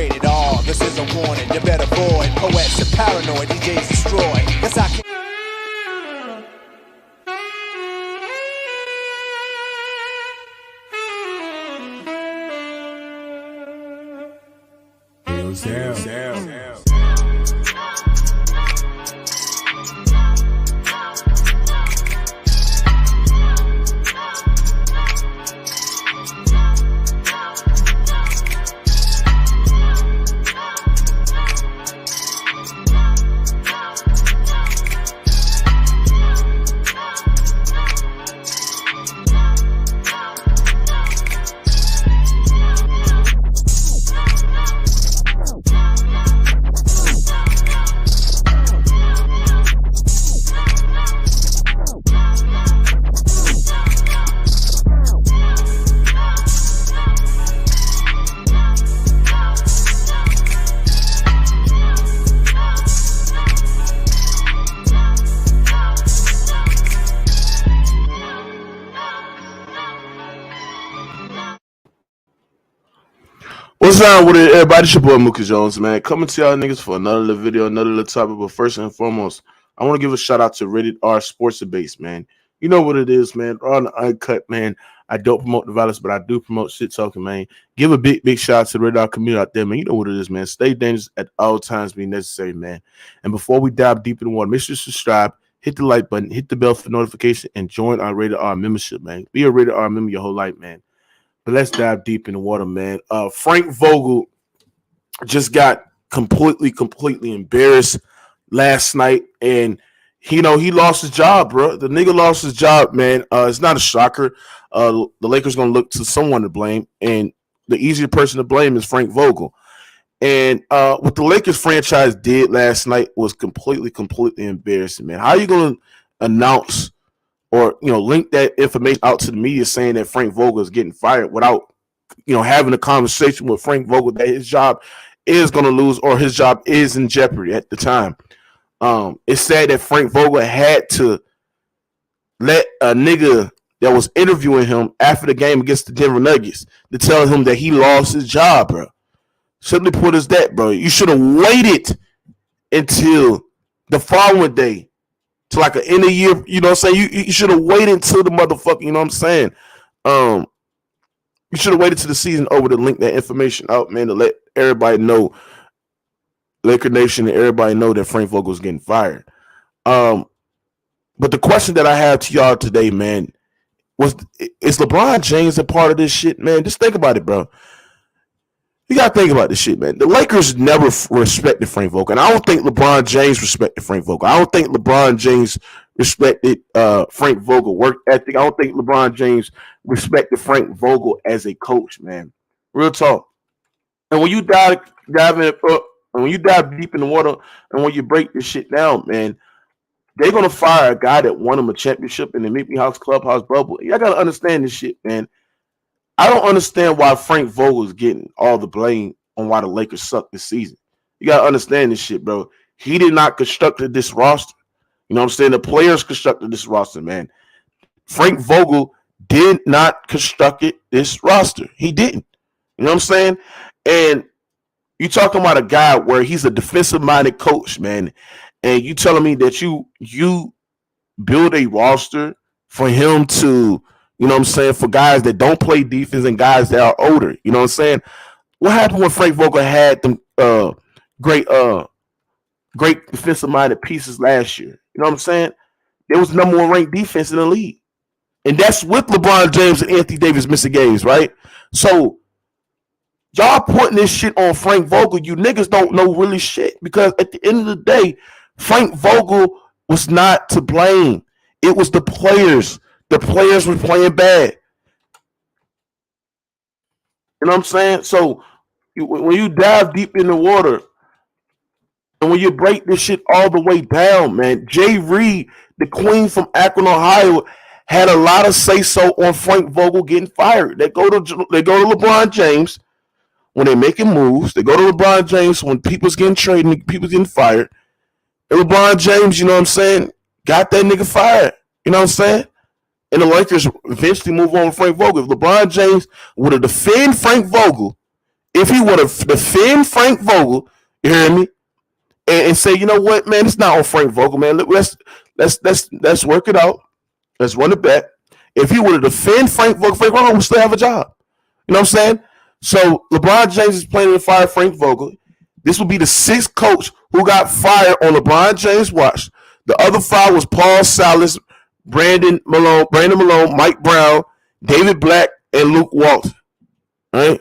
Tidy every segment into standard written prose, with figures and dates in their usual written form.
Rated R, this is a warning, you better avoid. Poets are paranoid, DJs destroy. Yes, I can. What's up with it, everybody? It's your boy Mookie Jones, man. Coming to y'all niggas for another little video, another little topic. But first and foremost, I want to give a shout out to Rated R Sports Debate, man. You know what it is, man. On the uncut, man. I don't promote the violence, but I do promote shit talking, man. Give a big shout out to the Rated R community out there, man. You know what it is, man. Stay dangerous at all times, be necessary, man. And before we dive deep in the water, make sure you subscribe, hit the like button, hit the bell for notification, and join our Rated R membership, man. Be a Rated R member your whole life, man. But let's dive deep in the water, man. Frank Vogel just got completely embarrassed last night, and he lost his job, bro. The nigga lost his job, man. It's not a shocker. The Lakers gonna look to someone to blame, and the easier person to blame is Frank Vogel. And what the Lakers franchise did last night was completely embarrassing, man. How are you gonna announce or link that information out to the media saying that Frank Vogel is getting fired without having a conversation with Frank Vogel that his job is going to lose or his job is in jeopardy at the time? It's sad that Frank Vogel had to let a nigga that was interviewing him after the game against the Denver Nuggets to tell him that he lost his job, bro. Simply put as that, bro. You should have waited until the following day to like an end of year, you know what I'm saying? You should have waited until the motherfucker, you know what I'm saying? You should have waited till the season over to link that information out, man, to let everybody know, Laker Nation and everybody know that Frank Vogel's getting fired. But the question that I have to y'all today, man, is LeBron James a part of this shit, man? Just think about it, bro. You got to think about this shit, man. The Lakers never respected Frank Vogel. And I don't think LeBron James respected Frank Vogel. I don't think LeBron James respected Frank Vogel work ethic. I don't think LeBron James respected Frank Vogel as a coach, man. Real talk. And when you dive deep in the water and when you break this shit down, man, they're going to fire a guy that won him a championship in the Meet Me House Clubhouse bubble. Y'all got to understand this shit, man. I don't understand why Frank Vogel is getting all the blame on why the Lakers suck this season. You got to understand this shit, bro. He did not construct this roster. You know what I'm saying? The players constructed this roster, man. Frank Vogel did not construct this roster. He didn't. You know what I'm saying? And you talking about a guy where he's a defensive-minded coach, man, and you telling me that you build a roster for him to, you know what I'm saying, for guys that don't play defense and guys that are older. You know what I'm saying? What happened when Frank Vogel had them great defensive-minded pieces last year? You know what I'm saying? There was number one ranked defense in the league. And that's with LeBron James and Anthony Davis missing games, right? So y'all putting this shit on Frank Vogel. You niggas don't know really shit, because at the end of the day, Frank Vogel was not to blame. It was the players. The players were playing bad. You know what I'm saying? So when you dive deep in the water and when you break this shit all the way down, man, Jay Reed, the queen from Akron, Ohio, had a lot of say-so on Frank Vogel getting fired. They go to LeBron James when they're making moves. They go to LeBron James when people's getting traded and people's getting fired. And LeBron James, you know what I'm saying, got that nigga fired. You know what I'm saying? And the Lakers eventually move on with Frank Vogel. If LeBron James would have defended Frank Vogel if he would have defend Frank Vogel, you hear me, and say, you know what, man, it's not on Frank Vogel, man. Let's work it out. Let's run it back. If he would have defend Frank Vogel would still have a job. You know what I'm saying? So LeBron James is planning to fire Frank Vogel. This will be the sixth coach who got fired on LeBron James' watch. The other five was Paul Silas, Brandon Malone, Mike Brown, David Black, and Luke Walton. Right?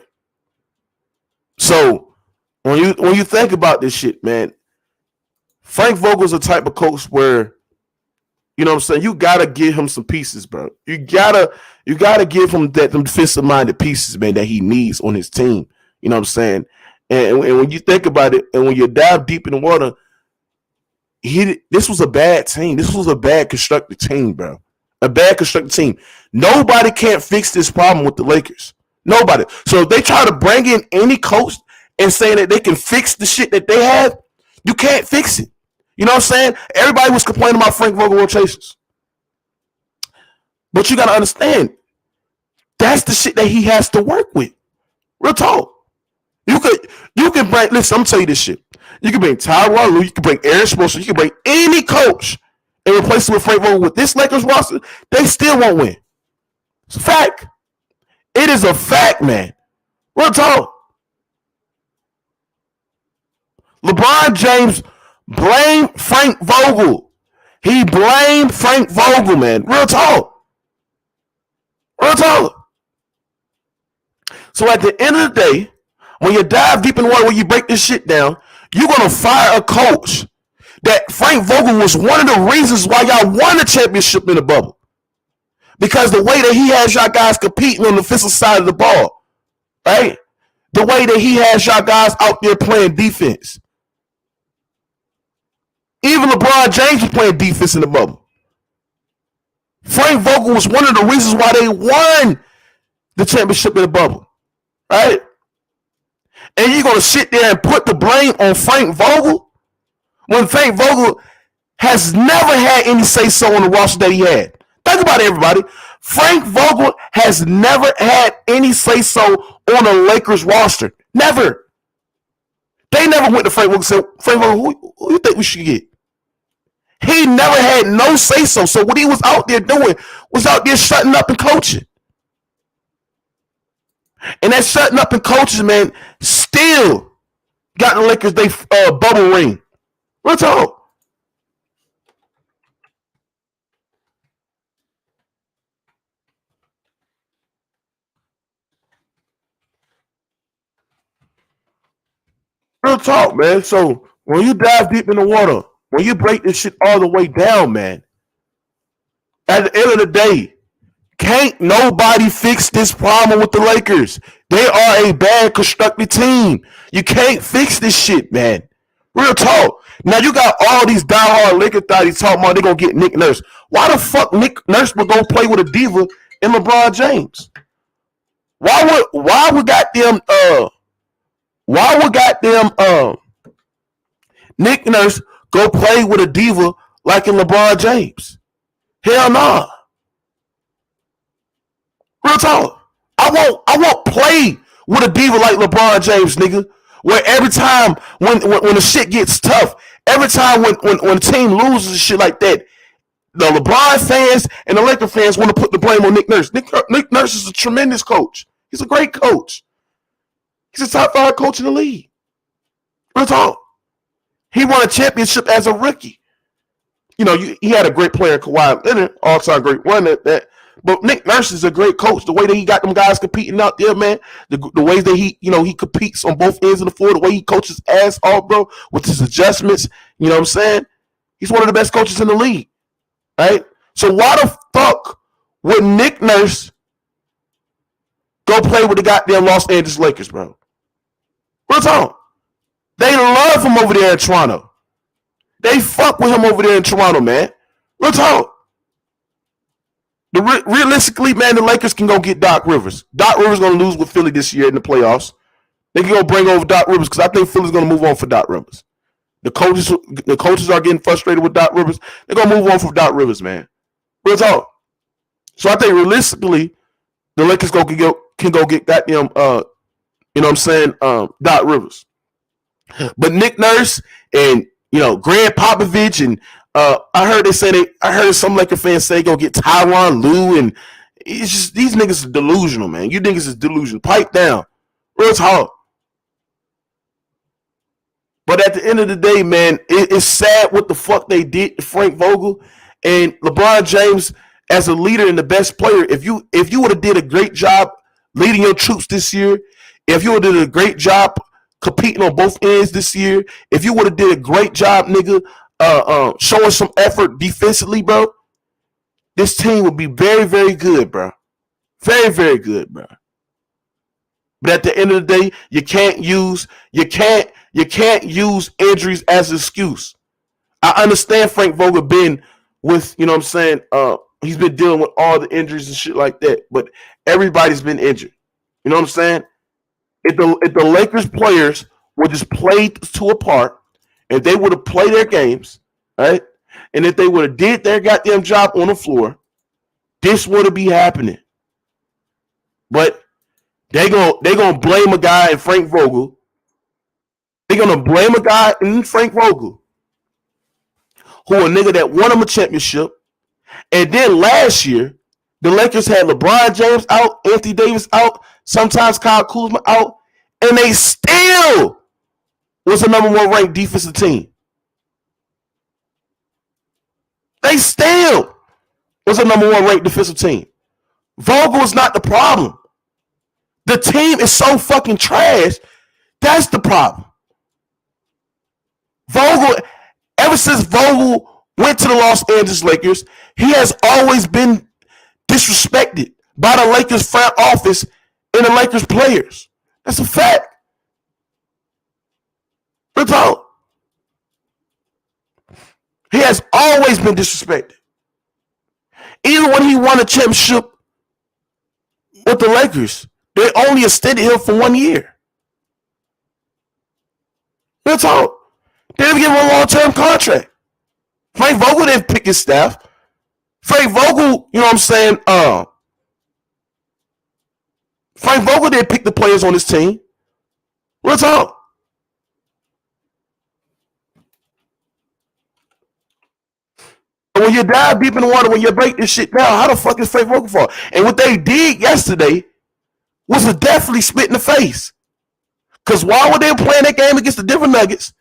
So when you think about this shit, man, Frank Vogel's the type of coach where, you know what I'm saying, you gotta give him some pieces, bro. You gotta give him them defensive minded pieces, man, that he needs on his team. You know what I'm saying? And when you think about it, and when you dive deep in the water, this was a bad team. This was a bad constructed team, bro. A bad constructed team. Nobody can't fix this problem with the Lakers. Nobody. So if they try to bring in any coach and saying that they can fix the shit that they have, you can't fix it. You know what I'm saying? Everybody was complaining about Frank Vogel rotations. But you got to understand, that's the shit that he has to work with. Real talk. You can bring, listen, I'm going to tell you this shit. You can bring Tyronn Lue, you can bring Eric Spoelstra, you can bring any coach and replace him with Frank Vogel. With this Lakers roster, they still won't win. It's a fact. It is a fact, man. Real talk. LeBron James blamed Frank Vogel. He blamed Frank Vogel, man. Real talk. Real talk. So at the end of the day, when you dive deep in the water, when you break this shit down, you're going to fire a coach that Frank Vogel was one of the reasons why y'all won the championship in the bubble. Because the way that he has y'all guys competing on the offensive side of the ball, right? The way that he has y'all guys out there playing defense. Even LeBron James was playing defense in the bubble. Frank Vogel was one of the reasons why they won the championship in the bubble, right? And you're going to sit there and put the blame on Frank Vogel when Frank Vogel has never had any say-so on the roster that he had. Think about it, everybody. Frank Vogel has never had any say-so on a Lakers roster. Never. They never went to Frank Vogel and said, Frank Vogel, who do you think we should get? He never had no say-so. So what he was out there doing was out there shutting up and coaching. And that shutting up and coaching, man, still got the Lakers they bubble ring. Real talk. Real talk, man. So when you dive deep in the water, when you break this shit all the way down, man, at the end of the day, can't nobody fix this problem with the Lakers. They are a bad constructed team. You can't fix this shit, man. Real talk. Now you got all these diehard Lakers thotties talking about they gonna get Nick Nurse. Why the fuck Nick Nurse would go play with a diva in LeBron James? Why would goddamn Nick Nurse go play with a diva like in LeBron James? Hell nah. Real talk. I won't play with a diva like LeBron James, nigga. Where every time when the shit gets tough, every time when the team loses and shit like that, the LeBron fans and the Lakers fans want to put the blame on Nick Nurse. Nick Nurse is a tremendous coach. He's a great coach. He's a top 5 coach in the league. Real talk. He won a championship as a rookie. You know, he had a great player, Kawhi Leonard, all-time great one. But Nick Nurse is a great coach. The way that he got them guys competing out there, man. The ways that he competes on both ends of the floor. The way he coaches ass off, bro, with his adjustments. You know what I'm saying? He's one of the best coaches in the league, right? So why the fuck would Nick Nurse go play with the goddamn Los Angeles Lakers, bro? Real talk. They love him over there in Toronto. They fuck with him over there in Toronto, man. Real talk. Realistically, man, the Lakers can go get Doc Rivers. Doc Rivers going to lose with Philly this year in the playoffs. They can go bring over Doc Rivers because I think Philly's going to move on for Doc Rivers. The coaches are getting frustrated with Doc Rivers. They're going to move on for Doc Rivers, man. Real talk. So I think realistically, the Lakers can go get goddamn You know what I'm saying? Doc Rivers. But Nick Nurse and Greg Popovich and I heard some Laker fans say go get Tyronn Lue, and it's just these niggas are delusional, man. You niggas is delusional. Pipe down. Real talk. But at the end of the day, man, it's sad what the fuck they did to Frank Vogel and LeBron James as a leader and the best player. If you would have did a great job leading your troops this year, if you would have did a great job competing on both ends this year, if you would have did a great job, nigga, showing some effort defensively, bro, this team would be very, very good, bro. Very, very good, bro. But at the end of the day, you can't use injuries as an excuse. I understand Frank Vogel been with, you know what I'm saying, he's been dealing with all the injuries and shit like that, but everybody's been injured. You know what I'm saying? If the Lakers players were just played to a part, if they would have played their games, right? And if they would have did their goddamn job on the floor, this wouldn't be happening. But they gonna blame a guy in Frank Vogel. They're gonna blame a guy in Frank Vogel, who a nigga that won them a championship. And then last year, the Lakers had LeBron James out, Anthony Davis out, sometimes Kyle Kuzma out, and they still was the number one ranked defensive team. They still was the number one ranked defensive team. Vogel is not the problem. The team is so fucking trash. That's the problem. Vogel, ever since Vogel went to the Los Angeles Lakers, he has always been disrespected by the Lakers front office and the Lakers players. That's a fact. That's all. He has always been disrespected. Even when he won a championship with the Lakers, they only extended him for 1 year. That's all. They didn't give him a long-term contract. Frank Vogel didn't pick his staff. Frank Vogel, you know what I'm saying? Frank Vogel didn't pick the players on his team. That's all. When you dive deep in the water, when you break this shit down, how the fuck is Frank Vogel for? And what they did yesterday was a definitely spit in the face. Because while they were playing that game against the Denver Nuggets,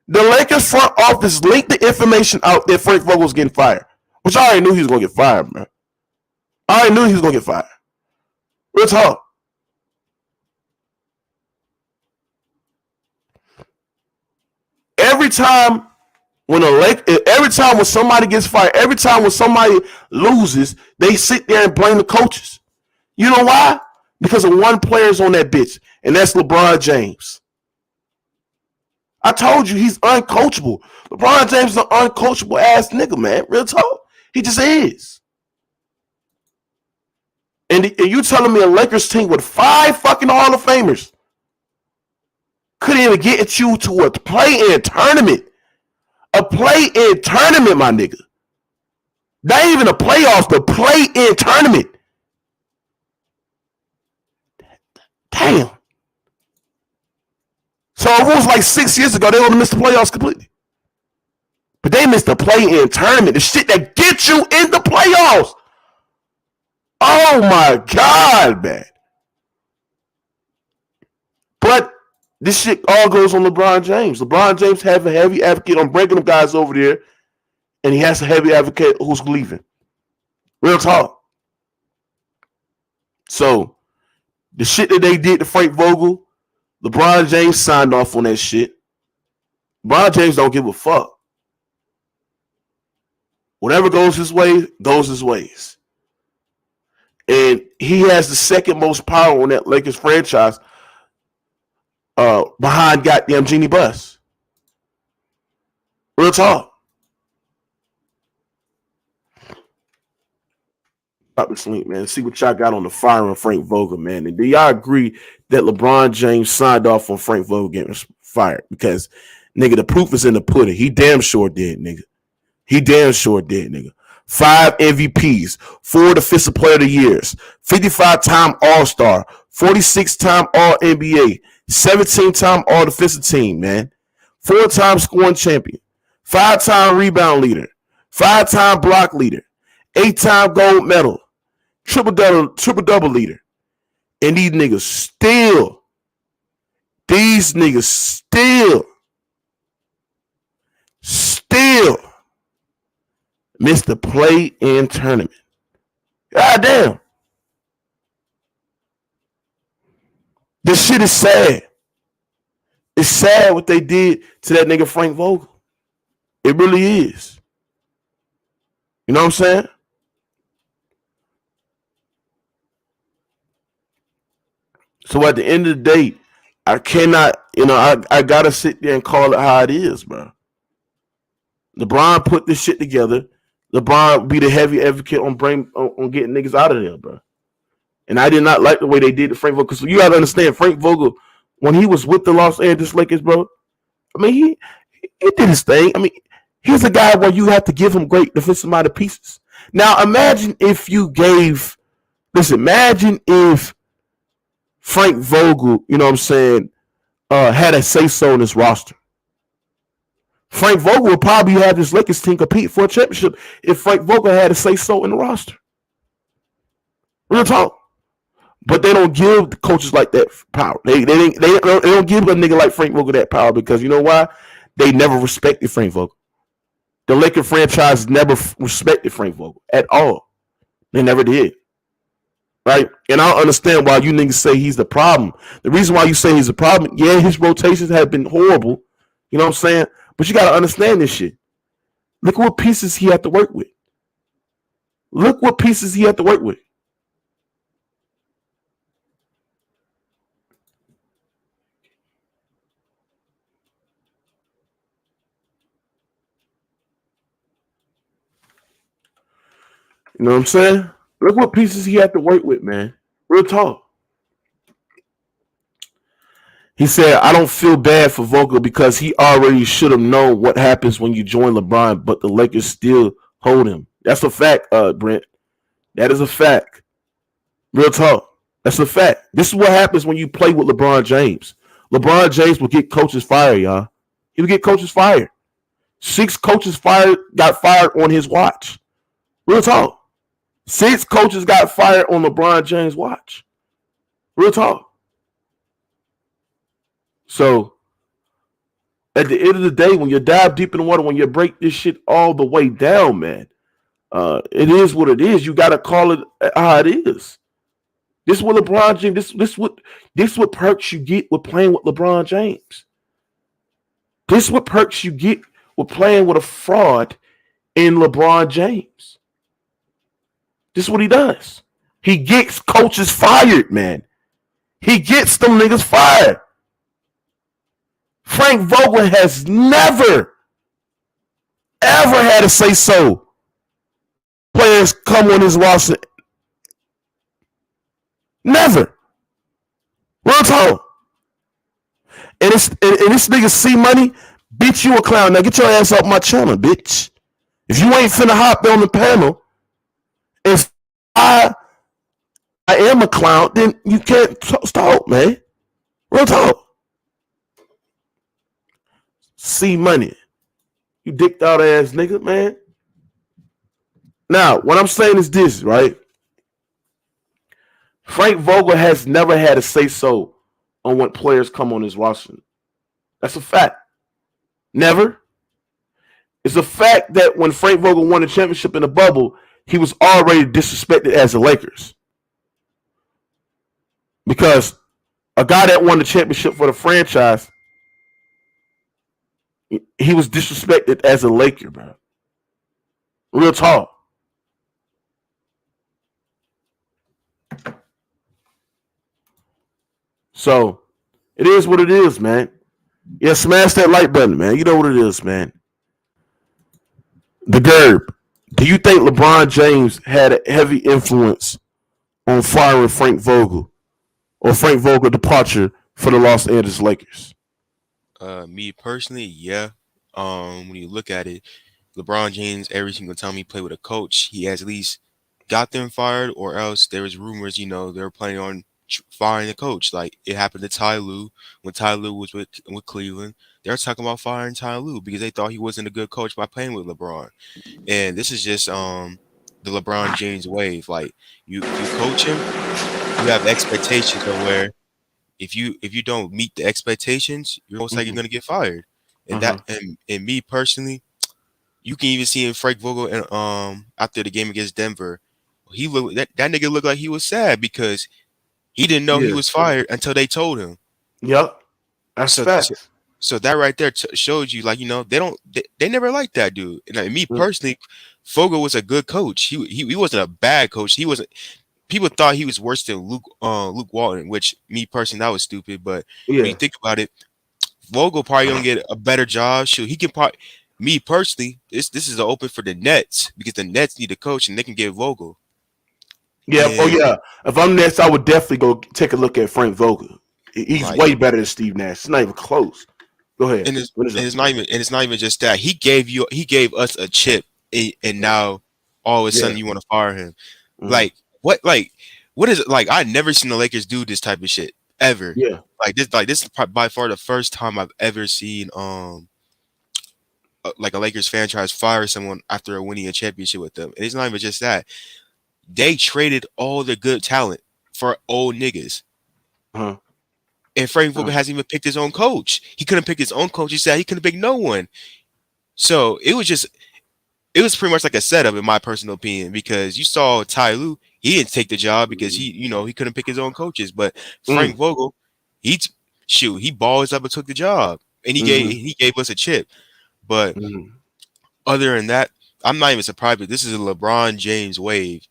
the Lakers front office leaked the information out that Frank Vogel was getting fired. Which I already knew he was going to get fired, man. I already knew he was going to get fired. Real talk. Every time when somebody gets fired, every time when somebody loses, they sit there and blame the coaches. You know why? Because of one player's on that bitch, and that's LeBron James. I told you he's uncoachable. LeBron James is an uncoachable ass nigga, man. Real talk. He just is. And you telling me a Lakers team with 5 fucking Hall of Famers couldn't even get at you to a play-in tournament? A play-in tournament, my nigga. Not even a playoff, the play-in tournament. Damn. So if it was like 6 years ago, they would have missed the playoffs completely. But they missed the play-in tournament, the shit that gets you in the playoffs. Oh my God, man. But this shit all goes on LeBron James. LeBron James has a heavy advocate on breaking them guys over there, and he has a heavy advocate who's leaving. Real talk. So, the shit that they did to Frank Vogel, LeBron James signed off on that shit. LeBron James don't give a fuck. Whatever goes his way, goes his ways. And he has the second most power on that Lakers franchise behind goddamn Jeannie Buss. Real talk. Stop the sleep, man. See what y'all got on the fire on Frank Vogel, man. And do y'all agree that LeBron James signed off on Frank Vogel getting fired? Because, nigga, the proof is in the pudding. He damn sure did, nigga. He damn sure did, nigga. 5 MVPs, 4 Defensive Player of the Years, 55-time All-Star, 46-time All-NBA, 17-time All-Defensive Team, man. 4-time scoring champion, 5-time rebound leader, 5-time block leader, 8-time gold medal, triple double leader. And these niggas still missed the play-in tournament. God damn. This shit is sad. It's sad what they did to that nigga Frank Vogel. It really is. You know what I'm saying? So at the end of the day, I cannot, I gotta sit there and call it how it is, bro. LeBron put this shit together. LeBron be the heavy advocate on getting niggas out of there, bro. And I did not like the way they did to Frank Vogel. Because you gotta understand, Frank Vogel, when he was with the Los Angeles Lakers, bro, I mean, he did his thing. I mean, he's a guy where you have to give him great defensive-minded pieces. Now, imagine if Frank Vogel, you know what I'm saying, had a say-so in his roster. Frank Vogel would probably have this Lakers team compete for a championship if Frank Vogel had a say-so in the roster. Real talk. But they don't give the coaches like that power. They don't give a nigga like Frank Vogel that power because you know why? They never respected Frank Vogel. The Lakers franchise never respected Frank Vogel at all. They never did. Right? And I don't understand why you niggas say he's the problem. The reason why you say he's the problem, yeah, his rotations have been horrible. You know what I'm saying? But you got to understand this shit. Look what pieces he had to work with. You know what I'm saying? Look what pieces he had to work with, man. Real talk. He said, I don't feel bad for Vogel because he already should have known what happens when you join LeBron, but the Lakers still hold him. That's a fact, Brent. That is a fact. Real talk. That's a fact. This is what happens when you play with LeBron James. LeBron James will get coaches fired, y'all. He would get coaches fired. 6 coaches got fired on his watch. Real talk. 6 coaches got fired on LeBron James' watch. Real talk. So, at the end of the day, when you dive deep in the water, when you break this shit all the way down, man, it is what it is. You got to call it how it is. This is what LeBron James, this what perks you get with playing with LeBron James. This is what perks you get with playing with a fraud in LeBron James. This is what he does. He gets coaches fired, man. He gets them niggas fired. Frank Vogel has never, ever had to say so. Players come on his roster. Never. Real talk. And this nigga C Money, bitch, you a clown. Now get your ass off my channel, bitch. If you ain't finna hop on the panel, if I am a clown, then you can't talk, man. Real talk. C Money. You dicked out ass nigga, man. Now, what I'm saying is this, right? Frank Vogel has never had a say-so on what players come on his roster. That's a fact. Never. It's a fact that when Frank Vogel won the championship in the bubble, he was already disrespected as the Lakers. Because a guy that won the championship for the franchise, he was disrespected as a Laker, bro. Real talk. So, it is what it is, man. Yeah, smash that like button, man. You know what it is, man. The Gerb. Do you think LeBron James had a heavy influence on firing Frank Vogel or Frank Vogel departure for the Los Angeles Lakers? Me personally, yeah. When you look at it, LeBron James, every single time he played with a coach, he has at least got them fired, or else there was rumors, they were planning on firing the coach. Like it happened to Ty Lue when Ty Lue was with Cleveland. They were talking about firing Ty Lue because they thought he wasn't a good coach by playing with LeBron. And this is just the LeBron James wave. Like you coach him, you have expectations of where if you don't meet the expectations, you're most likely Hmm. gonna get fired. And that Uh-huh. and me personally, you can even see in Frank Vogel and after the game against Denver, that nigga looked like he was sad because he didn't know he Yeah. was fired until they told him. Yep. That's So so, facts. so that right there shows you like they never liked that dude. And like, me personally, Vogel was a good coach. He wasn't a bad coach. He wasn't. People thought he was worse than Luke Walton, which me personally that was stupid. But when you Yeah. think about it, Vogel probably gonna get a better job. Shoot, he can probably. Me personally, this is open for the Nets because the Nets need a coach and they can get Vogel. Yeah. Oh And yeah. If I'm next, I would definitely go take a look at Frank Vogel. He's like way better than Steve Nash. It's not even close. Go ahead. and it's What is and up? it's not even just that he gave us a chip and now all of a Yeah. sudden you want to fire him. Hmm. Like what is it like? I never seen the Lakers do this type of shit ever. Yeah. This is by far the first time I've ever seen like a Lakers franchise fire someone after winning a championship with them. And it's not even just that. They traded all the good talent for old niggas. Uh-huh. And Frank Vogel Uh-huh. hasn't even picked his own coach. He couldn't pick his own coach. He said he couldn't pick no one. So it was pretty much like a setup in my personal opinion because you saw Ty Lue, he didn't take the job because he couldn't pick his own coaches. But Mm. Frank Vogel, he t- he balls up and took the job. And Hmm. he gave us a chip. But Hmm. other than that, I'm not even surprised. But this is a LeBron James wave.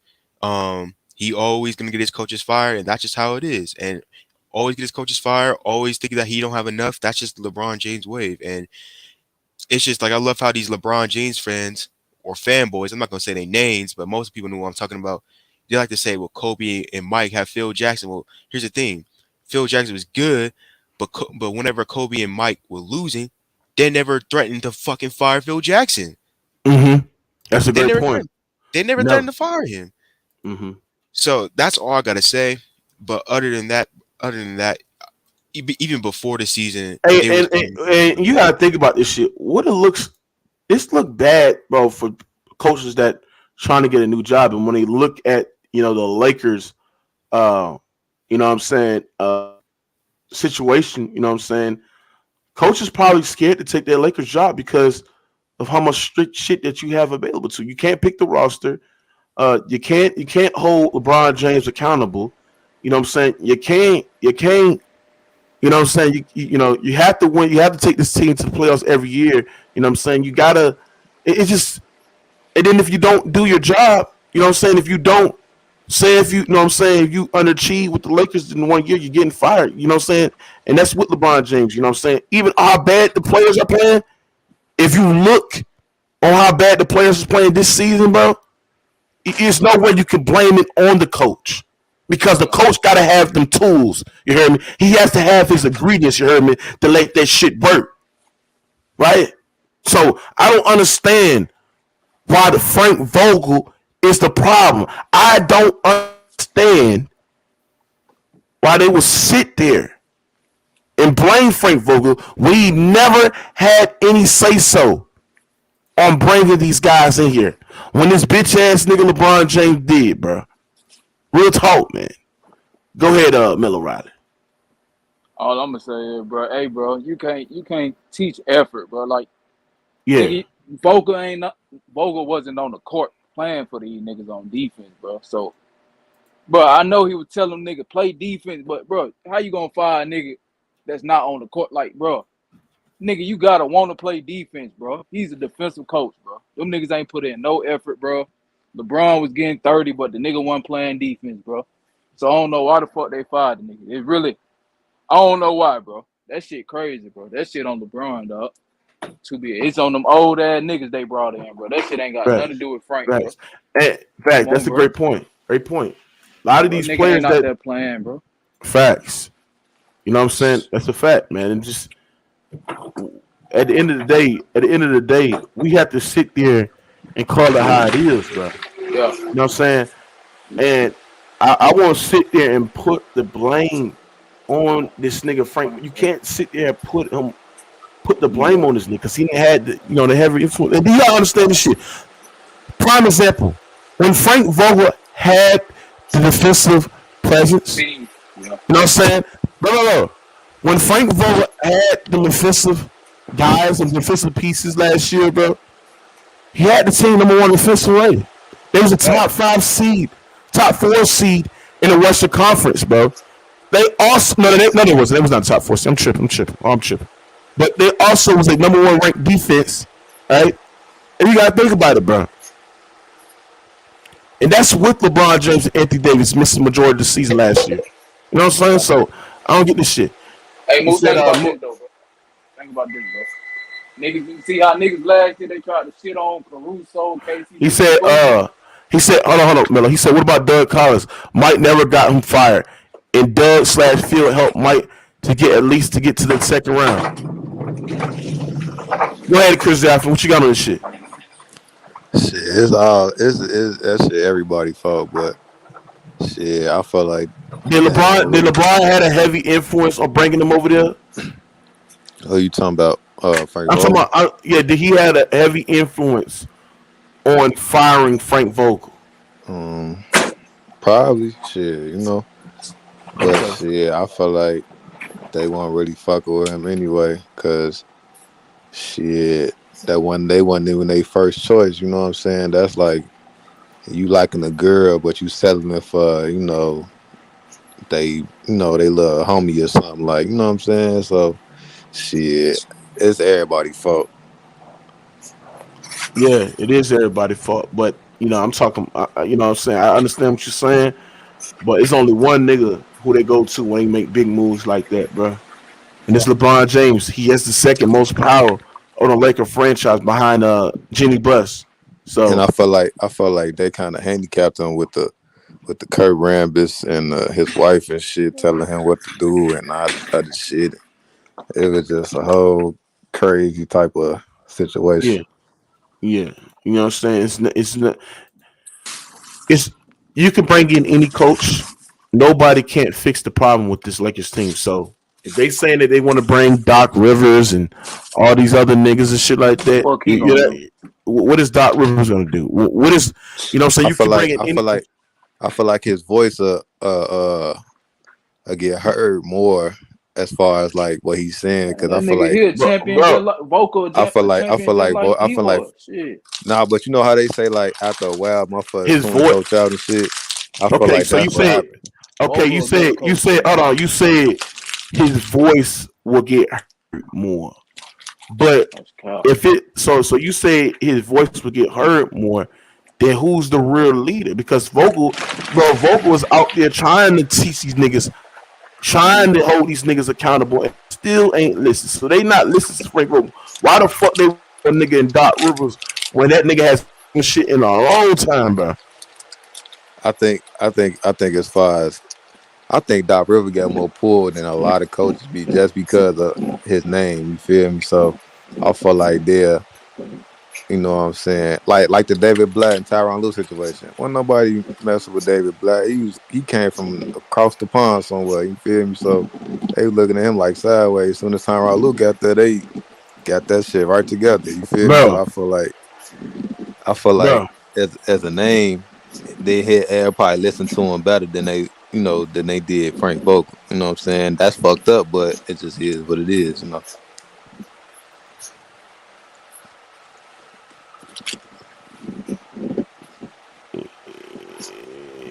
He always gonna get his coaches fired, and that's just how it is. And always get his coaches fired. Always thinking that he don't have enough. That's just the LeBron James wave. And it's just like I love how these LeBron James fans or fanboys. I'm not gonna say their names, but most people know what I'm talking about. They like to say, "Well, Kobe and Mike have Phil Jackson." Well, here's the thing: Phil Jackson was good, but whenever Kobe and Mike were losing, they never threatened to fucking fire Phil Jackson. Hmm. That's a They great never point. threatened. They never No. threatened to fire him. Hmm. So that's all I gotta say. But other than that, even before the season, Hey, they was and you gotta think about this shit. What it looks, this look bad, bro, for coaches that trying to get a new job. And when they look at the Lakers, uh, what I'm saying, situation, what I'm saying, coaches probably scared to take their Lakers job because of how much strict shit that you have available to you. You can't pick the roster. You can't hold LeBron James accountable. You know what I'm saying? You can't. You know what I'm saying? You have to win. You have to take this team to the playoffs every year. You know what I'm saying? You gotta. It's just. And then if you don't do your job, you know what I'm saying? If you don't say, if you know what I'm saying, if you underachieve with the Lakers in 1 year, you're getting fired. You know what I'm saying? And that's with LeBron James. You know what I'm saying? Even how bad the players are playing. If you look on how bad the players are playing this season, bro, it's no way you can blame it on the coach because the coach got to have them tools. You heard me? He has to have his ingredients. You heard me? To let that shit work, right? So I don't understand why the Frank Vogel is the problem. I don't understand why they would sit there and blame Frank Vogel. We never had any say so on bringing these guys in here when this bitch ass nigga LeBron James did, bro. Real talk, man. Go ahead, Miller Riley. All I'm gonna say is, bro, hey, bro, you can't teach effort, bro. Like, Yeah. nigga, Vogel wasn't on the court playing for these niggas on defense, bro. So, bro, I know he was telling them nigga play defense, but bro, how you gonna fire a nigga that's not on the court? Like, bro, nigga, you gotta want to play defense, bro. He's a defensive coach, bro. Them niggas ain't put in no effort, bro. LeBron was getting 30, but the nigga wasn't playing defense, bro. So I don't know why the fuck they fired the nigga. It really, I don't know why, bro. That shit crazy, bro. That shit on LeBron, dog. Too big. It's on them old ass niggas they brought in, bro. That shit ain't got nothing to Facts. do with Frank, bro. Facts. And Come facts. on, That's a bro. great point. Great point. A lot of Bro, these nigga players ain't out that there playing, bro. facts. You know what I'm saying? That's a fact, man. And just at the end of the day, we have to sit there and call it how it is, bro. You Yeah. know what I'm saying? And I won't sit there and put the blame on this nigga Frank. You can't sit there and put the blame on this nigga because he had the heavy influence. And do y'all understand this shit? Prime example: when Frank Vogel had the defensive presence, Team. Yeah. you know what I'm saying? No. When Frank Vogel had the defensive guys and defensive pieces last year, bro, he had the team number one defensive rating. They was a Fact. top 5 seed, top 4 seed in the Western Conference, bro. They also no, they wasn't. They was not top 4 seed. I'm tripping. But they also was a number one ranked defense, right? And you gotta think about it, bro. And that's with LeBron James and Anthony Davis missing the majority of the season last year. You know what I'm saying? So I don't get this shit. Hey, He Moose, said, think about this though, bro. Think about this, bro. Niggas, you see how niggas last year they tried to shit on Caruso, he KCP, said, Boogie. hold on, Miller. He said, what about Doug Collins? Mike never got him fired, and Doug/Field helped Mike to get at least to get to the second round. Go ahead, Chris Jackson. What you got on this shit? Shit, it's that shit everybody fault, but shit, I feel like Did they ain't gonna LeBron did really. LeBron had a heavy influence on bringing him over there? Who you talking about? Frank I'm talking Vogel. about yeah. Did he had a heavy influence on firing Frank Vogel? Um, Probably shit, but Okay. shit, I feel like they won't really fuck with him anyway, cause shit, they wasn't even their first choice. You know what I'm saying? That's like you liking a girl, but you settling it for they little homie or something, like, you know what I'm saying? So shit, it's everybody's fault. Yeah, it is everybody's fault, but I'm talking. You know what I'm saying? I understand what you're saying, but it's only one nigga who they go to when they make big moves like that, bro. And it's LeBron James. He has the second most power on the Laker franchise behind Jimmy Buss. And So I feel like they kind of handicapped him with the Kurt Rambis and his wife and shit telling him what to do and all this other shit. It was just a whole crazy type of yeah, situation. yeah. You know what I'm saying? It's you can bring in any coach. Nobody can't fix the problem with this Lakers team. So if they saying that they want to bring Doc Rivers and all these other niggas and shit like The that, fuck he gonna do? what is Doc Rivers gonna do? What is So I you feel can bring like in I any. feel like I feel like his voice get heard more as far as like what he's saying, Man, because I that feel nigga like here bro, champion just bro. like vocal I feel like I champion feel just like like I he feel like was. Shit. nah, but you know how they say like after a while motherfuckers His tune voice. coach out and shit. I feel Okay, like so you that's what said. happened. Okay, Vocal a better you coach said. than Hold him. on. You said his voice will get heard more, but That's cow. if it so you say his voice will get heard more, then who's the real leader? Because Vogel is out there trying to teach these niggas, trying to hold these niggas accountable, and still ain't listening. So they not listening to Frank Vogel. Why the fuck they a nigga in Doc Rivers when that nigga has shit in a long time, bro? I think as far as I think Doc River got more pull than a lot of coaches be just because of his name. You feel me? So I feel like they're, you know what I'm saying, like the David Blatt and Tyronn Lue situation. When nobody messing with David Blatt, he came from across the pond somewhere. You feel me? So they was looking at him like sideways. As soon as Tyronn Lue got there, they got that shit right together. You feel me? So Bro, I feel like bro, as a name, they had everybody listen to him better than they did Frank Vogel. You know what I'm saying? That's fucked up, but it just is what it is.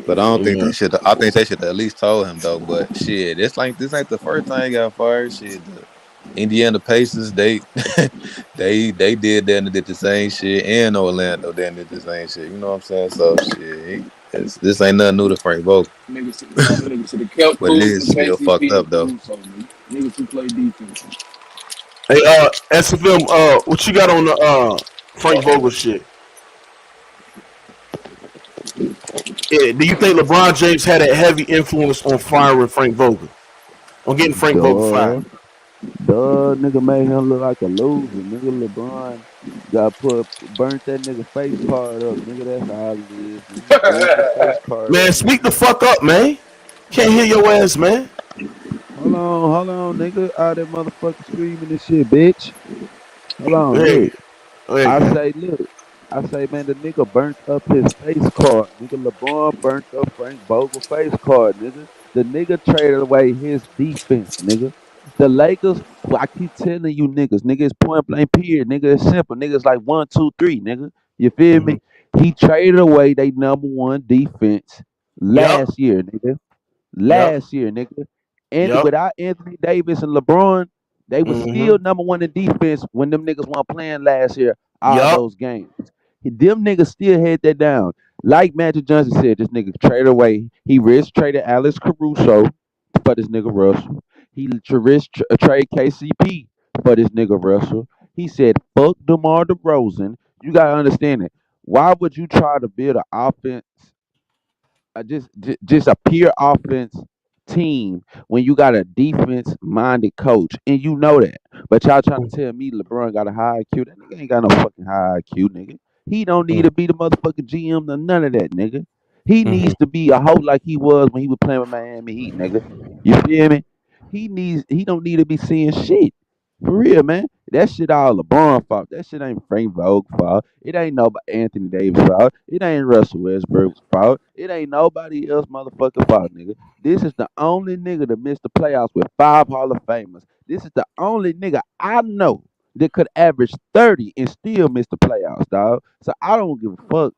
But I don't think yeah. they should. I think they should have at least told him though. But shit, this ain't the first time he got fired. Shit, the Indiana Pacers, they did that and did the same shit, and Orlando then did the same shit. You know what I'm saying? So shit, this ain't nothing new to Frank Vogel, Niggas should have kept but it Kuzma, is still fucked KCP, and up though. Caruso, nigga. Niggas who play defense. Hey, SFM, what you got on the Frank Vogel shit? Yeah, do you think LeBron James had a heavy influence on firing Frank Vogel? On getting Frank Vogel fired? Duh. Duh, nigga made him look like a loser. Nigga LeBron got burnt that nigga face card up. Nigga, that's all it is. Nigga, he burnt his face card Man, up. speak the fuck up, man. Can't hear your ass, man. Hold on, nigga. All that motherfucker screaming and shit, bitch. Hold on, Hey, look. hey, I gang. say, look. I say, man, the nigga burnt up his face card. Nigga, LeBron burnt up Frank Vogel face card, nigga. The nigga traded away his defense, nigga. The Lakers, well, I keep telling you nigga, it's point blank period, nigga. It's simple. Niggas like 1, 2, 3, nigga. You feel Mm-hmm. me? He traded away they number one defense Yup, last year, nigga. yup, Last year, nigga. And yup. without Anthony Davis and LeBron, they was Mm-hmm. still number one in defense when them niggas weren't playing last year, all Yup. those games. Them niggas still had that down. Like Magic Johnson said, this nigga traded away. He risk traded Alex Caruso for this nigga Russell. He trade KCP for this nigga Russell. He said, fuck DeMar DeRozan. You gotta understand it. Why would you try to build an offense just a pure offense team when you got a defense minded coach and you know that. But y'all trying to tell me LeBron got a high IQ. That nigga ain't got no fucking high IQ, nigga. He don't need to be the motherfucking GM or none of that, nigga. He Mm-hmm. needs to be a hoe like he was when he was playing with Miami Heat, nigga. You feel me? He don't need to be seeing shit. For real, man. That shit all LeBron fault. That shit ain't Frank Vogel fault. It ain't nobody Anthony Davis fault. It ain't Russell Westbrook's fault. It ain't nobody else motherfucking fault, nigga. This is the only nigga that missed the playoffs with 5 Hall of Famers. This is the only nigga I know that could average 30 and still miss the playoffs, dog. So I don't give a fuck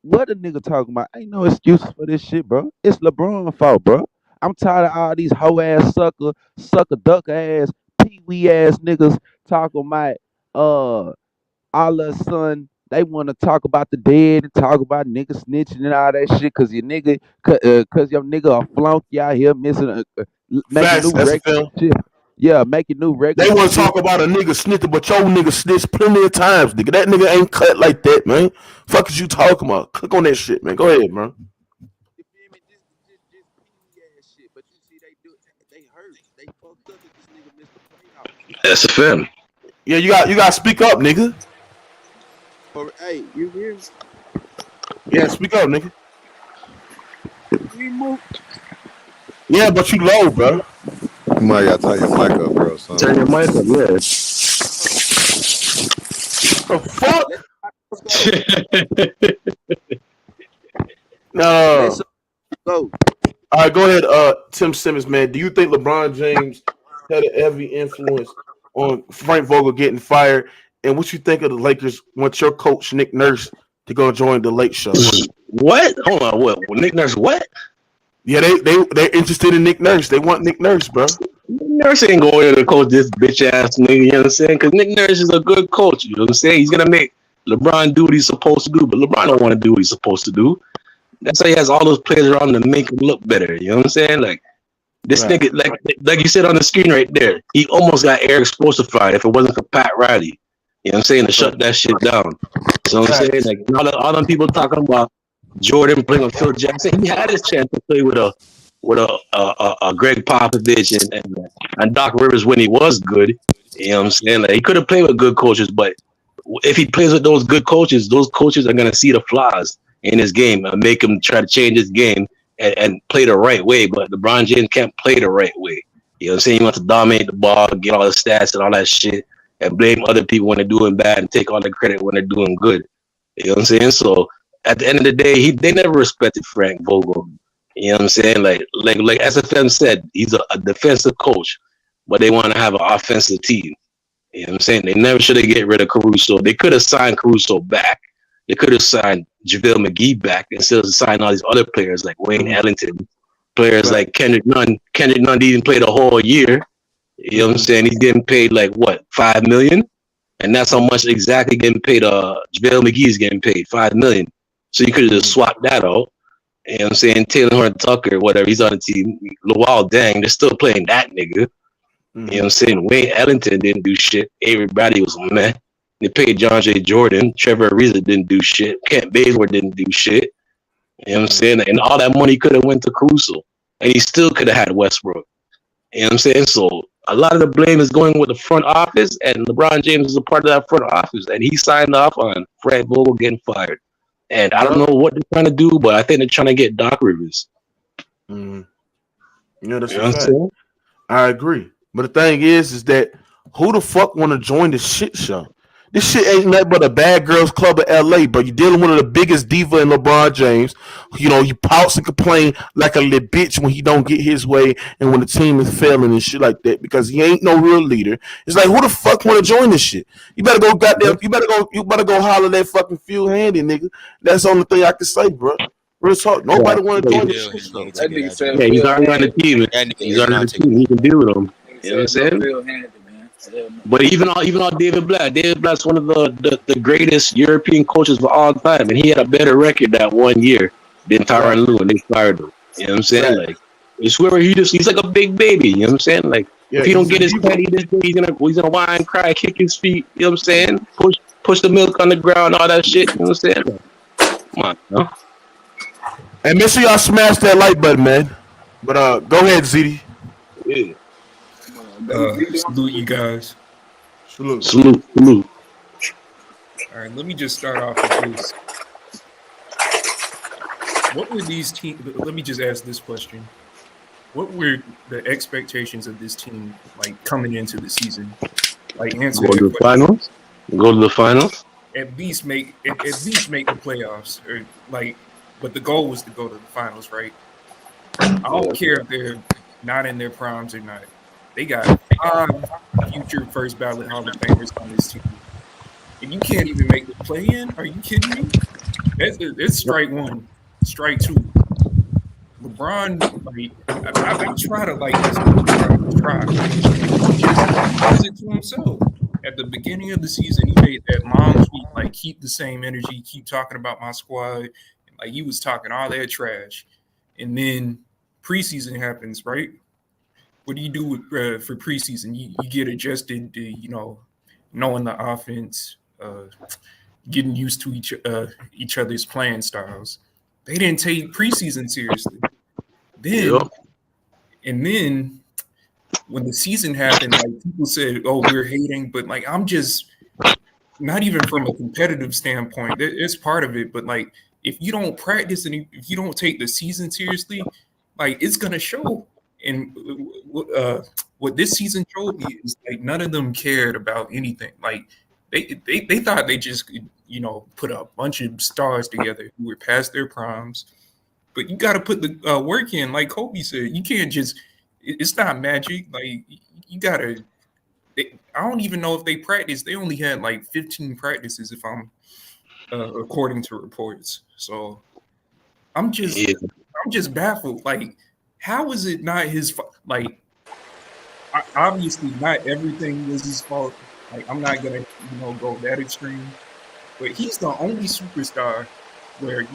what a nigga talking about. Ain't no excuses for this shit, bro. It's LeBron's fault, bro. I'm tired of all these hoe ass sucker duck ass, pee wee ass niggas talking about all of a sudden they want to talk about the dead and talk about niggas snitching and all that shit cause your nigga cause your nigga a flunky out here missing making Facts, new records SFL. and shit. Yeah, making new They records and want to shit. talk about a nigga snitching, but your nigga snitched plenty of times, nigga. That nigga ain't cut like that, man. Fuck is you talking about? Click on that shit, man. Go ahead, man. You feel me? Just pee wee ass shit. But you see, they hurt. They fucked up that this nigga missed the playoffs. SFM. Yeah, you got to speak up, nigga. But hey, you hear me? Yeah, speak up, nigga. You move. Yeah, but you low, bro. You might gotta turn your mic up, bro, or something. Turn your mic up, yeah. The fuck? Let go. Let No. go. All right, go ahead, Tim Simmons, man. Do you think LeBron James had a heavy influence on Frank Vogel getting fired? And what you think of the Lakers want your coach Nick Nurse to go join the Late Show? What? Hold on, what? Nick Nurse, what? Yeah, they're interested in Nick Nurse. They want Nick Nurse, bro. Nick Nurse ain't going there to coach this bitch ass nigga, you know what I'm saying? Because Nick Nurse is a good coach, you know what I'm saying? He's going to make LeBron do what he's supposed to do, but LeBron don't want to do what he's supposed to do. That's why he has all those players around him to make him look better, you know what I'm saying? Like, this Right. nigga, like you said on the screen right there, he almost got air explosified if it wasn't for Pat Riley. You know what I'm saying? To shut that shit down. So I'm saying, Facts. like, all them people talking about Jordan playing with Phil Jackson, he had his chance to play with a Greg Popovich and Doc Rivers when he was good. You know what I'm saying? Like, he could have played with good coaches, but if he plays with those coaches are gonna see the flaws in his game and make him try to change his game and play the right way. But LeBron James can't play the right way. You know what I'm saying? He wants to dominate the ball, get all the stats and all that shit, and blame other people when they're doing bad and take all the credit when they're doing good. You know what I'm saying? So at the end of the day, they never respected Frank Vogel. You know what I'm saying? Like SFM said, he's a defensive coach, but they want to have an offensive team. You know what I'm saying? They never should have get rid of Caruso. They could have signed Caruso back. They could have signed JaVale McGee back instead of signing all these other players like Wayne Mm-hmm. Ellington, players Right. like Kendrick Nunn. Kendrick Nunn didn't play the whole year. You know what I'm saying? He's getting paid like what, $5 million? And that's how much exactly getting paid. JaVale McGee is getting paid $5 million. So you could have just swapped that out. You know what I'm saying? Taylor Horn Tucker, whatever, he's on the team. Lawal Dang, they're still playing that nigga. You know what I'm saying? Wayne Ellington didn't do shit. Avery Bradley was a meh. They paid John J. Jordan. Trevor Ariza didn't do shit. Kent Bazemore didn't do shit. You know what I'm saying? And all that money could have went to Caruso. And he still could have had Westbrook. You know what I'm saying? So a lot of the blame is going with the front office, and LeBron James is a part of that front office, and he signed off on Fred Vogel getting fired. And I don't Yup. know what they're trying to do, but I think they're trying to get Doc Rivers. Mhm. Yeah, that's You a know what I'm fact. saying? I agree. But the thing is that who the fuck want to join this shit show? This shit ain't nothing but a bad girls club of LA, bro. You dealing with one of the biggest diva in LeBron James. You know, he pouts and complain like a little bitch when he don't get his way and when the team is failing and shit like that because he ain't no real leader. It's like who the fuck want to join this shit? You better go goddamn. You better go holler that fucking Phil Handy nigga. That's the only thing I can say, bro. Real talk. Yeah, Nobody want to yeah, join this Phil shit Handy show. ain't That taking nigga that said job. yeah, he's Phil already on the Handy. team. That nigga He's is already on not the taking team. that He can job. deal with him. Nigga You know what I'm said no saying? Phil Handy, man. Hell no. But even on David Blatt's one of the greatest European coaches of all time, and he had a better record that 1 year than Right. Tyronn Lue, and they fired him. You know what I'm saying? Fact. Like, I swear he's like a big baby. You know what I'm saying? Like, Yeah, if he don't he's a get his diva. petty this day, he's gonna whine, cry, kick his feet. You know what I'm saying? Push the milk on the ground, all that shit. You know what I'm saying? Like, come on, no? And make sure y'all smash that like button, man. But go ahead, ZD. Yeah. Go Z down Salute you guys. Salute. Salute. All right, let me just start off with this. What were these teams? Let me just ask this question. What were the expectations of this team like coming into the season? Like answer Go that to the question. finals. Go to the finals. At least make the playoffs, or like. But the goal was to go to the finals, right? I don't care if they're not in their primes or not. They got 5 future first ballot Hall of Famers on this team, and you can't even make the play in. Are you kidding me? That's strike one, strike two. LeBron, like I try to like this man, bro. I try. He does it to himself. At the beginning of the season, he made that mom tweet like, "Keep the same energy, keep talking about my squad." Like he was talking all that trash, and then preseason happens, right? What do you do with, for preseason? You get adjusted to knowing the offense, getting used to each other's playing styles. They didn't take preseason seriously. Yep. Then when the season happened, like people said, "Oh, we're hating," but like I'm just not even from a competitive standpoint. It's part of it, but like if you don't practice and if you don't take the season seriously, like it's gonna show. And what this season showed me is like none of them cared about anything. Like they thought they just could, put a bunch of stars together who were past their primes. But you got to put the work in, like Kobe said. You can't just. It's not magic. Like you gotta. I don't even know if they practiced. They only had like 15 practices, if I'm according to reports. So I'm just, Yeah. I'm just baffled. Like, how is it not his fault? Like, obviously, not everything was his fault. Like, I'm not gonna, go that extreme. But he's the only superstar where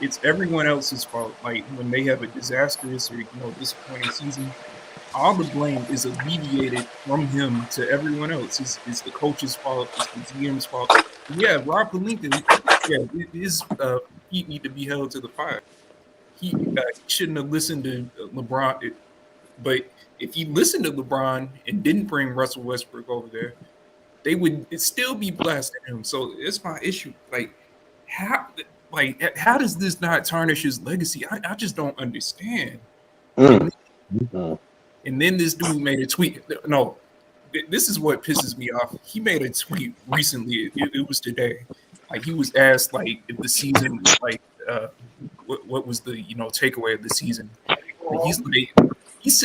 it's everyone else's fault. Like when they have a disastrous or disappointing season, all the blame is alleviated from him to everyone else. It's the coach's fault. It's the GM's fault. Yeah, Rob Pelinka, yeah, his feet need to be held to the fire. He shouldn't have listened to LeBron. But if he listened to LeBron and didn't bring Russell Westbrook over there, they would still be blasting him. So it's my issue. How does this not tarnish his legacy? I just don't understand. Mm. And and then this dude made a tweet. No, this is what pisses me off. He made a tweet recently. It was today. Like he was asked like if the season what was the takeaway of the season. And he's like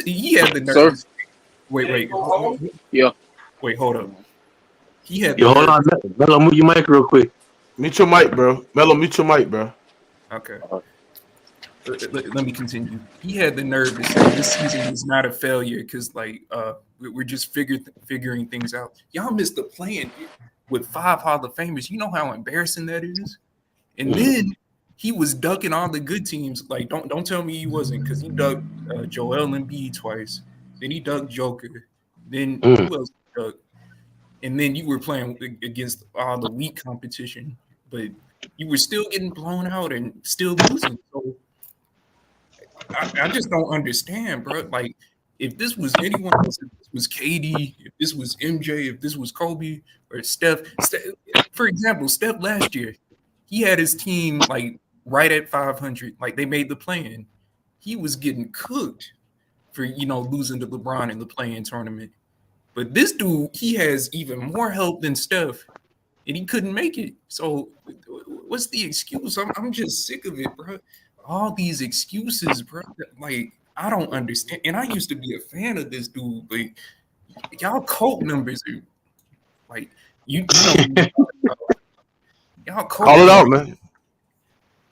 he had the nerve. sir. To say, wait, Yeah. wait, hold up. He had the Yo, hold nerve. on. Melo, move your mic real quick. Mute your mic, bro. Mello, mute your mic, bro. Okay. Let me continue. He had the nerve to say this season was not a failure because we're just figuring things out. Y'all missed the plan with 5 Hall of Famers. You know how embarrassing that is. And then he was ducking all the good teams. Like don't tell me he wasn't because he ducked Joel Embiid twice. Then he ducked Joker. Then Mm. who else ducked? And then you were playing against all the weak competition, but you were still getting blown out and still losing. So I just don't understand, bro. Like If this was anyone else, if this was KD, if this was MJ, if this was Kobe or Steph, for example, Steph last year, he had his team like right at 500, like they made the play-in. He was getting cooked for losing to LeBron in the play-in tournament. But this dude, he has even more help than Steph, and he couldn't make it. So what's the excuse? I'm just sick of it, bro. All these excuses, bro. Like, I don't understand. And I used to be a fan of this dude, but y'all cult numbers are like you know what I'm talking about. Y'all cult Call it out, numbers.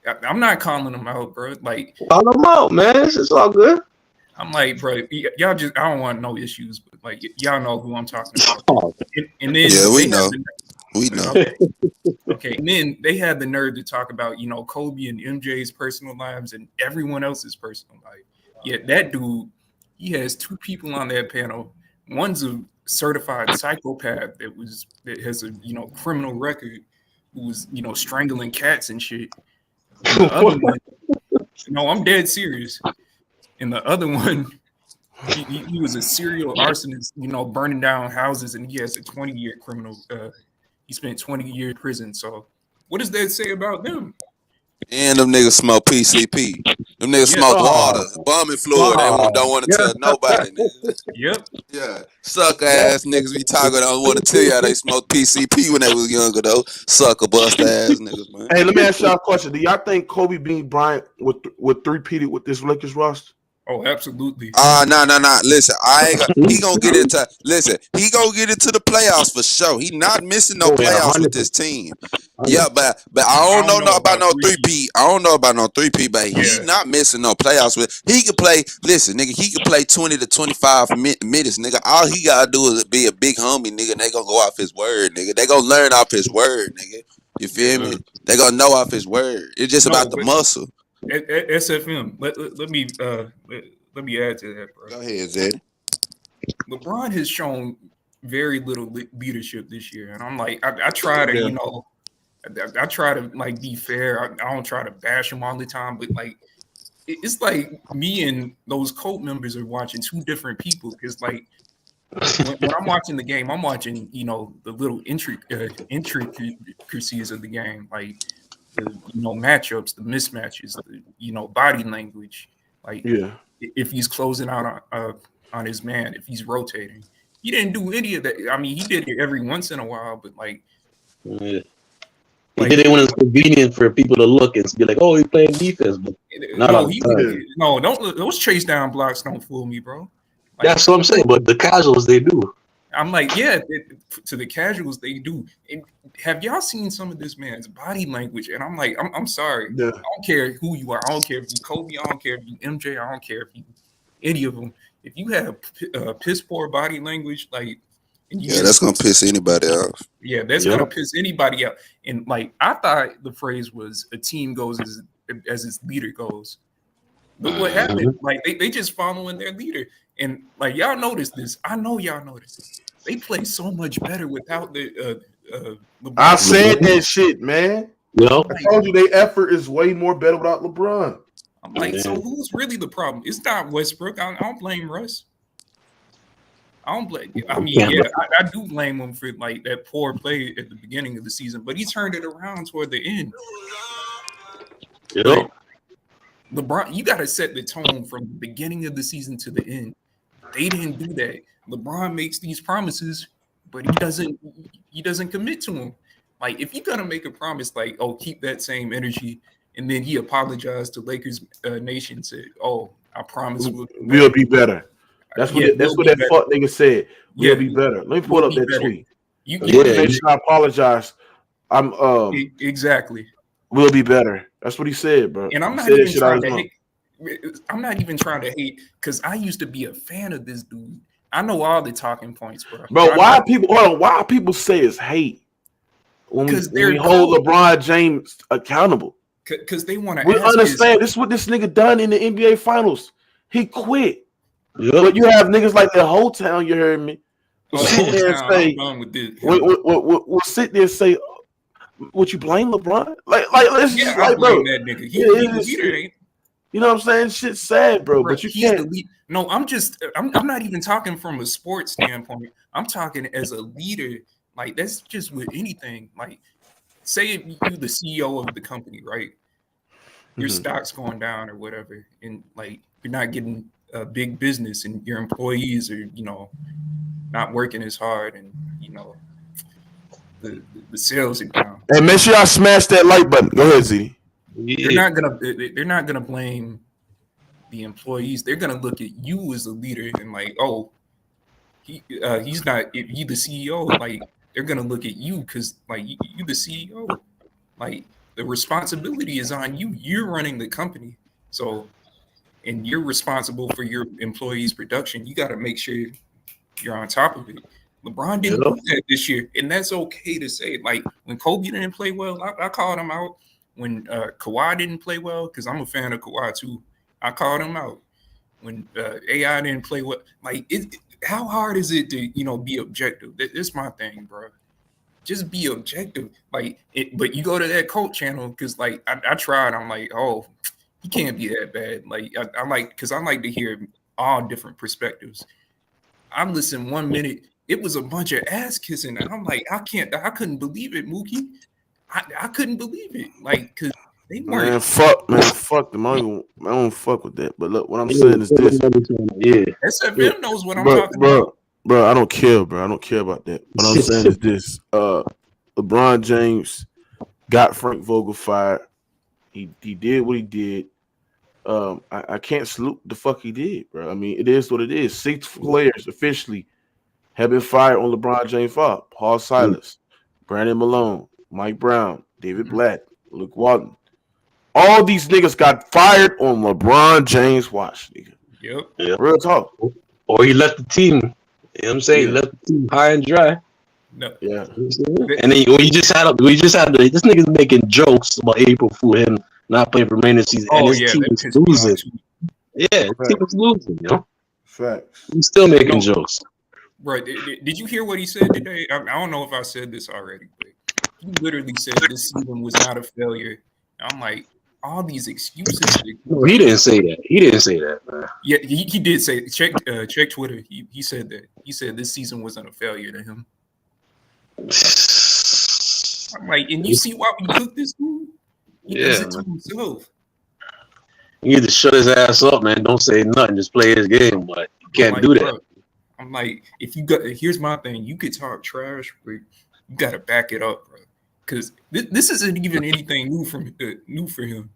man. I'm not calling them out, bro. Like, Call them out, man. It's all good. I'm like, bro, y'all just, I don't want no issues, but like, y'all know who I'm talking about. Oh, And then Yeah, we they know. have We know. okay, and then they had the nerve to talk about, Kobe and MJ's personal lives and everyone else's personal life. Yet that dude, he has two people on that panel. One's a certified psychopath that has a criminal record, who was strangling cats and shit. And the other one, no, I'm dead serious. And the other one, he was a serial arsonist, burning down houses, and he has a 20-year criminal. He spent 20 years in prison. So, what does that say about them? And them niggas smoke PCP. Them niggas Yeah. smoke water, bumming fluid. They don't want to tell nobody, nigga. Yep. Yeah, sucker ass niggas be talking. I don't want to tell y'all they smoked PCP when they was younger though. Sucker bust ass niggas, man. Hey, let me ask y'all a question. Do y'all think Kobe being Bryant would three-peated with this Lakers roster? Oh, absolutely. No. Listen, he gonna get into. Listen, he gonna get into the playoffs for sure. He not missing no playoffs with this team. Yeah, but I don't know about no 3P. I don't know about no 3P, but he not missing no playoffs with. He can play. Listen, nigga, he can play 20 to 25 minutes, nigga. All he gotta do is be a big homie, nigga. And they gonna go off his word, nigga. They gonna learn off his word, nigga. You feel me? They gonna know off his word. It's just about the muscle. SFM. Let me add to that, bro. Go ahead, Zed. LeBron has shown very little leadership this year, and I'm like, I try to, I try to like be fair. I don't try to bash him all the time, but like, it's like me and those cult members are watching two different people. Because like, when I'm watching the game, I'm watching the little intricacies of the game, like the matchups, the mismatches, the body language, like if he's closing out on his man, if he's rotating. He didn't do any of that. I mean, he did it every once in a while, but like, he did it when it's convenient for people to look and be like, "Oh, he's playing defense." But those chase down blocks don't fool me, bro. Like, that's what I'm saying. But the casuals, they do. I'm like, to the casuals, they do. And have y'all seen some of this man's body language? And I'm like, I'm sorry. Yeah. I don't care who you are. I don't care if you Kobe. I don't care if you MJ. I don't care if you any of them. If you have piss poor body language, like, that's gonna piss anybody off. Yeah, that's gonna piss anybody out. And like, I thought the phrase was a team goes as its leader goes. Look what happened. Like they just following their leader. And like, y'all notice this. I know y'all notice this. They play so much better without the LeBron. I said that shit, man. Yep. I told you their effort is way more better without LeBron. I'm like, so who's really the problem? It's not Westbrook. I don't blame Russ. I don't blame. I mean, I do blame him for like that poor play at the beginning of the season, but he turned it around toward the end. Yep. Like, LeBron, you got to set the tone from the beginning of the season to the end. They didn't do that. LeBron makes these promises, but he doesn't commit to them. Like, if you're gonna make a promise, like, oh, keep that same energy, and then he apologized to Lakers Nation, said, oh, I promise we'll be better. That's what that fuck nigga said. We'll be better. Let me pull up that tweet. I apologize. Exactly. We'll be better. That's what he said, bro. And I'm not even trying to hate. I'm not even trying to hate because I used to be a fan of this dude. I know all the talking points, bro. Bro, why people say it's hate when we hold LeBron James accountable? Because they want to. We understand this is what this nigga done in the NBA Finals. He quit. Yep. But you have niggas like that whole town. You heard me. We'll sit there and say, we'll sit there and say, would you blame LeBron? Like, let's just like, bro. That nigga. You know what I'm saying? Shit's sad, bro. Bro, But you he's the can't. lead. No, I'm not even talking from a sports standpoint. I'm talking as a leader. Like that's just with anything. Like, say if you the CEO of the company, right? Your Mhm. stock's going down or whatever, and like you're not getting a big business, and your employees are, not working as hard, and the sales are down. Hey, make sure y'all smash that like button. Go ahead, Z. They're Yeah. not gonna they're not gonna blame the employees. They're gonna look at you as a leader and like, oh, he's not. If you the CEO, like they're gonna look at you because like you the CEO. Like the responsibility is on you. You're running the company, so and you're responsible for your employees' production. You got to make sure you're on top of it. LeBron didn't Yeah. do that this year, and that's okay to say. Like when Kobe didn't play well, I called him out. When Kawhi didn't play well, because I'm a fan of Kawhi too, I called him out. When AI didn't play well, like how hard is it to be objective? That's my thing, bro. Just be objective. Like it, but you go to that coach channel because like I tried. I'm like, oh, he can't be that bad. Like I like because I like to hear all different perspectives. I listened 1 minute. It was a bunch of ass kissing, and I'm like, I couldn't believe it, Mookie. I couldn't believe it, like, because they weren't. Man, fuck them. I don't fuck with that. But look, what I'm Yeah. saying is this. Yeah. Yeah, SFM knows what I'm bro, talking about. bro, I don't care, bro. I don't care about that. What I'm saying is this. LeBron James got Frank Vogel fired. He did what he did. I can't salute the fuck he did, bro. I mean, it is what it is. 6 players officially have been fired on LeBron James' fault. Paul Silas, Brandon Malone, Mike Brown, David Mhm. Blatt, Luke Walton. All these niggas got fired on LeBron James' watch, nigga. Yep. Yeah. Real talk. Or he left the team. You know what I'm saying? He Yeah, left the team high and dry. No. yeah. And then we just had this nigga's making jokes about April Fool, him not playing for remaining season, and Oh his yeah, team that is pissed me off losing. too. Yeah, his team Facts. is losing, Facts. He's still making No, jokes. bro. Did you hear what he said today? I don't know if I said this already, but he literally said this season was not a failure. I'm like, all these excuses. No, he didn't say that. He didn't say that, man. Yeah, he did say check Twitter. He said that. He said this season wasn't a failure to him. I'm like, and you see why we cooked this dude? He does Yeah, it to man. himself. He need to shut his ass up, man. Don't say nothing. Just play his game, but you I'm can't like, do that. bro. I'm like, if you got here's my thing. You could talk trash, but you got to back it up, bro. Because this isn't even anything new for him.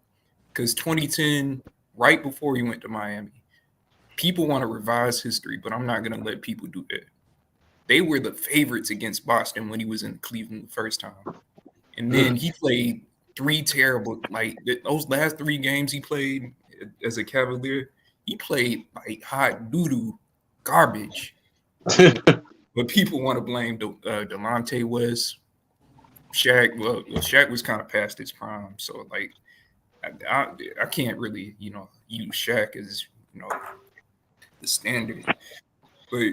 Because 2010, right before he went to Miami, people want to revise history, but I'm not gonna let people do that. They were the favorites against Boston when he was in Cleveland the first time. And then he played three terrible, like those last 3 games he played as a Cavalier, he played like hot doo-doo garbage. But people want to blame Delonte West, Shaq. Well, Shaq was kind of past his prime, so like I can't really use Shaq as the standard. But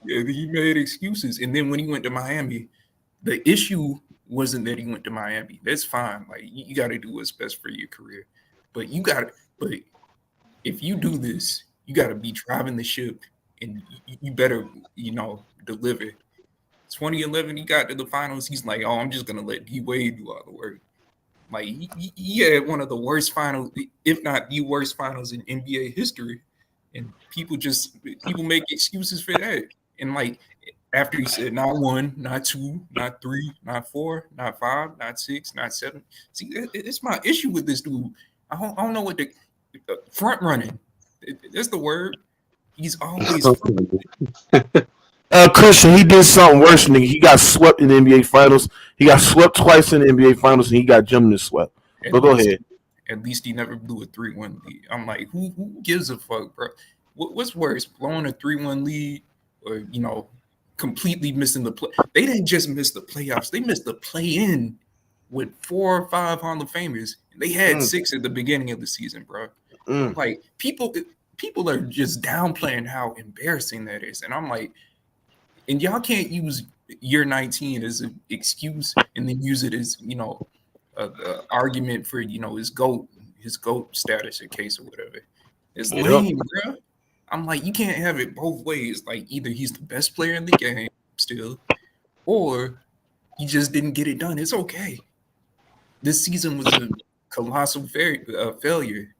yeah, he made excuses, and then when he went to Miami, the issue wasn't that he went to Miami. That's fine. Like you got to do what's best for your career, but but if you do this, you got to be driving the ship, and you better deliver. 2011, he got to the finals. He's like, oh, I'm just gonna let D Wade do all the work. Like he had one of the worst finals, if not the worst finals in NBA history, and people make excuses for that. And like after he said not one, not two, not three, not four, not five, not six, not seven. See, it's my issue with this dude. I don't know what the front running. That's the word. He's always front. Christian, he did something worse, nigga. He got swept in the NBA Finals. He got swept twice in the NBA Finals, and he got Germany swept. At But go least ahead. at least he never blew a 3-1 lead. I'm like, who gives a fuck, bro? What's worse, blowing a 3-1 lead or completely missing the play? They didn't just miss the playoffs; they missed the play-in with 4 or 5 Hall of Famers. They had Mm, 6 at the beginning of the season, bro. I'm mm. like, people are just downplaying how embarrassing that is, and I'm like, and y'all can't use year 19 as an excuse and then use it as a argument for his GOAT, his GOAT status in case or whatever. It's Yep. lame, bro. I'm like, you can't have it both ways. Like, either he's the best player in the game still, or he just didn't get it done. It's okay. This season was a colossal failure,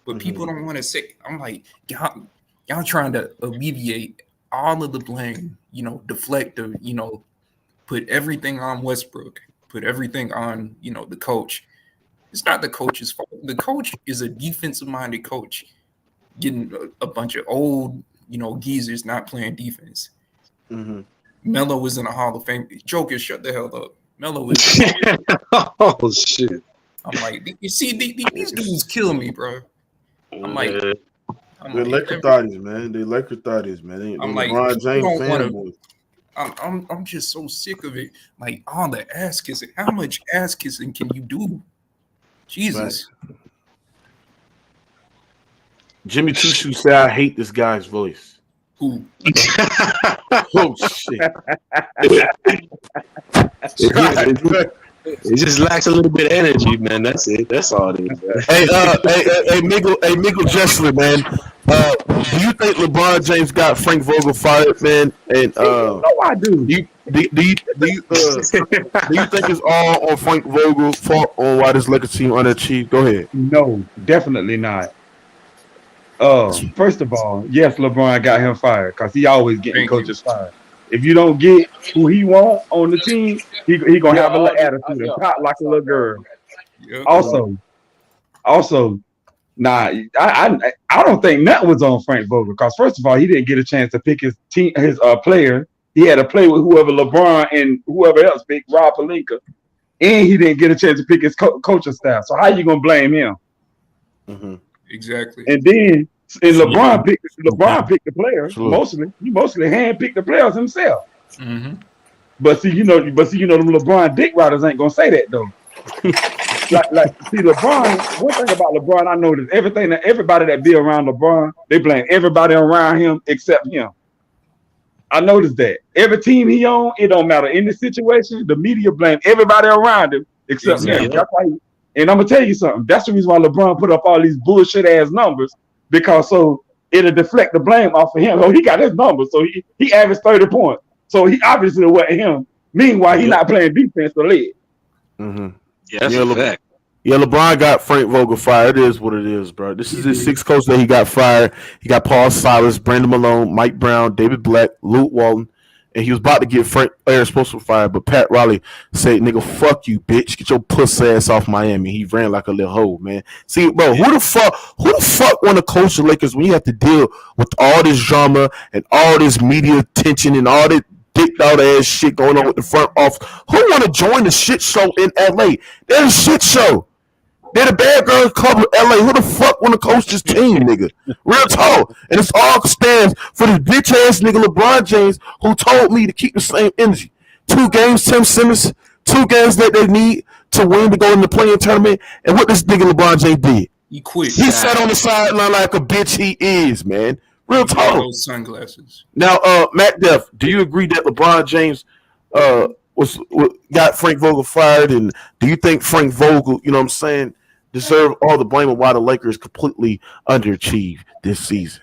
but people don't want to say. I'm like, y'all trying to alleviate all of the blame, deflect the, put everything on Westbrook, put everything on, the coach. It's not the coach's fault. The coach is a defensive-minded coach, getting a bunch of old, geezers not playing defense. Melo was in a Hall of Fame. Joker, shut the hell up. Melo was. Oh shit! I'm like, you see, these dudes kill me, bro. I'm like, They Laker thotties, man. They Laker thotties, man. They I'm like, LeBron James don't wanna- fanboys. I'm just so sick of it. Like, all the ass kissing. How much ass kissing can you do? Jesus. Jimmy Two Shoes say I hate this guy's voice. Who? Oh shit! It just lacks a little bit of energy, man. That's it. That's all it is. Hey, Miguel Jessler, man. Do you think LeBron James got Frank Vogel fired, man? And No, I do. do you think it's all on Frank Vogel's fault on why this Lakers team underachieved? Go ahead. No, definitely not. First of all, yes, LeBron got him fired because he always getting coaches fired. If you don't get who he want on the team, he gonna have a little attitude and pop like a little girl. Yep. Also, nah, I don't think nothing was on Frank Vogel because first of all, he didn't get a chance to pick his team, his player. He had to play with whoever LeBron and whoever else picked, Rob Pelinka, and he didn't get a chance to pick his coaching staff. So how you gonna blame him? Exactly. And then LeBron picked the players mostly. He mostly handpicked the players himself. But see, them LeBron dick riders ain't gonna say that though. See, LeBron. One thing about LeBron, I noticed everybody that be around LeBron, they blame everybody around him except him. I noticed that every team he on, it don't matter in this situation. The media blame everybody around him except him. That's why. And I'm gonna tell you something. That's the reason why LeBron put up all these bullshit ass numbers because so it'll deflect the blame off of him. Oh, he got his numbers, so he averaged 30 points. So he obviously wasn't him. Meanwhile, he not playing defense for lead. Yeah, that's a fact. Yeah, LeBron got Frank Vogel fired. It is what it is, bro. This is his sixth coach that he got fired. He got Paul Silas, Brandon Malone, Mike Brown, David Black, Luke Walton, and he was about to get Frank Aaron Spoelstra fired, but Pat Riley said, "Nigga, fuck you, bitch. Get your puss ass off Miami." He ran like a little hoe, man. See, bro, who the fuck want to coach the Lakers when you have to deal with all this drama and all this media attention and all this dicked out ass shit going on with the front office? Who want to join the shit show in LA? They're a shit show. They're the bad girls club of LA. Who the fuck want to coach this team, nigga? Real talk. And it's all stands for this bitch ass nigga LeBron James who told me to keep the same energy. 2 games, Tim Simmons, 2 games that they need to win to go in the playing tournament. And what this nigga LeBron James did? He quit. He sat on the sideline like a bitch he is, man. Real talk. Those sunglasses. Now, Matt Def, do you agree that LeBron James got Frank Vogel fired? And do you think Frank Vogel, you know what I'm saying, deserve all the blame of why the Lakers completely underachieved this season?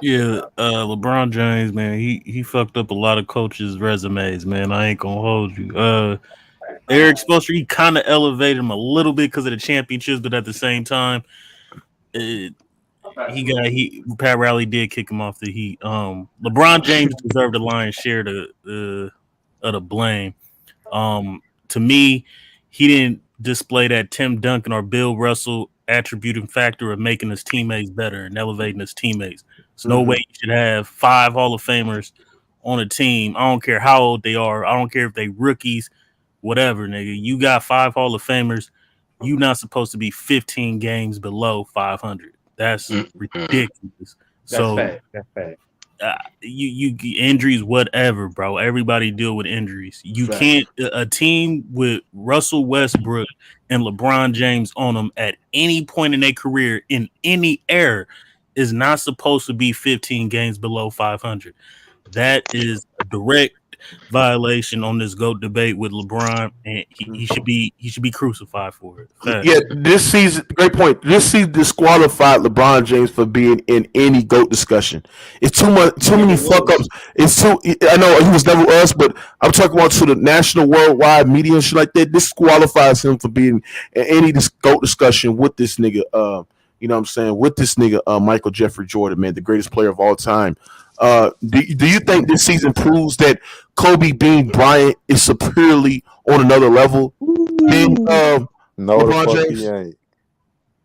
Yeah, LeBron James, man, he fucked up a lot of coaches' resumes, man. I ain't gonna hold you. Eric Spoelstra, he kind of elevated him a little bit because of the championships, but at the same time, Pat Riley did kick him off the Heat. LeBron James deserved the lion's share of the blame. To me, he didn't display that Tim Duncan or Bill Russell attributing factor of making his teammates better and elevating his teammates. There's no way you should have 5 Hall of Famers on a team. I don't care how old they are. I don't care if they rookies, whatever, nigga. You got 5 Hall of Famers. You're not supposed to be 15 games below 500. That's ridiculous. That's fact. You injuries, whatever, bro. Everybody deal with injuries. You can't a team with Russell Westbrook and LeBron James on them at any point in their career in any era is not supposed to be 15 games below 500. That is a direct. violation on this GOAT debate with LeBron, and he should be crucified for it. Fact. Yeah, this season, great point. This season disqualified LeBron James for being in any GOAT discussion. It's too many fuck ups. It's too. I know he was never us, but I'm talking about to the national, worldwide media and shit like that. This disqualifies him for being in any GOAT discussion with this nigga. You know what I'm saying? With this nigga, Michael Jeffrey Jordan, man, the greatest player of all time. Do you think this season proves that Kobe Bean Bryant is superiorly on another level than No, the LeBron fuck James? he ain't.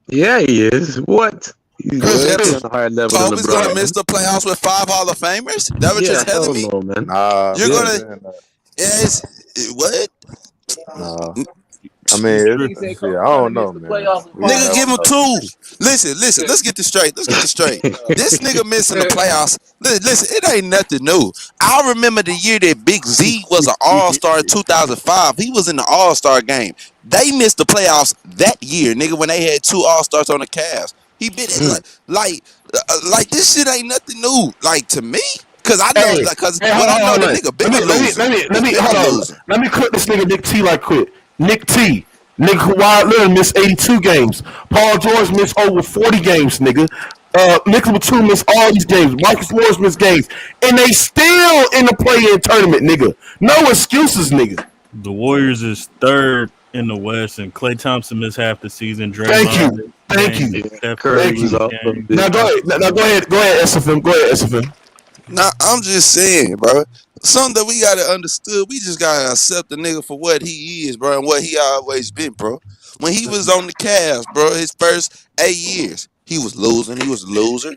Yeah, he is. What? He's Good. definitely on a higher level than Kobe's gonna LeBron. miss the playoffs with 5 Hall of Famers. That what you're Yeah, hell telling me? no, man. Nah, You're man, gonna yes. What? nah. I mean, Nigga said shit, Kobe I gonna don't miss know, the man. playoffs with We'll Nigga, five. give never him know. 2. Listen. Let's get this straight. This nigga missing the playoffs. Listen, it ain't nothing new. I remember the year that Big Z was an All-Star in 2005. He was in the All-Star game. They missed the playoffs that year, nigga, when they had 2 All-Stars on the Cavs. He been like this shit ain't nothing new. Like to me, cause I know, Hey, like, cause hey, what I know, hold the on. nigga been a loser. Let He me been a hold on. loser. Let me clip this nigga Nick T like quick. Nick T. Nigga Kawhi Leonard missed 82 games. Paul George missed over 40 games, nigga. Nicholas Batum missed all these games. Marcus Morris missed games. And they still in the play-in tournament, nigga. No excuses, nigga. The Warriors is third in the West, and Klay Thompson missed half the season. Thank Draymond you. missed Thank games. you. Yeah, Steph Curry Curry Thank was you. missed off a games. bit. Now go ahead. Go ahead, SFM. Go ahead, SFM. Nah, I'm just saying, bro. Something that we gotta understood. We just gotta accept the nigga for what he is, bro, and what he always been, bro. When he was on the Cavs, bro, his first 8 years, he was losing. He was a loser.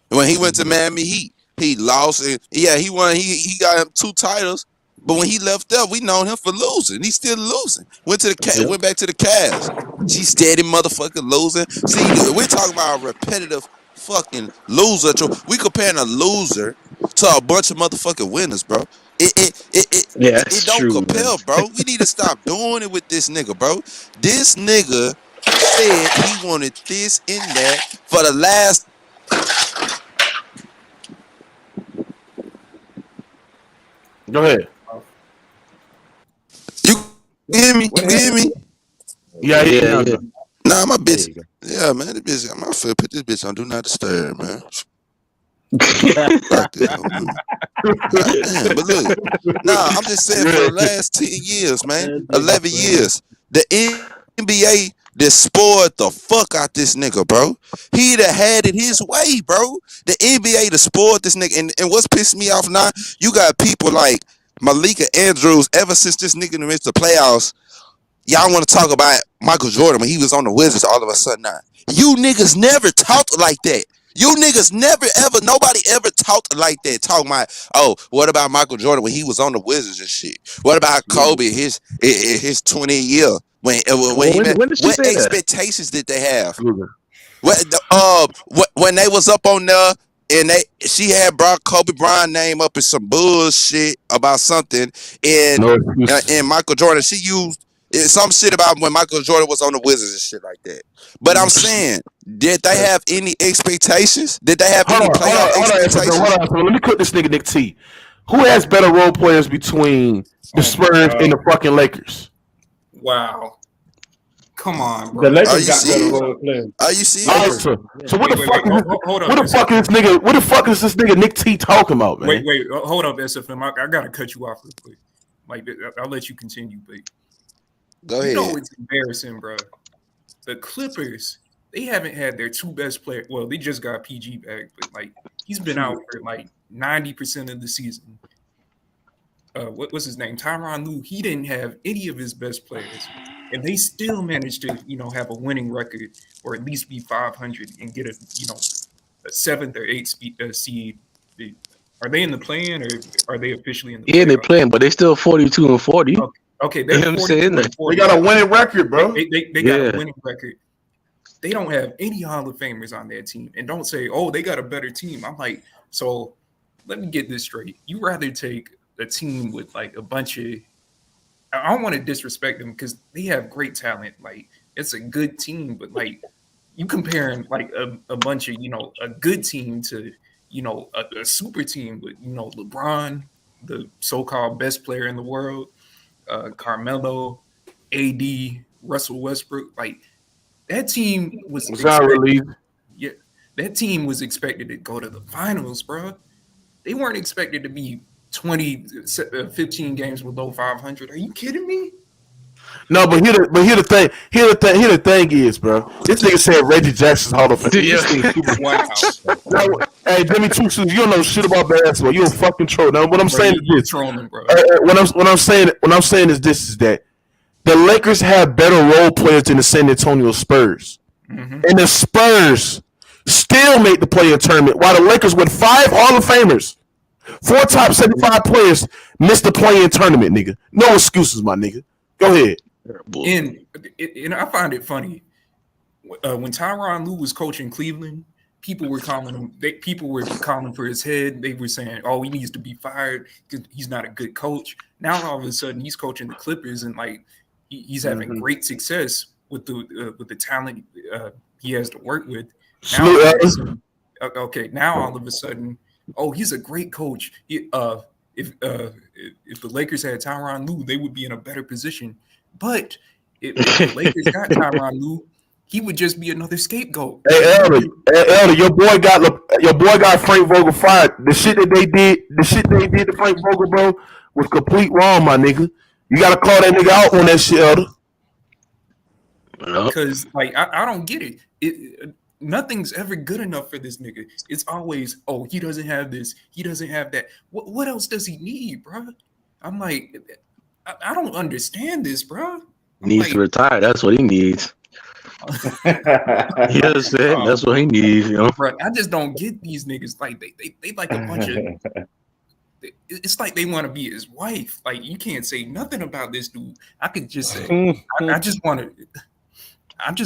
And when he went to Miami Heat, he lost. And yeah, he won. He got him 2 titles. But when he left up, we known him for losing. He's still losing. Went back to the Cavs. She steady motherfucking losing. See, we're talking about a repetitive fucking loser. We comparing a loser to a bunch of motherfucking winners, bro. Yeah, It that's don't true, man. compare, bro. We need to stop doing it with this nigga, bro. This nigga said he wanted this and that for the last. Go ahead. You hear me? You hear me? Yeah, Yeah, yeah. yeah. Nah, my There bitch. you go. Yeah, man, this bitch. I'm not finna put this bitch on Do Not Disturb, man. Like this, man. Damn, but look, nah, I'm just saying for the last 10 years, man, 11 years, the NBA just spoiled the fuck out this nigga, bro. He'd have had it his way, bro. The NBA just spoiled this nigga. And what's pissing me off now, you got people like Malika Andrews, ever since this nigga missed the playoffs, y'all want to talk about Michael Jordan when he was on the Wizards all of a sudden now. You niggas never talked like that. You niggas never ever, nobody ever talked like that. Talking about, oh, what about Michael Jordan when he was on the Wizards and shit? What about Kobe, his 20 year when he met? When did she What say that? expectations did they have? When they was up on there and she had brought Kobe Bryant name up in some bullshit about something, and No excuses. and Michael Jordan, she used some shit about when Michael Jordan was on the Wizards and shit like that. But I'm saying, did they have any expectations? Did they have any playoff expectations? Hold on. So let me cook this nigga Nick T. Who has better role players between the Oh my Spurs and God. the fucking Lakers? Wow. Come on, The bro. Are Lakers you got better serious? role players. Are you All right, serious? so what the Wait. fuck is Hold up. what the fuck is this nigga? What the fuck is this nigga Nick T talking about, man? Wait. Hold up, SFM. I gotta cut you off real quick. Like, I'll let you continue, but Go you know ahead. it's embarrassing, bro. The Clippers, they haven't had their 2 best players. Well, they just got PG back, but like he's been out for like 90% of the season. What's his name? Tyronn Lue. He didn't have any of his best players, and they still managed to, have a winning record or at least be 500 and get a 7th or 8th seed. Are they in the play-in or are they officially in the Yeah, they're playoffs? playing, but they still 42-40. Okay, You they're know what I'm saying? 42-40. They got a winning record, bro. They Yeah. got a winning record. They don't have any Hall of Famers on their team. And don't say, oh, they got a better team. I'm like, so let me get this straight. You rather take a team with like a bunch of, I don't want to disrespect them because they have great talent. Like, it's a good team, but like you comparing like a bunch of, a good team to, a super team with, LeBron, the so-called best player in the world, Carmelo, AD, Russell Westbrook. Like that team was It's not really. yeah, that team was expected to go to the finals, bro. They weren't expected to be 15 games below 500. Are you kidding me? No, but here the thing is, bro. This nigga said Reggie Jackson's Hall of Fame. This nigga super Wow. now, hey, Jimmy Two Shoes, you don't know shit about basketball. You a fucking troll. Now, what I'm Bro, saying is you're this. trolling, bro. What I'm saying is this is that the Lakers have better role players than the San Antonio Spurs, and the Spurs still make the play-in tournament, while the Lakers with 5 Hall of Famers, 4 top 75 players missed the play-in tournament, nigga. No excuses, my nigga. Go ahead. And I find it funny when Tyronn Lue was coaching Cleveland, people were calling him. People were calling for his head. They were saying, "Oh, he needs to be fired because he's not a good coach." Now all of a sudden, he's coaching the Clippers, and like he's having great success with the talent he has to work with. Now all of a sudden, oh, he's a great coach. If the Lakers had Tyronn Lue, they would be in a better position. But if the Lakers got Tyronn Lue, he would just be another scapegoat. Hey, Elder, your boy got Frank Vogel fired. The shit they did to Frank Vogel, bro, was complete wrong, my nigga. You gotta call that nigga out on that shit, Elder. Because like I don't get it. Nothing's ever good enough for this nigga. It's always, oh, he doesn't have this, he doesn't have that. What else does he need, bro? I'm like, I don't understand this, bro. Needs to retire. That's what he needs. Yes, that's what he needs. You know, bro. I just don't get these niggas. Like they like a bunch of. It's like they want to be his wife. Like you can't say nothing about this dude. I could just say, I just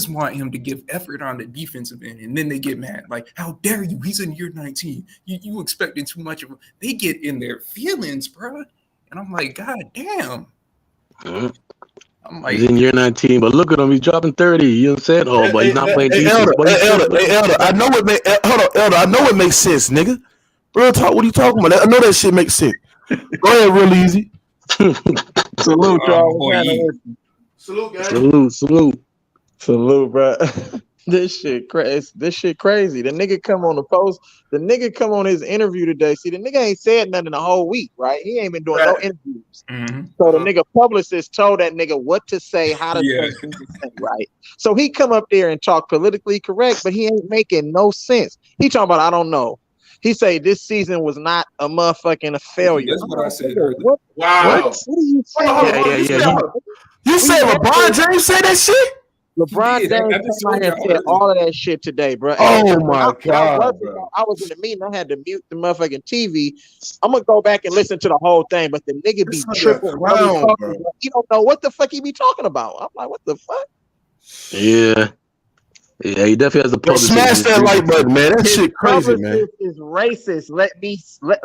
want him to give effort on the defensive end, and then they get mad. Like, how dare you? He's in year 19. You expected too much of him. They get in their feelings, bro. And I'm like, God damn. I'm like, he's in year 19, but look at him. He's dropping 30. You know what I'm saying? Oh, but he's not playing defense. Elder, I know it makes sense, nigga. Real talk. What are you talking about? I know that shit makes sense. Go ahead, real easy. Salute, y'all. Salute, bro. This shit crazy. The nigga come on the post. The nigga come on his interview today. See, the nigga ain't said nothing the whole week, right? He ain't been doing no interviews. So the nigga publicist told that nigga what to say, how to say, right? So he come up there and talk politically correct, but he ain't making no sense. He talking about, I don't know. He say this season was not a motherfucking failure. That's what I said. Wow. What are you saying? You said LeBron James said that shit? LeBron James came out and said all of that shit today, bro. Oh my God, I was in the meeting. I had to mute the motherfucking TV. I'm gonna go back and listen to the whole thing, but the nigga be tripping around, bro. You don't know what the fuck he be talking about. I'm like, what the fuck? Yeah, he definitely has a publicist. Smash that like button, man. That shit crazy, man. Is racist.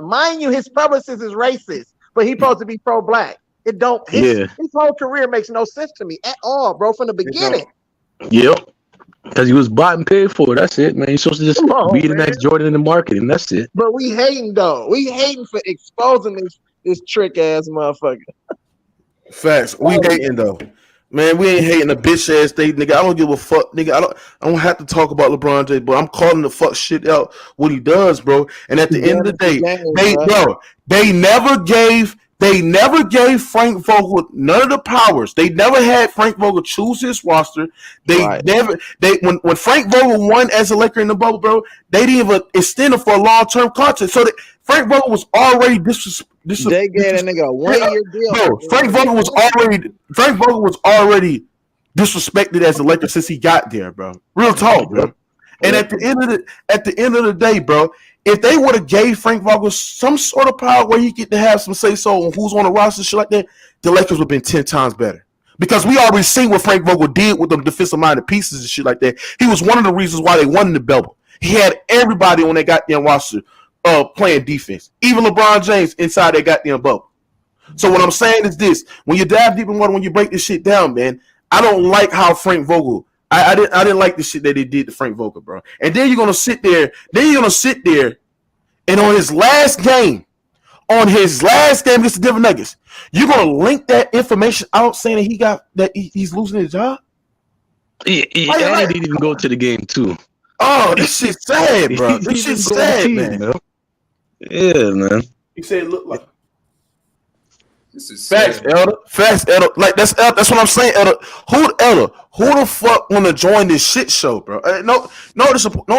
Mind you, his publicist is racist, but he supposed to be pro-black. It don't. His whole career makes no sense to me at all, bro. From the beginning. Yep. Because he was bought and paid for. That's it, man. You're supposed to just be the next Jordan in the market, and that's it. But we hating though. We hating for exposing this trick ass motherfucker. Facts. We hating though. Man, we ain't hating a bitch ass thing, nigga. I don't give a fuck, nigga. I don't have to talk about LeBron James, but I'm calling the fuck shit out what he does, bro. And at the end of the day, they never gave Frank Vogel none of the powers. They never had Frank Vogel choose his roster. When Frank Vogel won as a Laker in the bubble, bro, they didn't even extend him for a long-term contract. So Frank Vogel was already they gave a nigga a 1-year deal. Bro, Frank Vogel was already disrespected as a Laker since he got there, bro. Real talk, bro. And at the end of the day, bro, if they would have gave Frank Vogel some sort of power where he get to have some say so on who's on the roster, shit like that, the Lakers would have been 10 times better. Because we already seen what Frank Vogel did with them defensive minded pieces and shit like that. He was one of the reasons why they won the bubble. He had everybody on that goddamn roster playing defense, even LeBron James inside that goddamn bubble. So what I'm saying is this: when you dive deep in water, when you break this shit down, man, I don't like how Frank Vogel. I didn't like the shit that they did to Frank Vogel, bro. And then you're gonna sit there. And on his last game, on his last game against the Denver Nuggets, you gonna link that information out saying that he's losing his job? And he didn't even go to the game too. Oh, this shit's sad, bro. This shit's sad, man. Yeah, man. He said it looked like. This is Facts, sad. Elder. Facts, Elder. Like that's what I'm saying, Elder. Who the fuck wanna join this shit show, bro? No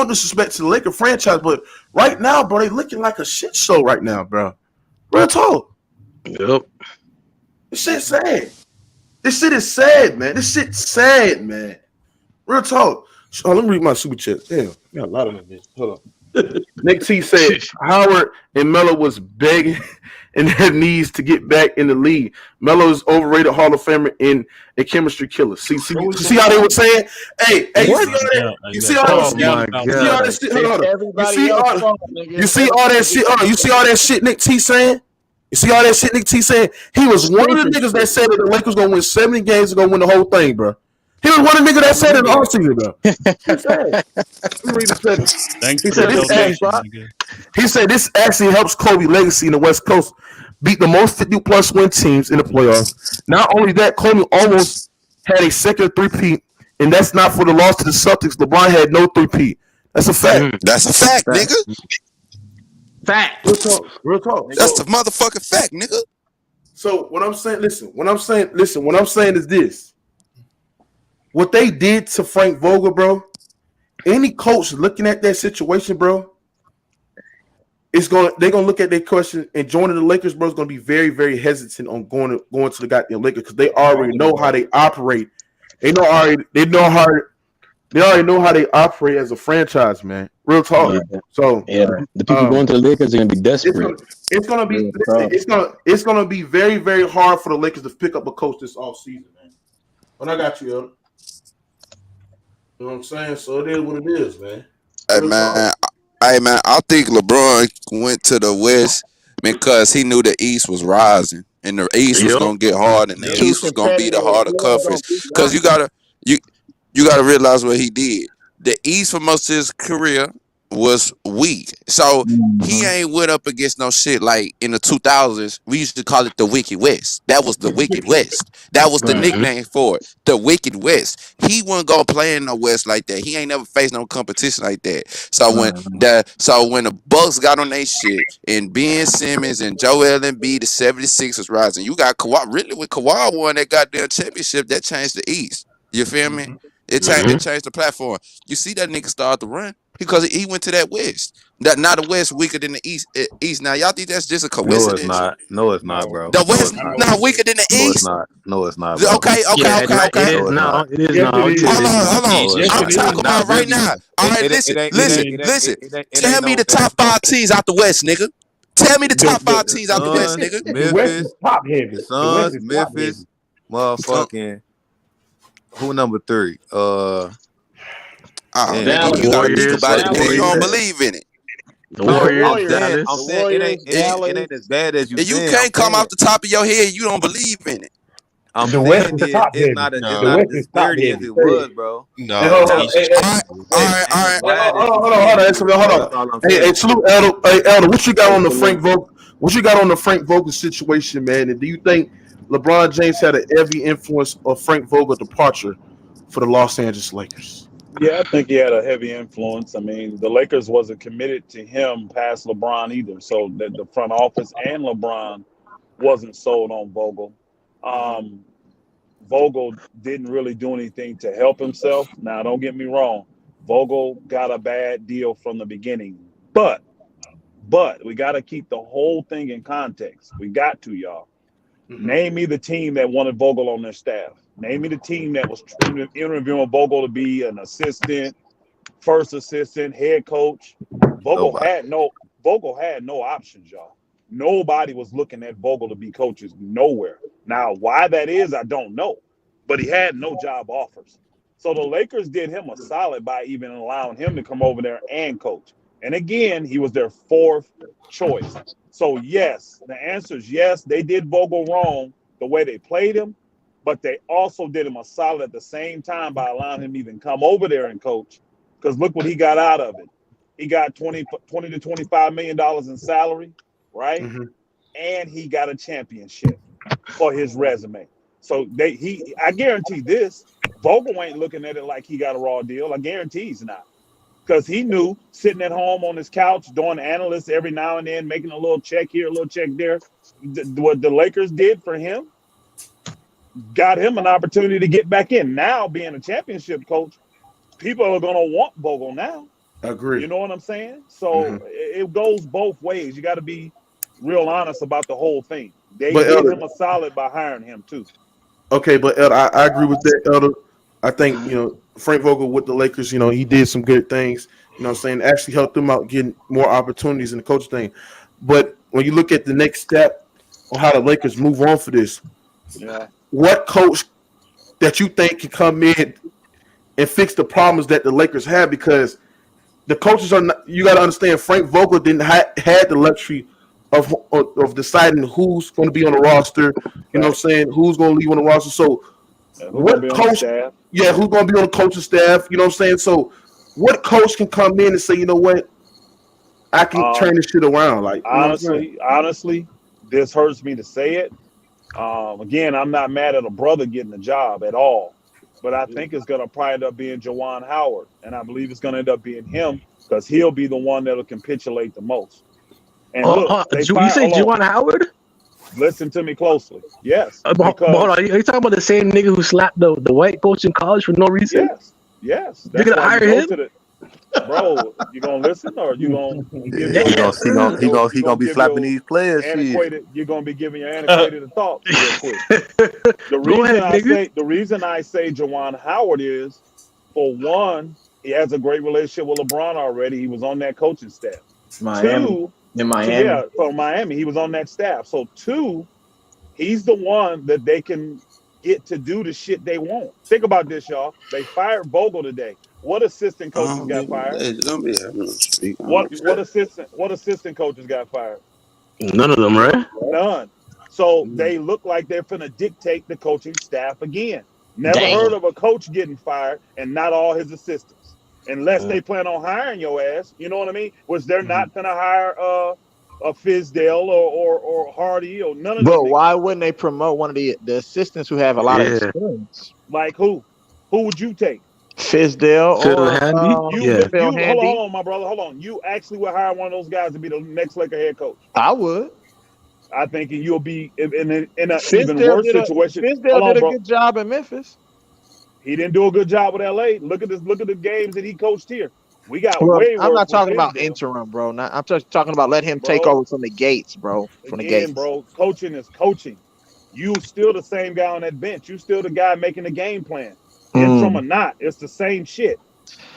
disrespect to the Lakers franchise, but right now, bro, they looking like a shit show right now, bro. Real talk. Yep. This shit's sad. This shit is sad, man. This shit's sad, man. Real talk. Oh, let me read my super chat. Damn, got a lot of them, bitch. Hold on. Nick T said Howard and Melo was begging in their knees to get back in the league. Melo is overrated Hall of Famer and a chemistry killer. See how they were saying? Hey, you see all that shit? Hold on. You see all that shit? Hold on. You see all that shit Nick T saying? You see all that shit Nick T saying? He was one of the niggas that said that the Lakers gonna win 70 games and gonna win the whole thing, bro. He was one of the niggas that said it in the offseason, bro. Let me read the sentence. He said this actually helps Kobe's legacy in the West Coast beat the most 50-plus win teams in the playoffs. Not only that, Kobe almost had a second three-peat, and that's not for the loss to the Celtics. LeBron had no three-peat. That's a fact. That's a fact, nigga. Fact. Real talk. That's the motherfucking fact, nigga. So what I'm saying, what I'm saying is this. What they did to Frank Vogel, bro, any coach looking at that situation, bro, they're gonna look at their question and joining the Lakers, bro, is gonna be very, very hesitant on going to the goddamn Lakers because they already know how they operate. They already know how they operate as a franchise, man. Real talk. Yeah. So the people going to the Lakers are gonna be desperate. It's gonna be very, very hard for the Lakers to pick up a coach this offseason, man. But I got you, Elder. You know what I'm saying? So it is what it is, man. Hey man, I think LeBron went to the West because he knew the East was rising and the East was gonna get hard and the East was gonna be the harder conference. Because you gotta realize what he did. The East for most of his career was weak, so he ain't went up against no shit like in the 2000s. We used to call it the Wicked West. That was the Wicked West. That was the nickname for it, the Wicked West. He wasn't gonna play in the West like that. He ain't never faced no competition like that. So when the Bucks got on their shit and Ben Simmons and Joel Embiid, the 76ers rising, you got Kawhi. Really, when Kawhi won that goddamn championship, that changed the East. You feel me? It changed the platform. You see that nigga start to run because he went to that West. That now the West weaker than the East. Now y'all think that's just a coincidence? No, it's not, bro. The West not weaker than the East. No, it's not. Bro. Okay. It is now. Hold on. I'm talking about right now. All right, listen. Tell me the top 5 teams out the West, nigga. Tell me the top 5 teams out the West, nigga. Memphis, the Suns, Memphis, motherfucking. Who number 3? You gotta think about it because you don't believe in it. The Warriors. I'm saying it ain't as bad as you. And you can't come off the top of your head. You don't believe in it. I'm saying it's not as sturdy as it was, bro. No. All right. Hold on. Hey, salute Elder. Hey, Elder, what you got on the Frank Vogel? What you got on the Frank Vogel situation, man? And do you think LeBron James had a heavy influence of Frank Vogel's departure for the Los Angeles Lakers? Yeah, I think he had a heavy influence. I mean, the Lakers wasn't committed to him past LeBron either. So the front office and LeBron wasn't sold on Vogel. Vogel didn't really do anything to help himself. Now, don't get me wrong. Vogel got a bad deal from the beginning. But we got to keep the whole thing in context. We got to, y'all. Name me the team that wanted Vogel on their staff. Name me the team that was interviewing Vogel to be an assistant, first assistant, head coach. Vogel had no options, y'all. Nobody was looking at Vogel to be coaches nowhere. Now, why that is, I don't know. But he had no job offers. So the Lakers did him a solid by even allowing him to come over there and coach. And again, he was their 4th choice. So yes, the answer is yes, they did Vogel wrong the way they played him, but they also did him a solid at the same time by allowing him to even come over there and coach. Because look what he got out of it. He got $20 to $25 million in salary, right? and he got a championship for his resume. So I guarantee this. Vogel ain't looking at it like he got a raw deal. I guarantee he's not. Because he knew sitting at home on his couch doing analysts every now and then, making a little check here, a little check there. What the Lakers did for him got him an opportunity to get back in. Now, being a championship coach, people are going to want Vogel now. I agree. You know what I'm saying? So it goes both ways. You got to be real honest about the whole thing. They did him a solid by hiring him, too. Okay, but Elder, I agree with that, Elder. I think, Frank Vogel with the Lakers, he did some good things, what I'm saying, actually helped them out getting more opportunities in the coach thing. But when you look at the next step on how the Lakers move on for this, what coach that you think can come in and fix the problems that the Lakers have? Because the coaches are not, you got to understand, Frank Vogel didn't had the luxury of deciding who's going to be on the roster, you know what I'm saying, who's going to leave on the roster. So what coach, who's going to be on the coaching staff, you know what I'm saying? So what coach can come in and say, you know what, I can turn this shit around? Like, honestly, this hurts me to say it. Again, I'm not mad at a brother getting a job at all, but I think it's going to probably end up being Juwan Howard, and I believe it's going to end up being him because he'll be the one that'll capitulate the most. And look, you say Juwan Howard? Listen to me closely. Yes. Hold on. Are you talking about the same nigga who slapped the white coach in college for no reason? Yes. You're going to hire him? Bro, you gonna listen or you gonna give he gonna be slapping these players? You're gonna be giving your antiquated thoughts real quick. The reason I say Juwan Howard is, for one, he has a great relationship with LeBron already. He was on that coaching staff. In Miami. So Miami, he was on that staff. So 2, he's the one that they can get to do the shit they want. Think about this, y'all. They fired Vogel today. What assistant coaches got fired? What assistant coaches got fired? None of them, right? None. So they look like they're finna dictate the coaching staff again. Never heard of a coach getting fired and not all his assistants, unless they plan on hiring your ass. You know what I mean? Which they're not gonna hire a Fizdale or Hardy or none of them. But why wouldn't they promote one of the assistants who have a lot of experience? Like who? Who would you take? Fizdale or Handy? Hold on, my brother. Hold on. You actually would hire one of those guys to be the next Laker head coach? I would. I think you'll be in an even worse situation. Fizdale did a good job in Memphis. He didn't do a good job with LA. Look at the games that he coached here. We got way worse. I'm not talking about interim, bro. I'm just talking about let him take over from the gates, bro. From the gates, bro. Coaching is coaching. You still the same guy on that bench. You still the guy making the game plan. Interim or not, it's the same shit.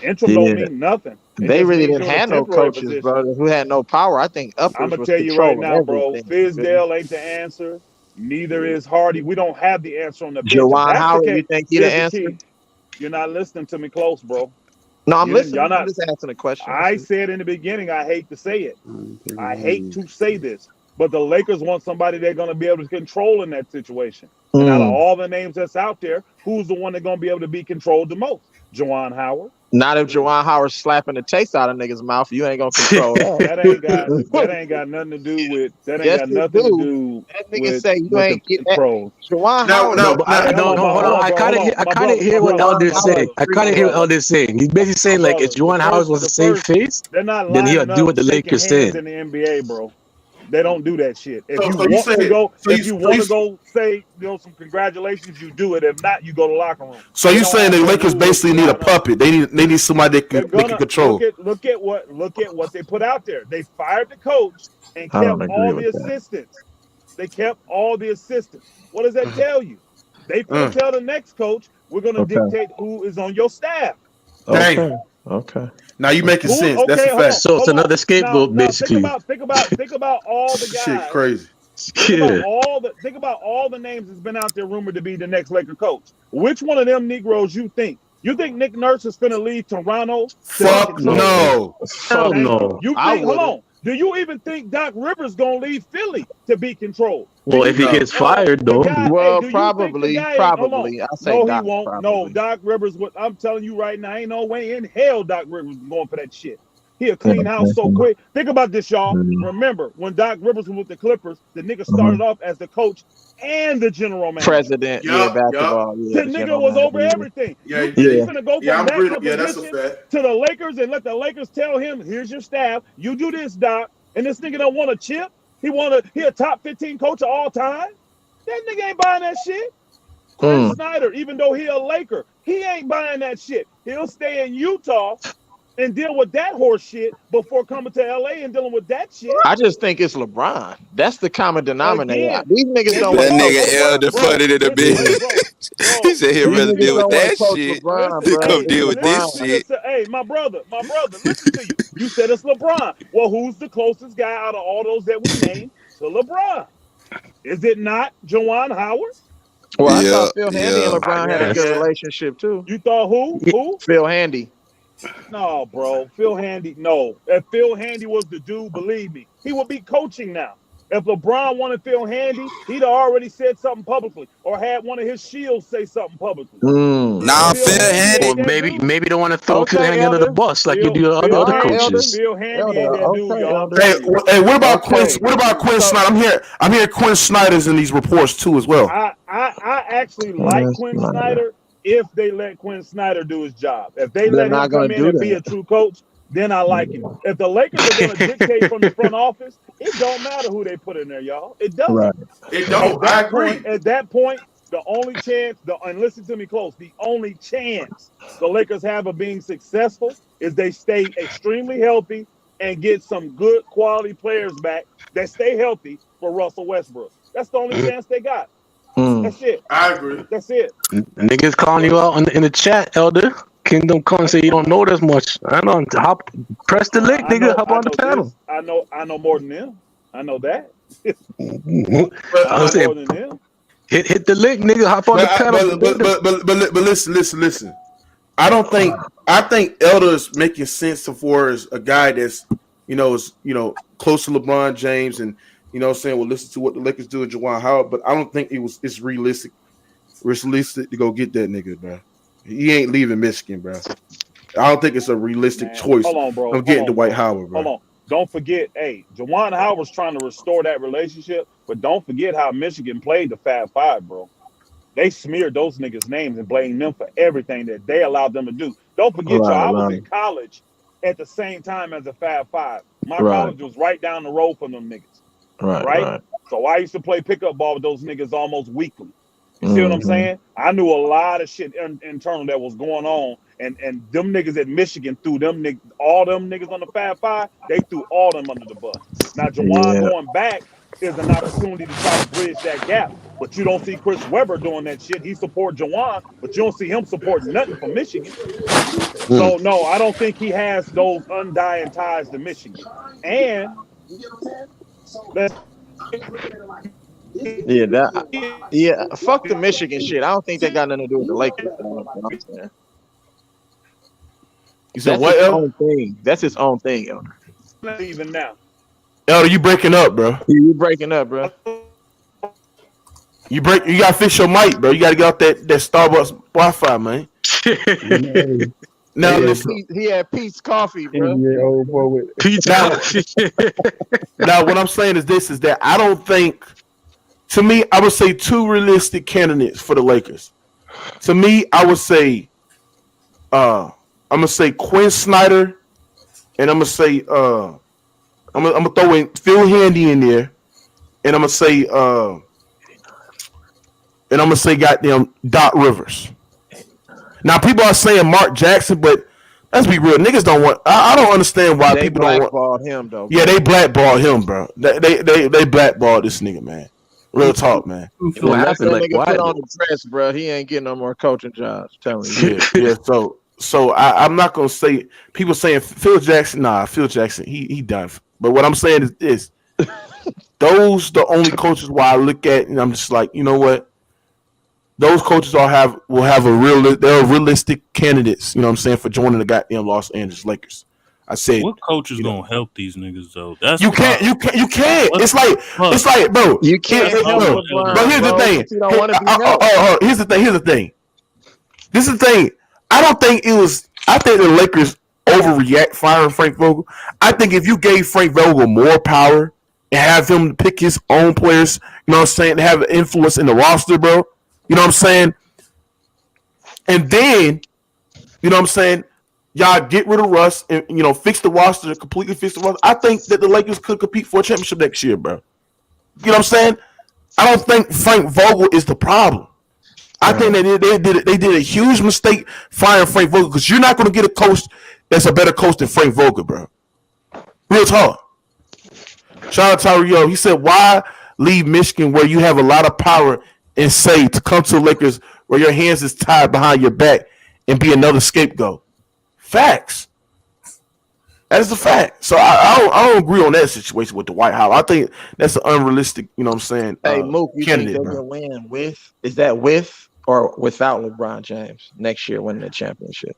Interim don't mean nothing. They really didn't have no coaches, bro, who had no power. I think I'm gonna tell you right now, bro. Fizdale ain't the answer. Neither is Hardy. We don't have the answer on the bench. Juwan Howard, you think he the answer? You're not listening to me close, bro. No, I'm listening. I'm just answering the question. I said in the beginning, I hate to say it. I hate to say this, but the Lakers want somebody they're going to be able to control in that situation. And out of all the names that's out there, who's the one that's going to be able to be controlled the most? Juwan Howard. Not if Juwan Howard's slapping the taste out of niggas' mouth, you ain't gonna control that. that ain't got nothing to do with. That ain't got nothing to do. That nigga say you ain't get that. Juwan Howard. No, hold on. I kind of hear what Elder's saying. I kind of hear what Elder's saying. He's basically saying like, if Juwan Howard was to save face, then he'll do what the Lakers said. In the NBA, bro. They don't do that shit. If you want to go say some congratulations, you do it. If not, you go to the locker room. So you saying the Lakers basically need a puppet? They need somebody that can control. Look at what they put out there. They fired the coach and kept all the assistants. They kept all the assistants. What does that tell you? They tell the next coach, we're going to dictate who is on your staff. Okay. Now you making sense. That's a fact. So it's another scapegoat, basically. Think about all the guys. Shit, crazy. Think about all the names that's been out there rumored to be the next Laker coach. Which one of them Negroes you think? You think Nick Nurse is finna leave Toronto? Fuck no. Hell no. You think? Hold on. Do you even think Doc Rivers gonna leave Philly to be controlled? Well, if he gets fired, though. Probably. I say no, Doc he won't. Probably. No, Doc Rivers. I'm telling you right now, ain't no way in hell Doc Rivers is going for that shit. He'll clean house so quick. Think about this, y'all. Remember, when Doc Rivers was with the Clippers, the nigga started off as the coach and the general manager. President, basketball. The nigga was over everything. You think he's gonna go from that position to the Lakers and let the Lakers tell him, here's your staff, you do this, Doc, and this nigga don't want a chip? He a top 15 coach of all time? That nigga ain't buying that shit. Quinn Snyder, even though he a Laker, he ain't buying that shit. He'll stay in Utah and deal with that horse shit before coming to LA and dealing with that shit. I just think it's LeBron. That's the common denominator. Again, These niggas don't That want nigga Elder funny in the bit. He said he'd rather deal with that shit than come deal with this shit. Hey, my brother, listen to you. You said it's LeBron. Well, who's the closest guy out of all those that we named to LeBron? Is it not Juwan Howard? Well, I thought Phil Handy and LeBron had a good relationship too. You thought who? Who? Phil Handy. No, bro. Phil Handy. No. If Phil Handy was the dude, believe me, he would be coaching now. If LeBron wanted Phil Handy, he'd already said something publicly or had one of his shields say something publicly. Nah, Phil Handy. Or maybe don't want to throw Phil Handy under the bus like you do the other coaches. Phil Handy ain't that dude, y'all. Hey, what about Quinn? What about Quinn Snyder? I'm hearing Quinn Snyder's in these reports too as well. I actually like Quinn Snyder if they let Quinn Snyder do his job. If they let him come in and be a true coach, then I like him. If the Lakers are going to dictate from the front office, it don't matter who they put in there, y'all. It doesn't. Right. It don't. I agree. At that point, the only chance, and listen to me close, the only chance the Lakers have of being successful is they stay extremely healthy and get some good quality players back that stay healthy for Russell Westbrook. That's the only chance they got. That's it. I agree. That's it. Niggas calling you out in the chat, Elder. Kingdom come and say you don't know this much. I know. Press the link, nigga. Hop on the panel. I know more than them. I know that. I was saying, more than them. Hit the link, nigga. Hop on the panel. But listen. I think Elder is making sense for a guy that's close to LeBron James and saying, well, listen to what the Lakers do with Juwan Howard, but I don't think it's realistic to go get that nigga, bro. He ain't leaving Michigan, bro. I don't think it's a realistic choice. Hold on, bro. of getting Dwight Howard, bro. Hold on. Don't forget, Juwan Howard's trying to restore that relationship, but don't forget how Michigan played the Fab Five, bro. They smeared those niggas' names and blamed them for everything that they allowed them to do. Don't forget, I was in college at the same time as the Fab Five. My college was right down the road from them niggas. Right? So I used to play pickup ball with those niggas almost weekly. You see what I'm saying? I knew a lot of shit internal that was going on, and them niggas at Michigan threw all them niggas on the Fab Five. They threw all them under the bus. Now Juwan going back is an opportunity to try to bridge that gap, but you don't see Chris Webber doing that shit. He supports Juwan, but you don't see him supporting nothing from Michigan. So no, I don't think he has those undying ties to Michigan. And fuck the Michigan shit. I don't think they got nothing to do with the Lakers. You said what? His own thing. That's his own thing, Elder. Not even now. Elder, you breaking up, bro? You breaking up, bro? You gotta fix your mic, bro. You gotta get off that Starbucks Wi-Fi, man. Now he had Pete's coffee, bro. Pete's coffee. Now, what I'm saying is that I don't think. To me, I would say two realistic candidates for the Lakers. To me, I would say, I'm gonna say Quinn Snyder, and I'm gonna say, I'm gonna throw in Phil Handy in there, and I'm gonna say, goddamn Doc Rivers. Now, people are saying Mark Jackson, but let's be real, niggas don't want. I don't understand why people don't want. They blackballed him, though. Yeah, they blackballed him, bro. They blackballed this nigga, man. Real talk, man. That's that nigga put on the dress, bro. He ain't getting no more coaching jobs. Telling you. Yeah. So I'm not gonna say people saying Phil Jackson. Nah, Phil Jackson, he done. But what I'm saying is this: those the only coaches where I look at, and I'm just like, you know what? Those coaches will have they're realistic candidates. You know what I'm saying, for joining the goddamn Los Angeles Lakers. I said, what coach is gonna help these niggas though? That's you can't. It's like, bro, you can't. But here's the thing. Here's the thing. This is the thing. I don't think it was. I think the Lakers overreact firing Frank Vogel. I think if you gave Frank Vogel more power and have him pick his own players, you know what I'm saying, have an influence in the roster, bro. You know what I'm saying? And then, you know what I'm saying, y'all get rid of Russ and fix the roster, completely fix the roster. I think that the Lakers could compete for a championship next year, bro. You know what I'm saying? I don't think Frank Vogel is the problem. I think that they did a huge mistake firing Frank Vogel because you're not going to get a coach that's a better coach than Frank Vogel, bro. Real talk. Shout out to Tyree. He said, "Why leave Michigan where you have a lot of power and say to come to the Lakers where your hands is tied behind your back and be another scapegoat?" Facts. That is a fact. So I don't agree on that situation with the White House. I think that's an unrealistic, you know what I'm saying, Hey, Mook, you think candidate, they bro. can win with or without LeBron James next year winning the championship?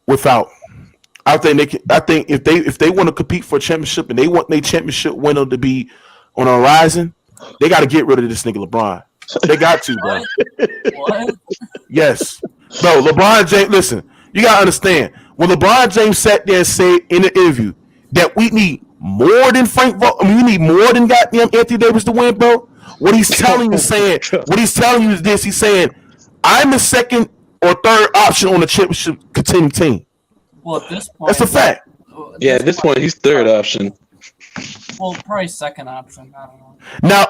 Without. I think they can. I think if they want to compete for a championship and they want their championship winner to be on the horizon, they got to get rid of this nigga LeBron. They got to, bro. What? Yes, bro. LeBron James. Listen, you gotta understand. When LeBron James sat there and said in the interview that we need more than Frank Vogel, I mean, we need more than goddamn Anthony Davis to win, bro. What he's telling you is this. He's saying, I'm the second or third option on the championship contending team. Well, at this point, that's a fact. Yeah, at this point, he's third option. Well, probably second option. I don't know. Now,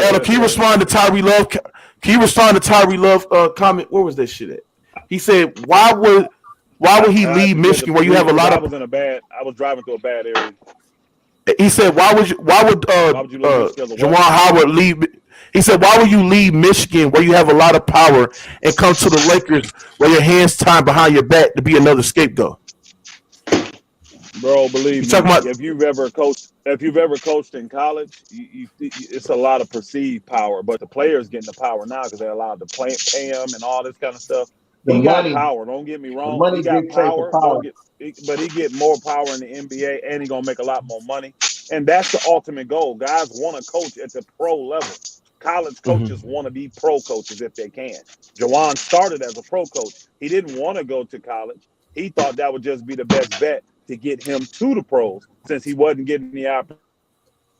Ella, can you respond to Tyree Love? Can you respond to Tyree Love comment? Where was that shit at? He said, "Why would he leave Michigan where you have a lot of?" I was driving through a bad area. He said, "Why would Juwan Howard leave?" He said, "Why would you leave Michigan where you have a lot of power and come to the Lakers where your hands tied behind your back to be another scapegoat?" Bro, believe me, if you've ever coached in college, it's a lot of perceived power, but the players getting the power now because they're allowed to pay them and all this kind of stuff. He got power. Don't get me wrong. He got power. But he get more power in the NBA, and he gonna make a lot more money. And that's the ultimate goal. Guys want to coach at the pro level. College coaches want to be pro coaches if they can. Juwan started as a pro coach. He didn't want to go to college. He thought that would just be the best bet to get him to the pros since he wasn't getting the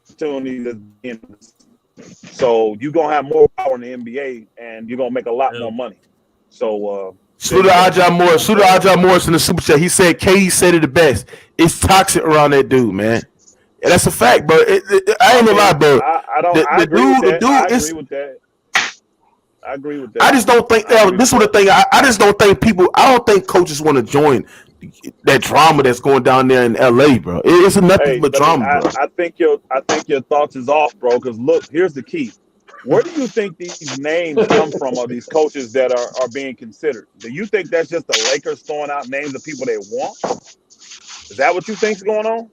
opportunity. So you're going to have more power in the NBA, and you're going to make a lot more money. So Salute to Ajay Morris in the super chat. He said, "KD said it the best. It's toxic around that dude, man." And that's a fact, bro. I ain't gonna lie, bro. I agree with that. I agree with that. I just don't think this is the thing. I just don't think people. I don't think coaches want to join that drama that's going down there in LA, bro. It's nothing but drama, bro. I think your thoughts is off, bro. Because look, here's the key. Where do you think these names come from of these coaches that are being considered? Do you think that's just the Lakers throwing out names of people they want? Is that what you think's going on?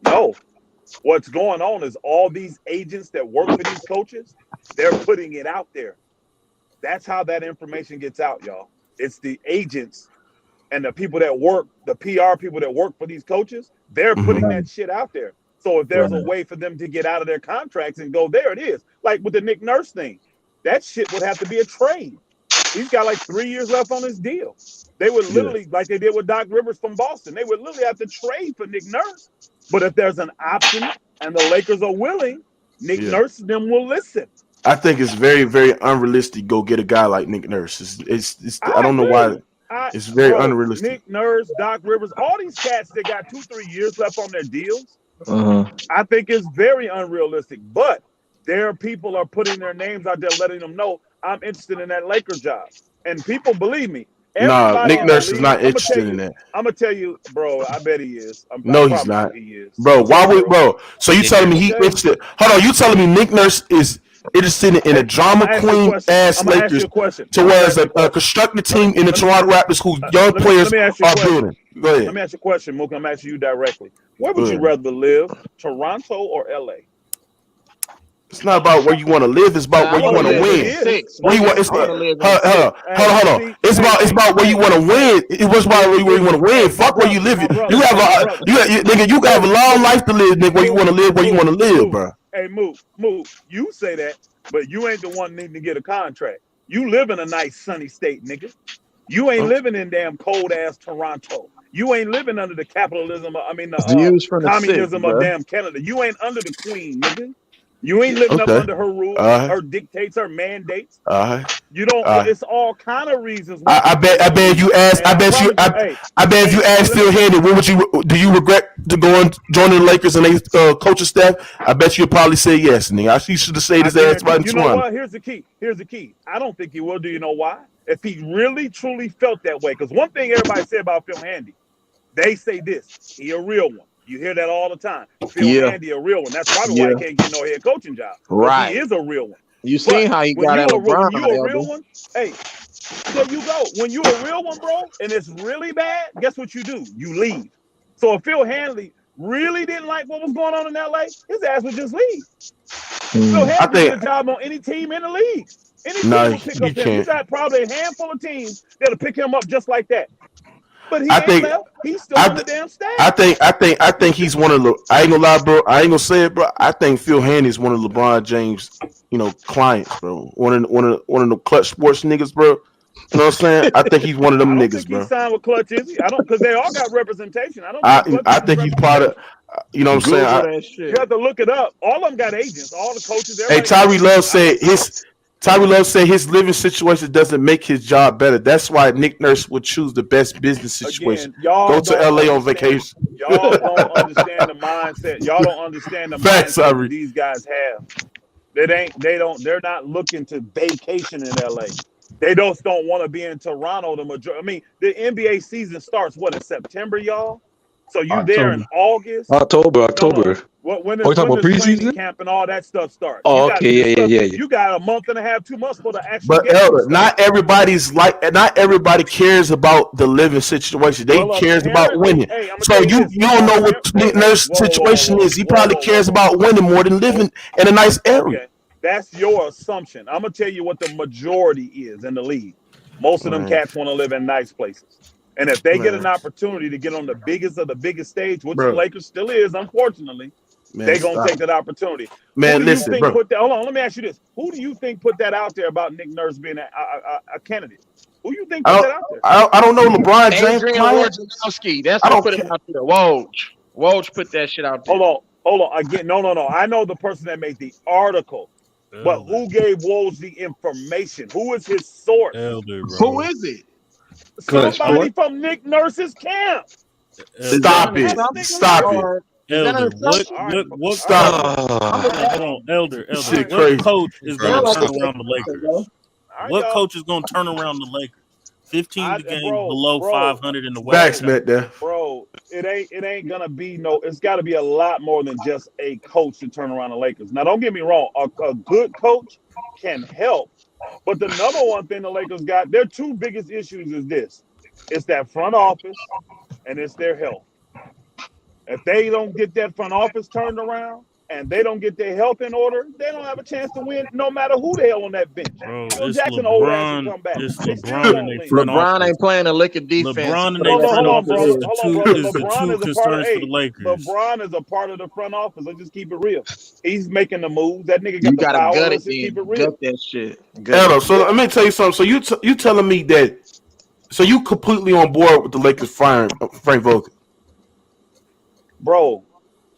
No. What's going on is all these agents that work for these coaches, they're putting it out there. That's how that information gets out, y'all. It's the agents and the people that work, the PR people that work for these coaches, they're putting that shit out there. So if there's a way for them to get out of their contracts and go, there it is. Like with the Nick Nurse thing, that shit would have to be a trade. He's got like 3 years left on his deal. They would literally, like they did with Doc Rivers from Boston, they would literally have to trade for Nick Nurse. But if there's an option and the Lakers are willing, Nick Nurse them will listen. I think it's very, very unrealistic to go get a guy like Nick Nurse. It's I don't know why. It's very unrealistic. Nick Nurse, Doc Rivers, all these cats that got 2-3 years left on their deals, I think it's very unrealistic. But their people are putting their names out there, letting them know I'm interested in that Lakers job. And people believe me. Nah, Nick Nurse is not interested in that. I'm gonna tell you, bro. I bet he is. No, he's not. He is. Bro, why would So you telling me he interested? Hold on, you telling me Nick Nurse is interested in a drama queen ass Lakers towards a constructed team in the Toronto Raptors whose young players are building? Go ahead. Let me ask you a question, Mook. I'm asking you directly. Where would you rather live, Toronto or LA? It's not about where you want to live. It's about where you want to win. Where you want? Hold on. It's about where you want to win. It was about where you want to win. Fuck where you live. You have a long life to live, nigga. Where you want to live, where you want to live, bro. Hey, Mook. You say that, but you ain't the one needing to get a contract. You live in a nice sunny state, nigga. You ain't living in damn cold ass Toronto. You ain't living under the capitalism. Views from the six, Communism of bro. damn Canada. You ain't under the queen, nigga. You ain't living up Okay. under her rules, All her dictates, her mandates. right. You don't. All right. It's all kind of reasons why. I bet if you ask, I bet you, I bet if you ask Phil Handy, what would you do? You regret to go and join the Lakers and they coaching staff? I bet you'd probably say yes, nigga. He should have stayed his ass right in You know Toronto. what? Here's the key. Here's the key. I don't think he will. Do you know why? If he really truly felt that way, because one thing everybody say about Phil Handy, they say this: he a real one. You hear that all the time. Phil Handy a real one. That's probably why he can't get no head coaching job. Right. He is a real one. You seen how he got at LeBron? When you a real one, hey, there you go. When you a real one, bro, and it's really bad, guess what you do? You leave. So if Phil Hanley really didn't like what was going on in LA, his ass would just leave. Phil Hanley can get a job on any team in the league. Any team will pick up him. You got probably a handful of teams that'll pick him up just like that. But he ain't left. He's still on the damn staff. I think he's one of the. I ain't gonna lie, bro. I ain't gonna say it, bro. I think Phil Handy is one of LeBron James, clients, bro. One of the clutch sports niggas, bro. You know what I'm saying? I think he's one of them niggas, bro. He signed with Clutch, is he? I don't, because they all got representation. I think he's part of. You know what I'm saying? You have to look it up. All of them got agents. All the coaches. Hey, Tyree Love said his living situation doesn't make his job better. That's why Nick Nurse would choose the best business situation. Go to LA on vacation. Y'all don't understand the mindset. Y'all don't understand the mindset that these guys have. They're not looking to vacation in LA. They just don't want to be in Toronto the majority. I mean, the NBA season starts in September, y'all? So you there in August? October. When is training camp and all that stuff starts? Oh, okay, yeah. You got a month and a half, 2 months for the actual. But Elder, not everybody cares about the living situation. They cares about winning. So you don't know what Nick Nurse's situation is. He probably cares about winning more than living in a nice area. Okay. That's your assumption. I'm gonna tell you what the majority is in the league. Most of them cats want to live in nice places. And if they get an opportunity to get on the biggest of the biggest stage, which the Lakers still is, unfortunately, they're going to take that opportunity. Man, listen, bro. Hold on, let me ask you this. Who do you think put that out there about Nick Nurse being a candidate? Who you think put that out there? I don't know. LeBron James. Wojnarowski. That's what put it out there. Woj put that shit out there. Hold on. Again, no. I know the person that made the article. But who gave Woj the information? Who is his source? Who is it? Somebody from Nick Nurse's camp. Stop it. Elder, what hold on, Elder, what coach is going to turn around the Lakers? What coach is going to turn around the Lakers? 15 games below 500 in the West. Bro, it ain't gonna be it's got to be a lot more than just a coach to turn around the Lakers. Now, don't get me wrong, a good coach can help, but the number one thing the Lakers got, their two biggest issues is this: it's that front office and it's their health. If they don't get that front office turned around and they don't get their health in order, they don't have a chance to win no matter who the hell on that bench. Bro, Jackson old ass will come back. LeBron ain't playing a lick of defense. LeBron and their front office is the two concerns for the Lakers. LeBron is a part of the front office. Let's just keep it real. He's making the moves. That nigga got the power. Let's just keep it real. Gut that shit. So let me tell you something. So you telling me that? So you completely on board with the Lakers firing Frank Vogel? Bro,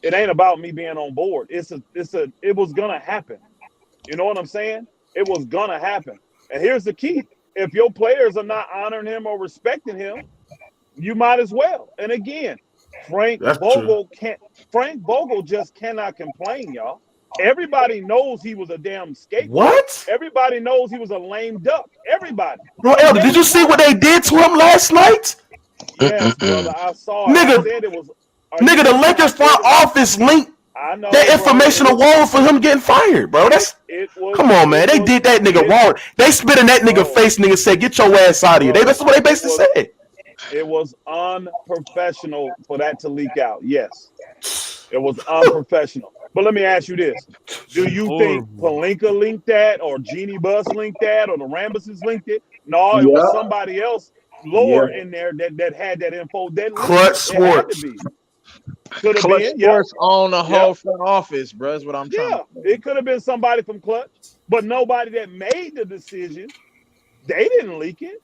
it ain't about me being on board. It was gonna happen. You know what I'm saying? It was gonna happen. And here's the key: if your players are not honoring him or respecting him, you might as well. And again, Frank Vogel just cannot complain, y'all. Everybody knows he was a damn scapegoat. What? Everybody knows he was a lame duck. Everybody. Bro, Elder, did you see what they did to him last night? Yes, brother, I saw it. Nigga, I said it was. Nigga, the Lakers front office linked that information alone for him getting fired, bro. Come on, man. They did that nigga wrong. They spit in that nigga face, nigga said, "Get your ass out of here." That's what they basically said. It was unprofessional for that to leak out. Yes, it was unprofessional. But let me ask you this: do you think Pelinka linked that, or Jeannie Buss linked that, or the Rambuses linked it? No, it was somebody else lower in there that had that info. Clutch Sports. Could have been Sports on the whole front office, bro. Is what I'm trying to say. It could have been somebody from Clutch, but nobody that made the decision. They didn't leak it.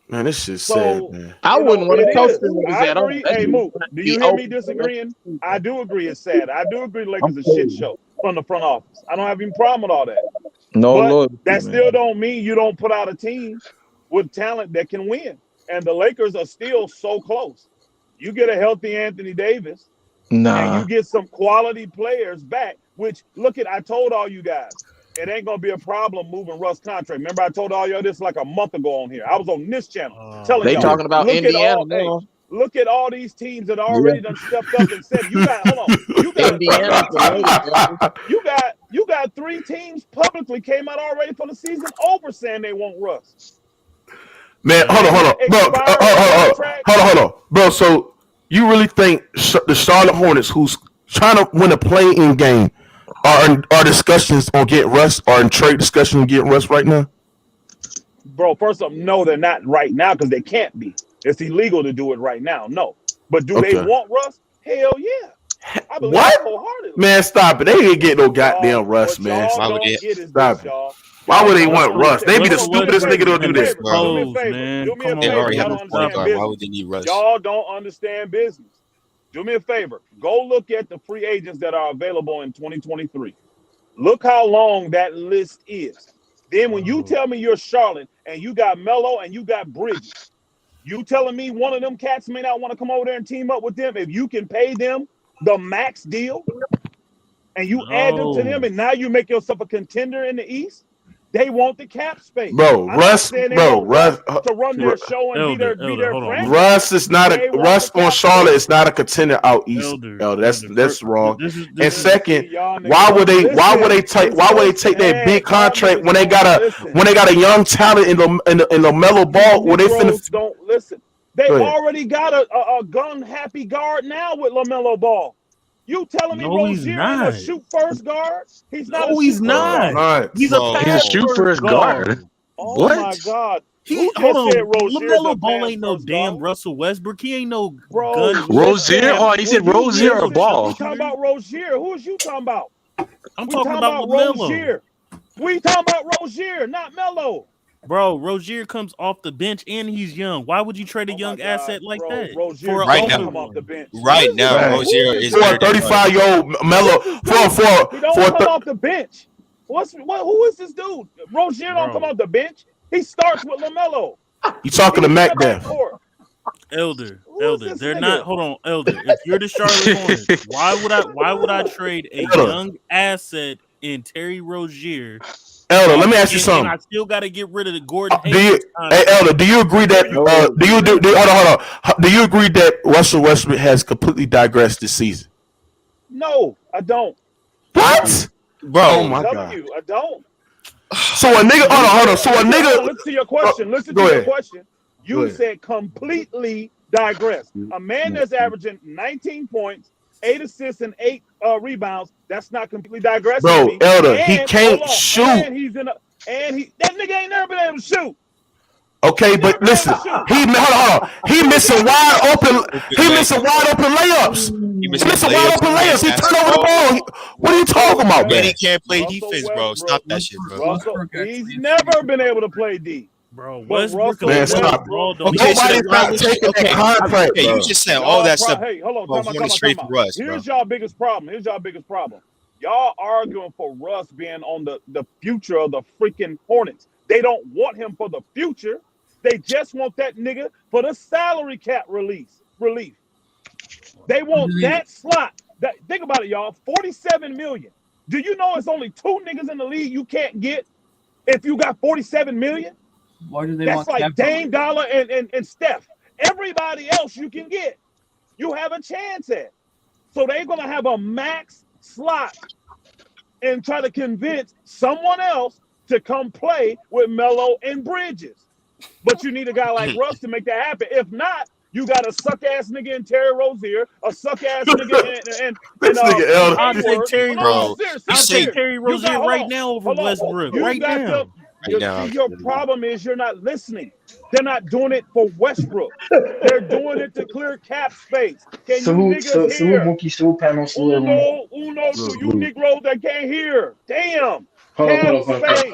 Man, this shit's sad, So man. I wouldn't want it to coach is. them niggas I at all. agree. That Hey, shit Mook, would do be you hear me open for the rest disagreeing? of the season. I do agree. It's sad. I do agree. I'm Lakers a shit cool. show from the front office. I don't have any problem with all that. No But loyalty, that man. still don't mean you don't put out a team with talent that can win. And the Lakers are still so close. You get a healthy Anthony Davis and you Nah. get some quality players back, which look at, I told all you guys, it ain't gonna be a problem moving Russ contract. Remember, I told all y'all this like a month ago on here. I was on this channel telling They y'all, talking about look at Indiana all, hey, now. look at all these teams that Yeah. already done stepped up and said, you got, hold on, you got you got 3 teams publicly came out already for the season over saying they want Russ. Man, hold on, bro. Hold on, bro. So you really think the Charlotte Hornets, who's trying to win a play-in game, are discussions on getting Russ, or in trade discussions on getting Russ right now? Bro, first of all, no, they're not right now because they can't be. It's illegal to do it right now. No, but do they want Russ? Hell yeah. I believe that wholeheartedly. Man, stop it. They ain't get no goddamn Russ, man. Y'all don't get is Stop this, it. y'all. Why would they want Russ? They be the stupidest nigga to do this. Do me a favor. Do me a They favor. already Y'all have don't a point understand guard. business. Why would they need Russ? Y'all don't understand business. Do me a favor. Go look at the free agents that are available in 2023. Look how long that list is. Then when you tell me you're Charlotte and you got Melo and you got Bridges, you telling me one of them cats may not want to come over there and team up with them if you can pay them the max deal and you add them to them and now you make yourself a contender in the East? They want the cap space. Bro, I'm Russ, not saying they bro, want Russ, to run their show and be their friend. Russ is not a Russ on Charlotte is not a contender out east. That's wrong. And second, why would they take that big contract when they got a young talent in the Melo Ball where they finna don't listen. They already got a gun happy guard now with LaMelo Ball. You telling me Rozier ain't a shoot first guard? He's not a shoot he's not. He's a pass first guard. Oh What? my God. He Who just said LaMelo Ball ain't no damn Russell Westbrook. He ain't no gun. Rozier? Oh, he said Rozier or Ball? We talking about Rozier. Who is you talking about? I'm talking about LaMelo. Rozier. We talking about Rozier, not Melo. Bro, Rozier comes off the bench and he's young. Why would you trade a young asset like that? Rozier For right now, come off the bench. Right now, Rozier is for a 35-year-old Melo He don't come off the bench. Who is this dude? Rozier don't come off the bench. He starts with LaMelo. You talking to Mac Dev? Elder, they're not. Hold on, Elder. If you're the Charlotte Hornets, why would I trade a young asset in Terry Rozier? Elder, let me ask you something. And I still got to get rid of the Gordon Hey, Hayward. Elder, do you agree that hold on? Do you agree that Russell Westbrook has completely digressed this season? No, I don't. What? Bro, oh my I'm God. telling you, I don't. So a nigga, hold on. So a nigga. Listen to your question. Listen to your question. You said completely digress. A man that's averaging 19 points, 8 assists, and 8 rebounds. That's not completely digressing. Bro, Elder, he can't shoot. That nigga ain't never been able to shoot. Okay, but listen, hold on. He missing wide open. He missing wide open layups. He missing wide open layups. He turned over the ball. What are you talking about, man? He can't play defense, bro. Stop that shit, bro. He's never been able to play D. Bro, Westbrook, man, stop. Nobody's not taking that contract. Okay, you just said all that stuff. Hey, hold on, time out. Russ, Here's y'all biggest problem. Y'all arguing for Russ being on the future of the freaking Hornets. They don't want him for the future. They just want that nigga for the salary cap relief. They want that slot. Think about it, y'all. $47 million. Do you know it's only 2 niggas in the league you can't get if you got $47 million? Why do they That's want like Dame Dollar and Steph. Everybody else you can get, you have a chance at. So they're gonna have a max slot and try to convince someone else to come play with Melo and Bridges. But you need a guy like Russ to make that happen. If not, you got a suck ass nigga in Terry Rozier, a suck ass nigga and I'll take Terry Rozier. I'll take Terry Rozier right now over Westbrook. Right now. Your problem is you're not listening. They're not doing it for Westbrook. They're doing it to clear cap space. Can you niggas hear? Uno to you Negroes that can't hear. Damn. Cap space.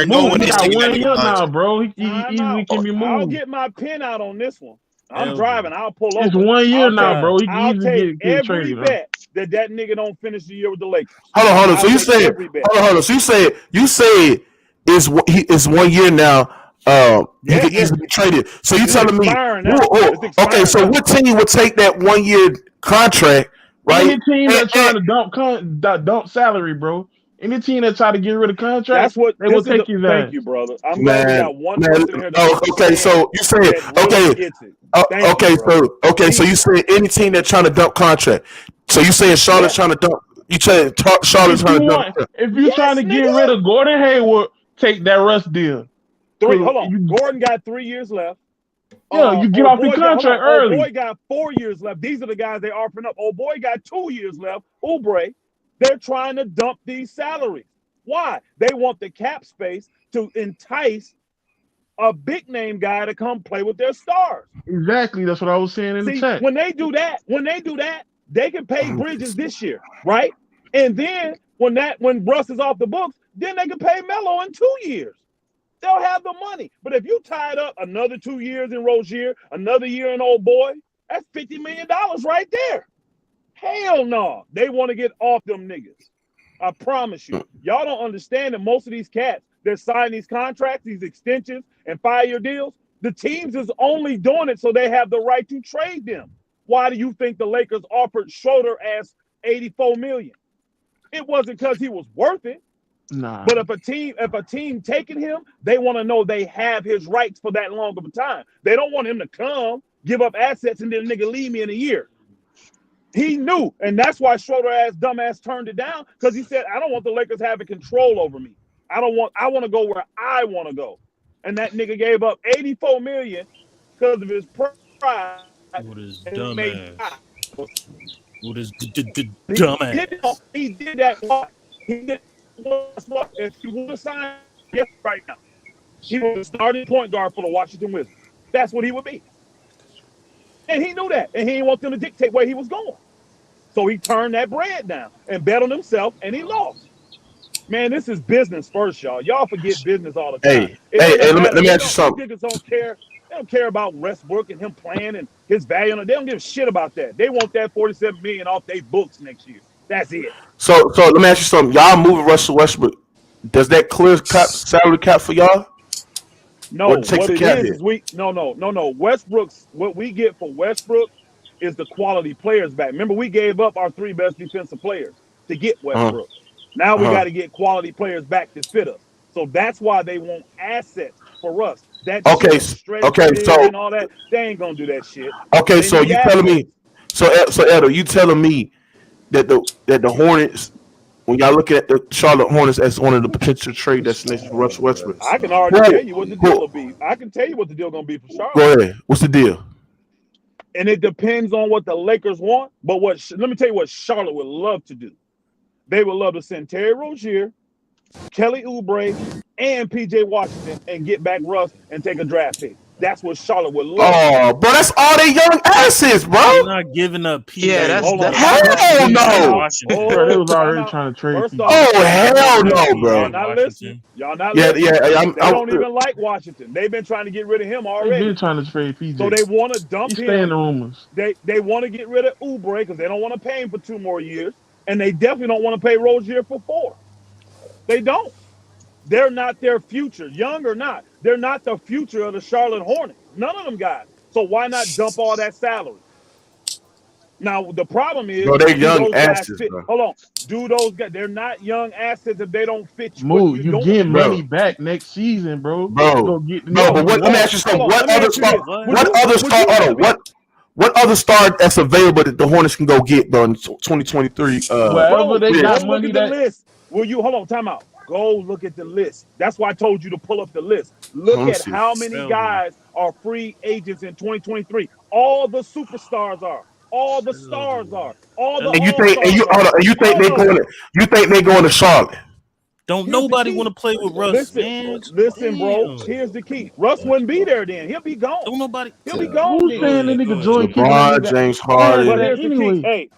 They're no Move. one He is got taking that 1 nigga year now, contract. bro. He I'm easily out. can be I'll moved. get my pen out on this one. I'm Hell driving. I'll pull It's over. 1 year I'll now, take. bro. He can I'll easily take get every traded, huh? bet that nigga don't finish the year with the Lakers. Hold on. So I'll you take said, every bet. hold on. So you said it's 1 year now. He could Yes. easily be traded. So you It's telling me, expiring now. It's okay? expiring So now. what team would take that 1 year contract, right? Any team And, that trying to dump salary, bro. Any team that try to get rid of contract, That's what they will this is. take his Thank ass. you, brother. I'm glad we man, got one man. person here that Oh, okay, understands so you say that really gets it. Thank you, okay, brother. so you say any team that trying to dump contract. So you saying Charlotte Yes. trying to dump? You saying Charlotte If trying you to dump? want, if you trying Yes, to get rid nigga. of Gordon Hayward, take that Russ deal. Hold on. You, Gordon got 3 years left. yeah, you get Old off the boy got contract Old early. boy got 4 years left. These are the guys they offering up. Old boy got 2 years left. Oubre. They're trying to dump these salaries. Why? They want the cap space to entice a big name guy to come play with their stars. Exactly, that's what I was saying in the See, chat. when they do that, they can pay Bridges this year, right? And then when Russ is off the books, then they can pay Melo in 2 years. They'll have the money. But if you tied up another 2 years in Rozier, another year in Old Boy, that's $50 million right there. Hell no. They want to get off them niggas. I promise you. Y'all don't understand that most of these cats that sign these contracts, these extensions, and 5-year deals, the teams is only doing it so they have the right to trade them. Why do you think the Lakers offered Schroeder as $84 million? It wasn't because he was worth it. Nah. But if a team taking him, they want to know they have his rights for that long of a time. They don't want him to come, give up assets, and then nigga leave me in a year. He knew, and that's why Schroeder dumbass turned it down, because he said, I don't want the Lakers having control over me. I want to go where I want to go. And that nigga gave up $84 million because of his pride. With his and dumb made ass. With his dumb ass. He did that. He did what? If he would have signed yes right now, he was the starting point guard for the Washington Wizards. That's what he would be. And he knew that. And he didn't want them to dictate where he was going. So he turned that bread down and bet on himself, and he lost. Man, this is business first, y'all. Y'all forget business all the time. Hey, let me ask you something. These niggas don't care. They don't care about Westbrook and him playing and his value. They don't give a shit about that. They want that $47 million off their books next year. That's it. So let me ask you something. Y'all moving Russell Westbrook. Does that clear salary cap for y'all? No, what it is no. Westbrook's what we get for Westbrook is the quality players back. Remember, we gave up our 3 best defensive players to get Westbrook. Now we got to get quality players back to fit us. So that's why they want assets for us. That shit of stretch big and all that, they ain't gonna do that shit. Okay, so you telling me, so Edo, you telling me that the Hornets, when y'all look at the Charlotte Hornets as one of the potential trade destinations for Russell Westbrook, I can already tell you what the deal will be. I can tell you what the deal gonna be for Charlotte. Go ahead. What's the deal? And it depends on what the Lakers want. But let me tell you what Charlotte would love to do. They would love to send Terry Rozier, Kelly Oubre, and PJ Washington and get back Russ and take a draft pick. That's what Charlotte would love. Oh, bro, that's all they young asses, bro. They're not giving up PJ. Yeah, that's hell no. They was already trying to trade. Hell no, bro. Y'all not listening. Y'all not Yeah, listening. They I'm don't even like Washington. They've been trying to get rid of him already. They've been trying to trade PJ. So they want to dump him. Stay in the rumors. They want to get rid of Oubre because they don't want to pay him for 2 more years, and they definitely don't want to pay Rozier for 4. They don't. They're not their future, young or not. They're not the future of the Charlotte Hornets. None of them guys. So why not dump all that salary? Now the problem is, bro, they're young asses, bro. Hold on, do those guys? They're not young assets if they don't fit you. Move, you get money back next season, bro. But let me ask you something. What other star that's available that the Hornets can go get, bro, in 2023? Wherever they got money. Look at the list. Will you hold on? Time out. Go look at the list. That's why I told you to pull up the list. Look at how many guys are free agents in 2023. All the superstars are. All the stars are. All the. And you think they going to Charlotte? Don't nobody want to play with Russ, man. Listen, bro. Here's the key. Russ wouldn't be there then. He'll be gone. Don't nobody. He'll be gone. Who's saying the nigga Joy LeBron, James Harden. But here's the key. Hey,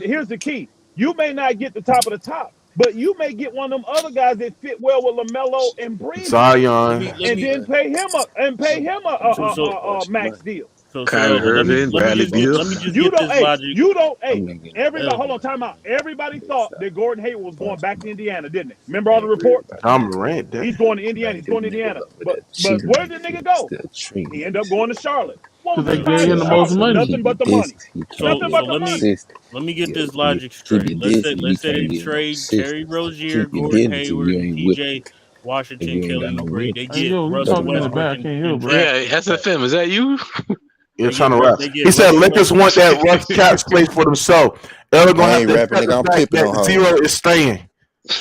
here's the key. You may not get the top of the top, but you may get one of them other guys that fit well with LaMelo and Breeze. Zion. And then pay him a max deal. Kyrie Irving, Bradley Beal. Let me just get this logic. Everybody, hold on, time out. Everybody thought that Gordon Hayward was going back to Indiana, didn't they? Remember all the reports? John Morant. He's going to Indiana. But where did the nigga go? He ended up going to Charlotte. What was Because his they gave value? him the most Charlotte. money. Nothing but the money. So Nothing but the let money. me get this You logic keep straight. your Let's distance, you say can't they get no trade Terry consistency. Rozier, Keep your Gordon distance if Hayward, you and ain't with PJ if Washington, you ain't Kelly got no Oubre. They rhythm. Hey, get yo, you Russell talking in the Westbrook back? I can't hear, and bro. draft Yeah, picks back. SFM, is that you? You're trying to rap. They get He said Russell Lakers Westbrook. want that rough cap space for themselves. They're I gonna have ain't to rapping, accept nigga. the I'm fact pipping on that hoes. zero is staying.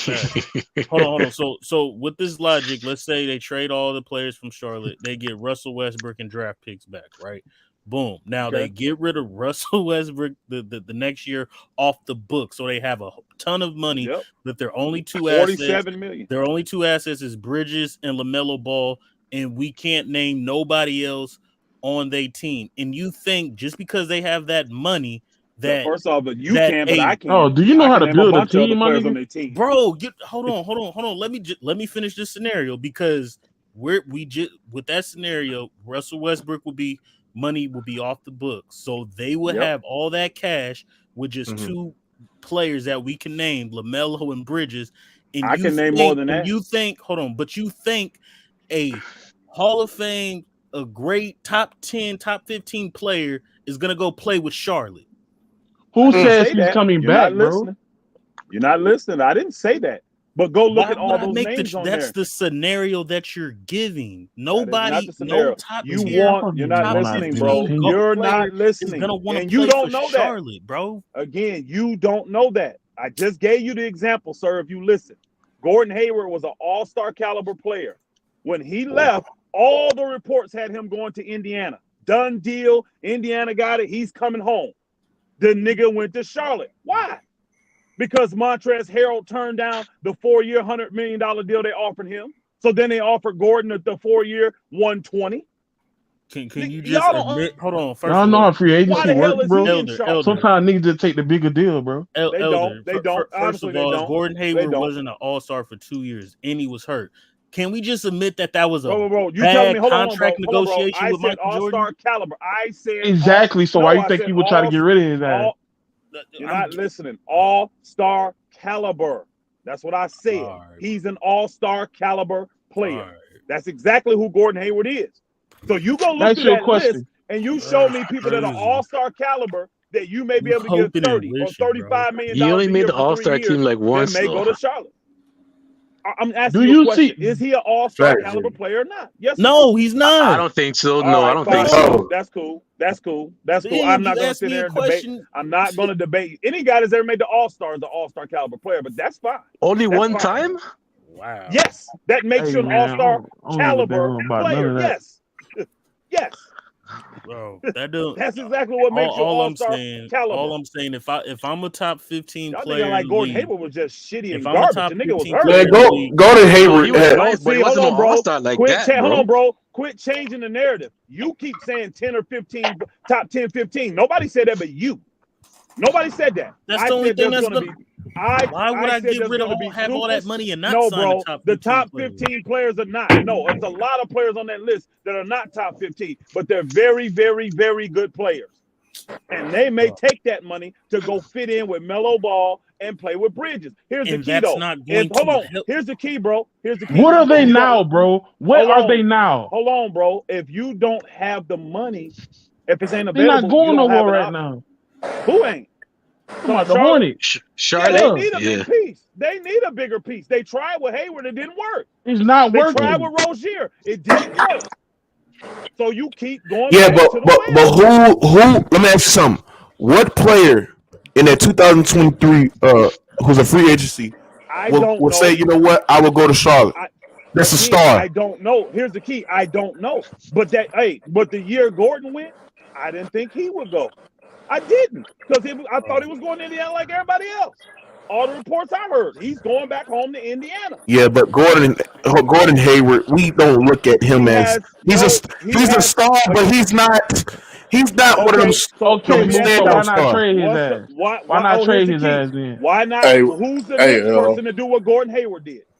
Facts. Hold on. So with this logic, let's say they trade all the players from Charlotte. They get Russell Westbrook and draft picks back, right? Boom. Now they Okay. get rid of Russell Westbrook the next year off the book. So they have a ton of money, Yep. but their only two assets, 47 million. their only two assets is Bridges and LaMelo Ball, and we can't name nobody else on their team. And you think just because they have that money Yeah, that first off, but you that can, but I a Oh, can't. do you know I how can to name a build a bunch of other team, my players on nigga? their team. bro, hold on. Let me finish this scenario because we just with that scenario, Russell Westbrook will be off the books, so they will Yep. have all that cash with just two players that we can name, LaMelo and Bridges. And I can name more than that. you think, hold on, but you think a Hall of Fame, a great top 10, top 15 player is gonna go play with Charlotte? Who I didn't says say he's that. coming You're back, not bro? listening. You're not listening. I didn't say that. But go look Why at would all I those make names on that's there. the scenario that you're giving? That is not the No scenario. top You tier, want, you're not top Going out to listening, build a 15 bro. team. golf You're player not is listening. gonna want to And you play for don't know that. Charlotte, bro. Again, you don't know that. I just gave you the example, sir, if you listen. Gordon Hayward was an all-star caliber player. When he left, all the reports had him going to Indiana. Done deal. Indiana got it. He's coming home. The nigga went to Charlotte. Why? Because Montrezl Harrell turned down the 4-year, $100 million deal they offered him. So then they offered Gordon the 4-year, 120. Can you just Y'all don't. admit? Hold on. First Y'all of know all, how free Why agency the work, hell is bro. he in Charlotte? Sometimes niggas just take the bigger deal, bro. They don't. They don't. First Honestly, of they all, don't. Gordon They Hayward don't. wasn't an all-star for 2 years, and he was hurt. Can we just admit that was a Bro, you telling me? bad Hold on, bro. contract Hold on, bro. negotiation I with said Michael Jordan? all-star caliber. I said Exactly. So why you I think said he would try to get rid of his ass? You're not listening. All-star caliber. That's what I said. All right. He's an all-star caliber player. All right. That's exactly who Gordon Hayward is. So you go look That's through your that list question. and you show me people that are Crazy. all-star caliber that you may be You able to give hoping and 30 or wishing, bro. $35 million He only a made year the for 3 All-Star years. team like That once, may though. go to Charlotte. I'm asking Do you a you question. see? Is he an all-star caliber player or not? Yes or No, he's not. I don't think so. All No, I right, don't fine. think so. That's cool. That's cool. That's cool. Damn, I'm not you going to asked sit me there a and debate. question. I'm not going to debate. Any guy that's ever made the All-Star is an all-star caliber player, but that's fine. Only That's one fine. time? Wow. Yes, that makes Hey you an man, all-star I don't give a caliber damn about none player. of that. Yes. Yes. Bro, that don't. That's exactly what makes you All I'm all-star saying, caliber. if I'm a top 15 Y'all player thinking in like the Gordon league, Hayward was just shitty if and I'm a garbage. top The nigga was 15 hurt. player Yeah, in the league, go to No, Hayward. he was Yeah. nice, but he Hold wasn't on, no bro. All-Star like that, Hold bro. on, bro. Quit changing the narrative. You keep saying 10 or 15, top 10, 15. Nobody said that but you. Nobody said that. that's I the only said thing there's that's going to gonna. be. Why would I I said get there's rid of going to be have all that supers. money and not No, sign a bro. top The 15 top player? 15 players are not. No, it's a lot of players on that list that are not top 15, but they're very, very, very good players. And they may take that money to go fit in with Melo Ball and play with Bridges. Here's the And key, that's though. not going Hold to on. help. Here's the key, bro. Here's the key. What are they If you now, don't- bro? What Hold are on. they now? Hold on, bro. If you don't have the money, if it ain't They're not available, you going don't have nowhere an right option. now. Who ain't? Come on, the Hornets. Yeah, Charlotte? they need a Yeah. big piece. They need a bigger piece. They tried with Hayward, it didn't work. It's not They working. tried with Rozier, it didn't work. So you keep going Yeah, back to the but well. who? Let me ask you something. What player in that 2023 who's a free agency I don't will know. say, you know what, I will go to Charlotte? That's a Again, star. I don't know. Here's the key. I don't know. But the year Gordon went, I didn't think he would go. I didn't, because I thought he was going to Indiana like everybody else. All the reports I heard, he's going back home to Indiana. Yeah, but Gordon Hayward, we don't look at him as he's a star, but he's not one of them Okay, Musa, why standout not stars. trade his ass? Why not here's trade the his key. ass then? Why not? Hey, Who's the hey, next person to do what Gordon Hayward did?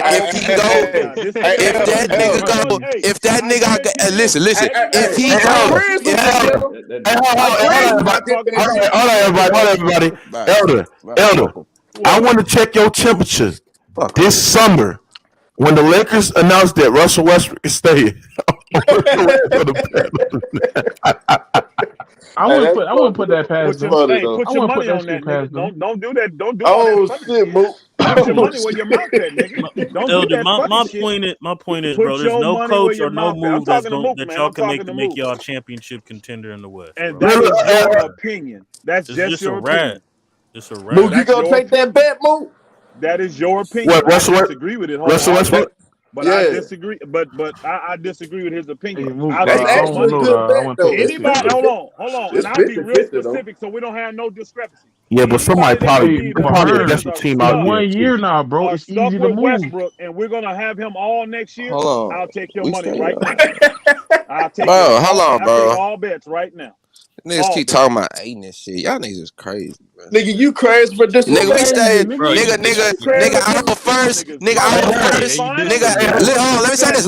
And if he go, This if that nigga go, if that nigga, listen, if he go, Hold on, everybody. Elder, I want to check your temperature this summer when the Lakers announced that Russell Westbrook is staying. I wouldn't put that past them. Put your money on that, nigga. Don't do that. Don't do all that funny shit. Put your money where your mouth at, nigga. Don't do that funny shit. My point is, Put bro, there's your no money where coach your or no mouth at. I'm move that's talking to going Mook, that man. y'all I'm can make talking to to make Mook. y'all championship contender in the West. And Bro. that is your opinion. That's It's just just a your rat. opinion. It's a rat. That's your opinion. That is your opinion. What, I Russell disagree with it Russell wholeheartedly. Westbrook? But I disagree. But I disagree with his opinion. Hey, Mook, I'll I take your don't money. know. I wouldn't take that shit, Anybody, bro. hold on, and I'll be real specific so we don't have no discrepancy. Yeah, but somebody Anybody that probably believe there's that probably a our Hearn, niggas special are team it's out there 1 too. year now, bro. are It's stuck easy to with move. Westbrook, and we're gonna have him all next year, Hold on. I'll take your We money stay right up. now. I'll take bro, hold on, I'll take bro. all bets right now. Niggas keep talking about hating and shit. Y'all niggas is crazy, bro. Nigga, you crazy for Nigga, we stayed, Bro, nigga, our first, let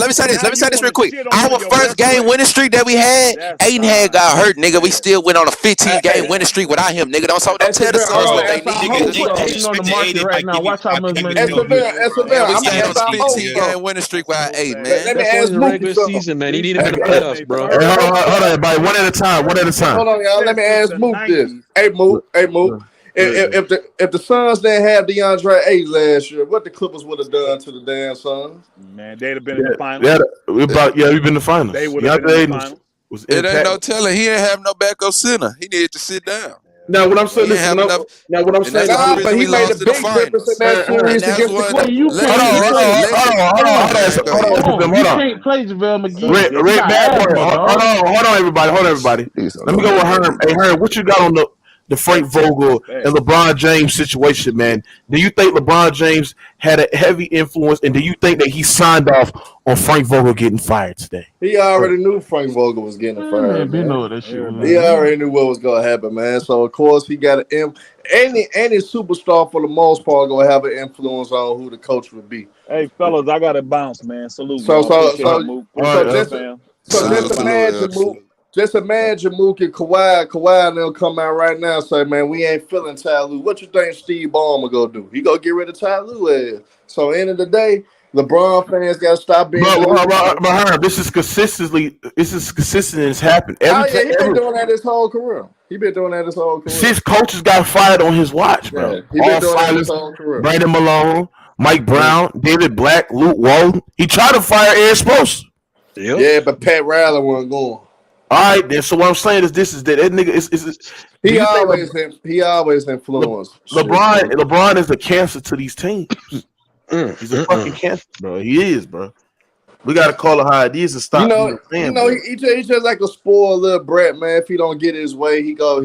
me say this real quick. Our first game winning streak that we had, Aiden had got hurt, nigga. We still went on a 15-game winning streak without him, nigga. Don't tell the Suns what they need, nigga. Hating on the market right now. Watch how much money Man, you get. we stayed on a 15-game winning streak without Aiden, man. That's only the regular season, man. He need him in the playoffs, bro. Hey, hold on, everybody. One at a time. Hold on, y'all. Let me ask Mook this. Hey, Mook. If the Suns didn't have DeAndre Ayton last year, what the Clippers would have done to the damn Suns? Man, they'd have been in the finals. We've been in the finals. They would have been in the finals. It ain't no telling. He ain't have no backup center. He needed to sit down. Now what I'm saying is, but he made a big difference in that series against the Clippers. Hold on. You can't play JaVale McGee. Hold on, everybody. Let me go with Herm. Hey, Herm, what you got on the Frank Vogel and LeBron James situation, man? Do you think LeBron James had a heavy influence, and do you think that he signed off on Frank Vogel getting fired today? He already knew Frank Vogel was getting fired. He know that shit. He already knew what was gonna happen, man. So of course he got any superstar for the most part gonna have an influence on who the coach would be. Hey fellas, I gotta bounce, man. Salute. Just imagine Mook and Kawhi and they'll come out right now and say, man, we ain't feeling Ty Lue. What you think Steve Ballmer gonna do? He gonna get rid of Ty Lue ass. So end of the day, LeBron fans gotta stop being. But this is consistent. It's happened. He been doing that his whole career. Six coaches got fired on his watch, bro. Yeah, he been doing that his whole career. Brandon Malone, Mike Brown, David Black, Luke Walton. He tried to fire Eric Spoelstra. Yep. Yeah, but Pat Riley wasn't going. All right, then. So what I'm saying is that nigga is he always influenced. LeBron is a cancer to these teams. He's a fucking cancer, bro. He is, bro. We gotta call it how it is and stop. He's just like a spoiled little brat, man. If he don't get his way, he go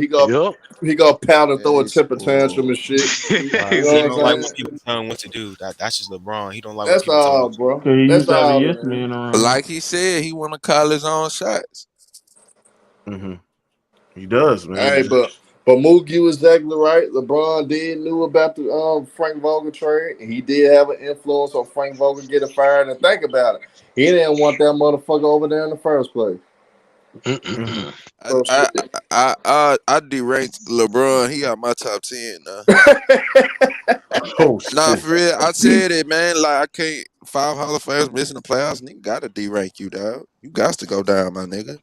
pound and throw a temper tantrum and shit. He don't like when people tell him what to do. That's just LeBron. He don't like. That's all, bro. That's all. Yes, man. Like he said, he want to call his own shots. Mm-hmm. He does, man. Hey, but Mook, you exactly right. LeBron knew about the Frank Vogel trade. He did have an influence on Frank Vogel getting fired. And think about it, he didn't want that motherfucker over there in the first place. I deranked LeBron. He got my top 10 now. Nah, for real. I said it, man. Like I can't 5 Hall of Famers missing the playoffs. Nigga gotta derank you, dog. You got to go down, my nigga.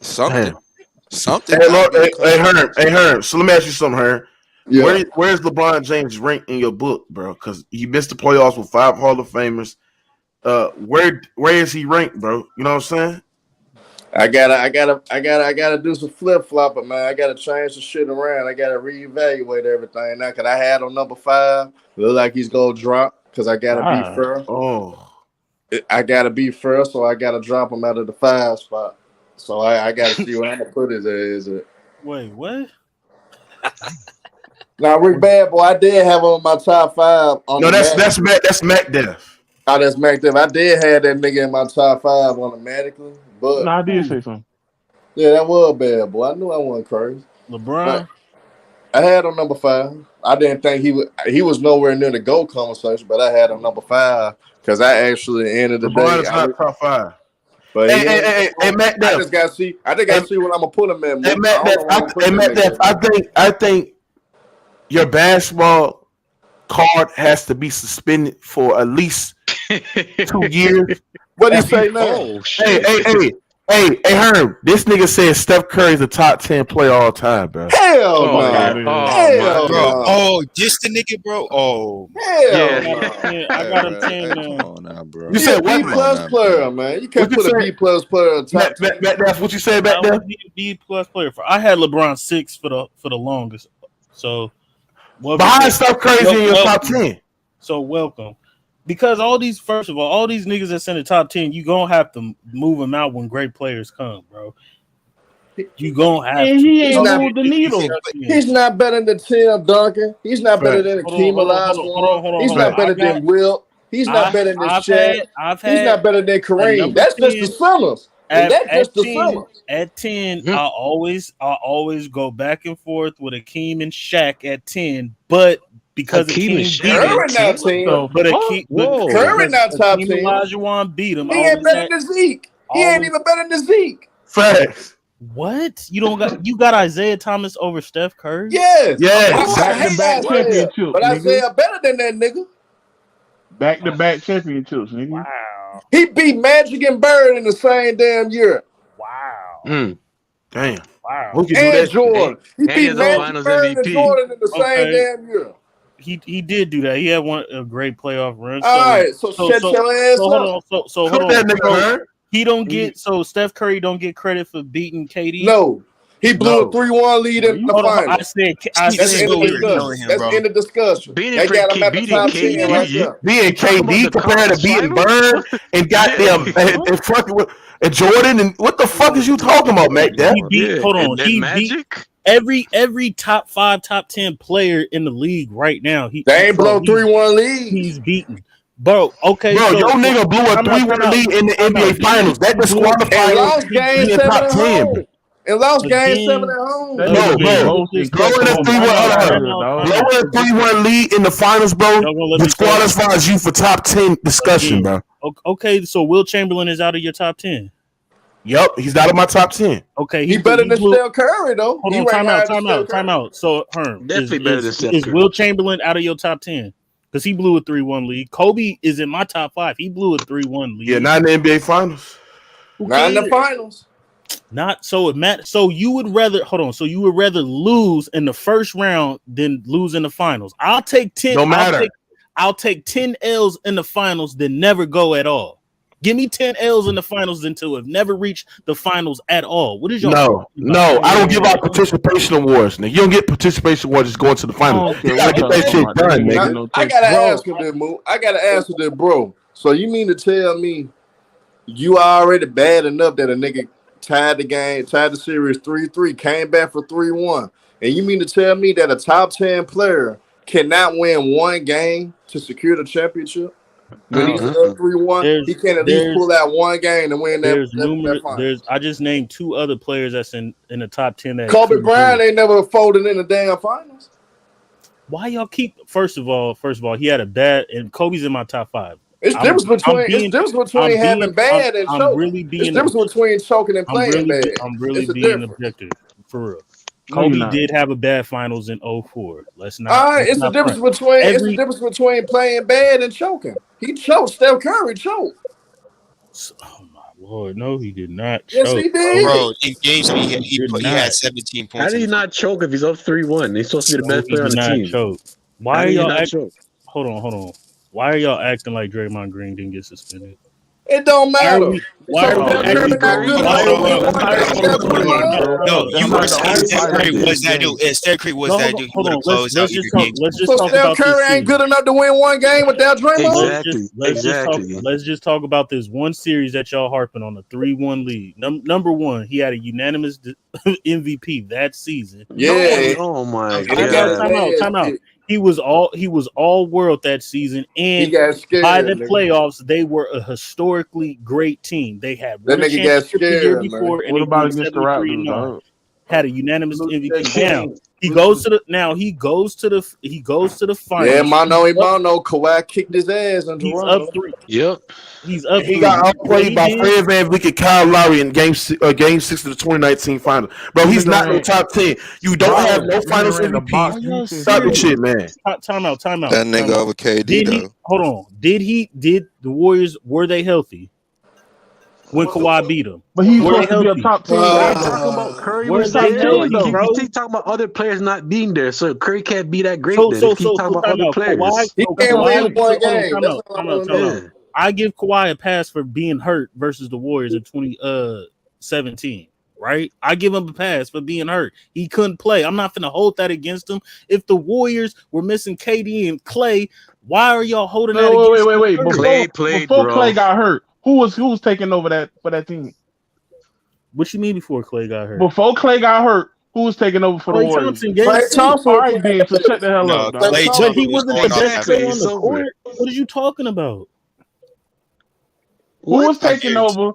Something. Hey, Herm. So let me ask you something, Herm. Yeah. Where's LeBron James ranked in your book, bro? Because he missed the playoffs with 5 Hall of Famers. Where is he ranked, bro? You know what I'm saying? I gotta do some flip flopping, man. I gotta change the shit around. I gotta reevaluate everything now. Cause I had on number 5. Look like he's gonna drop because I gotta be fair. I gotta be fair, so I gotta drop him out of the 5 spot. So I gotta see what I'm gonna put his ass at. Wait, what? Now Rick Bad Boy, I did have him on my top 5. That's Mac Def. Oh, that's Mac Def. I did have that nigga in my top 5 automatically, but I did say something. Yeah, that was Bad Boy. I knew I wasn't crazy. LeBron. I had him number 5. I didn't think he was nowhere near the GOAT conversation, but I had him number 5 because I actually ended the LeBron day. is not top 5. But hey, Mac Def. I just gotta see. I think I see what I'm gonna put him in. Hey, Mac Def. I think your basketball card has to be suspended for at least 2 years. What do you say now? Hey, Herm, this nigga said Steph Curry's a top 10 player all time, bro. Hell no. Hell no. Oh, just the nigga, bro. Oh, hell no. I got him 10 now. Come on now, bro. You said B+ player, man. You can't put a B+ player on top. That's what you said back there. B+ player. I had LeBron 6 for the longest. So behind Steph Curry's in your top 10. So welcome. Because all these niggas that's in the top 10, you gonna have to move them out when great players come, bro. You gonna have to. He ain't moved the needle. He's not better than Tim Duncan. He's not better than Akeem Olajuwon. He's not better than Wilt. He's not better than Shaq. He's not better than Kareem. That's just the Sunners. And that's just the 10, summer. at 10, I always go back and forth with Akeem and Shaq at 10, but because Hakeem and Akeem Shaq beat him, Curry not 10. but Akeem, Whoa. Curry because not top Akeem 10. Olajuwon beat him, I He ain't always better had than Zeke. He ain't always even better than Zeke. Facts. what? You got Isaiah Thomas over Steph Curry? Yes. Yes. I hate Back-to-back Isaiah, championships, but nigga. Isaiah better than that nigga. Back-to-back championships, nigga. Wow. He beat Magic and Bird in the same damn year. Wow. Damn. Wow. Who can do And that? Jordan. He And he beat has a Magic, Finals Bird, and MVP. Jordan in the same Okay. damn year. He did do that. He had a great playoff run. All right, so shut your ass hold up. on. So hold Cook on. that nigga, So man. he don't get Steph Curry don't get credit for beating KD. No. He blew a 3-1 lead in the Hold on. I finals. said That's in the KD. discussion. That's in the discussion. Beating They got him at the beating top 10 right KD. there. Being talking about KD the compared to conference beating finals? Bird and goddamn and fucking with and Jordan and what the fuck is you talking about, Mac? That He beat. Hold on. And He Magic? beat every top 5, top 10 player in the league right now. They ain't blow 3-1 leads. He's beaten. Bro, okay, bro, so your nigga blew a 3-1 lead in the NBA Finals. That disqualified And him lost to game be in 7 top at 10. home. And lost game 7 Again, at home. That No, nigga been bro. roasting Blowing a Klutch 3-1, dog. blowing a 3-1 lead in the finals, bro, Y'all gonna let me talk? disqualifies you for top 10 discussion, Again. bro. Okay, so Will Chamberlain is out of your top 10. Yup, he's out of my top 10. Okay, He better than Steph Curry, though. Hold He on, ranked higher than Steph Curry. time out. So, Herm, Definitely better than Steph is Curry. Will Chamberlain out of your top 10? Because he blew a 3-1 lead. Kobe is in my top 5. He blew a 3-1 lead. Yeah, not in the NBA Finals. Not in the finals. Not so it matters. So you would rather So you would rather lose in the first round than lose in the finals. I'll take 10. No matter. I'll take 10 L's in the finals than never go at all. Give me 10 L's in the finals than to have never reached the finals at all. What is your No, I don't give out participation awards, nigga. You don't get participation awards just going to the finals. You gotta get that shit done, nigga. I gotta ask him this, Moo. I gotta answer this, bro. So you mean to tell me you already bad enough that a nigga tied the series 3-3, came back for 3-1, and you mean to tell me that a top 10 player cannot win one game to secure the championship? When he's up 3-1, he can't at least pull out one game and win that final. I just named 2 other players that's in the top 10. That Kobe Bryant ain't never folded in the damn finals. Why y'all keep? First of all, he had a bad, and Kobe's in my top 5. It's difference between having bad and choking. Really being it's difference between choking and playing bad. I'm really it's being objective for real. Kobe did have a bad finals in 2004. Let's not. All right, it's the difference between playing bad and choking. He choked. Steph Curry choked. Oh my lord, no, he did not. Yes, choke. he did. Bro, in games he had 17 points. How did he not choke if he's up 3-1? He's supposed to be the best player on the team. Choke. Why are y'all choke? Hold on. Why are y'all acting like Draymond Green didn't get suspended? It don't matter. Why are we acting No, you were saying Steph Curry was that dude. If Steph Curry was that dude, he would have closed out your game. So Steph Curry ain't good enough to win one game without Draymond? Let's just talk about this one series that y'all harping on, the 3-1 lead. Number one, he had a unanimous MVP that season. Yeah. Oh my god. Time out. He was all world that season, and by the playoffs, they were a historically great team. They had won a championship the year before, and what about against the Raptors? Had a unanimous MVP. Now he goes to the finals. Yeah, Mono. Kawhi kicked his ass in Toronto. He's up 3. Yep. He's up. He got outplayed by Fred VanVleet and Kyle Lowry in Game 6 of the 2019 Finals. Bro, he's not in the top 10. You don't have no Finals MVP. Stop the shit, man. Time out. That nigga over KD though. Hold on. Did the Warriors, were they healthy when Kawhi beat them? But he's supposed to be a top 10. Talking about Curry was there. You keep talking about other players not being there, so Curry can't be that great. Keep talking about other players. He can't win one game. I give Kawhi a pass for being hurt versus the Warriors in 2017. Right? I give him a pass for being hurt. He couldn't play. I'm not going to hold that against him. If the Warriors were missing KD and Clay, why are y'all holding that against him? Wait. Before Clay got hurt, who was taking over for that team? What you mean before Clay got hurt? Before Clay got hurt, who was taking over for the Warriors? Clay Thompson. All right, then, so shut the hell up. Clay But he wasn't the best player on the court. What are you talking about? Who was taking over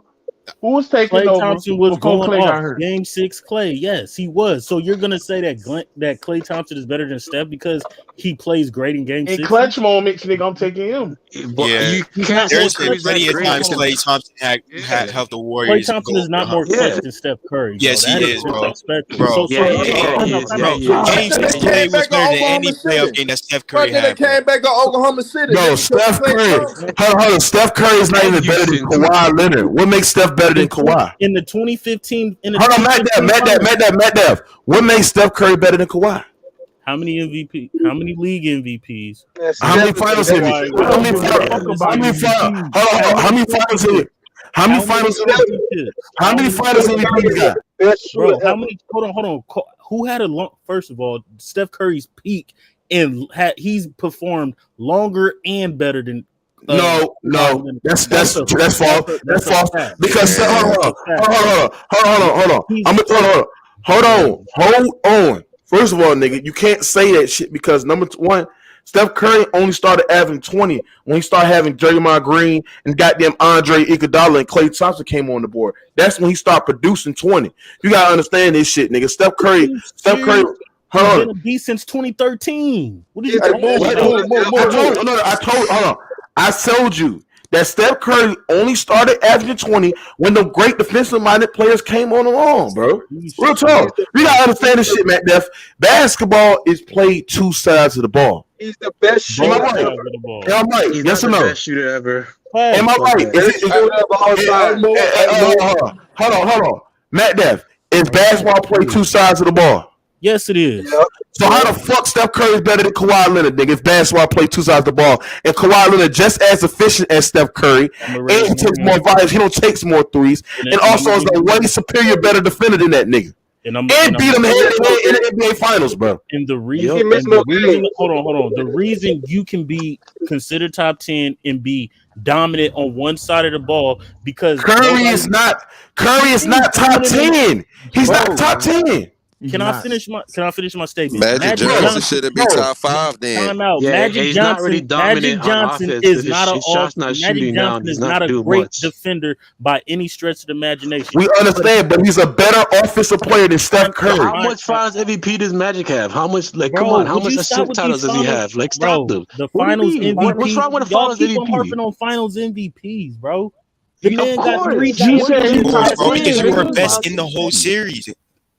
Who was taking Klay over Thompson was before going Klay got off. hurt? Game 6, Klay. Yes, he was. So you're gonna say that that Klay Thompson is better than Steph because he plays great in Game In 6? clutch moments, nigga, I'm taking him. But Yeah, you He's can't not say more there's been clutch Curry's than that plenty of great Steph times though. Curry. Klay Thompson had Yeah, helped the Klay Warriors Thompson go is over not more 100. clutch yeah, than Steph Curry, bro. Yes, he That is is, bro. disrespectful. Bro, So yeah, hold yeah, on, he time out, is. time Yeah, out. he is. Game Then they 6 Time out. Klay came was back to better than Oklahoma any playoff City. game that Steph Right Curry then they had, bro. came back to Oklahoma City, Yo, nigga, because of Steph Klay Curry. Thompson. Hold on. Steph Curry is not And even better than Houston too. Kawhi Leonard. What makes Steph better than Kawhi? In the 2015 Hold on, finals, Matt Dev. What makes Steph Curry better than Kawhi? how many MVP? How many league MVPs? Man, How When many Steph is the finals best MVP? shooter Kawhi, How ever, many bro. listen, finals? Fuck listen. about How many finals? MVP. How How many many finals? championships? How many finals MVP? Championships? How many finals MVP you got? Best shooter Bro, how ever. many? Hold on. Who had a long? First of all, Steph Curry's peak and he's performed longer and better than No, Kawhi Leonard. that's That's a false. That's that's a false. fact. Because Yeah. That's a fact. hold on. He's I'm gonna hold on. First of all, nigga, you can't say that shit because number one, Steph Curry only started averaging 20 when he started having Draymond Green and goddamn Andre Iguodala and Klay Thompson came on the board. That's when he started producing 20. You gotta understand this shit, nigga. Steph Curry, hold He's on. been a beast since 2013. What are you Hey, talking about? I told you that Steph Curry only started averaging 20 when the great defensive-minded players came on along, bro. Real talk. You gotta understand this shit, Matt Def. Basketball is played two sides of the ball. He's the best shooter Am I right? ever. Am I right? He's Yes not or the no? best shooter ever. Am I right? Best shooter of all time. Hold on. Matt Def, is basketball played two sides of the ball? Yes, it is. Yep. So how the fuck Steph Curry is better than Kawhi Leonard, nigga? If basketball play two sides of the ball, and Kawhi Leonard just as efficient as Steph Curry, and he takes more vibes, he don't take more threes, and also is a way superior, better defender than that nigga. And beat him in the NBA Finals, bro. And the reason, hold on. The reason you can be considered top 10 and be dominant on one side of the ball because Curry is not top 10. He's not top 10. Can I finish my statement? Magic Johnson shouldn't be top 5 then. Time out. Yeah, Magic he's Johnson, not really dominant Magic on Johnson offense. is His not a shot's not Magic shooting now. Johnson He's is not not a doing great much. defender by any stretch of the imagination. We understand, but he's a better offensive player than Steph Curry. How much finals MVP does Magic have? How much? Like, Bro, come on. How would much you stop assist with titles these does he finals? have? Like, Bro, stop them. the What do you finals mean? MVP. What's wrong with the Y'all finals keep on MVP? harping on finals MVPs, bro. The man Of got course. 3 You said he championships. top Bro, because you were 10. best in the whole series.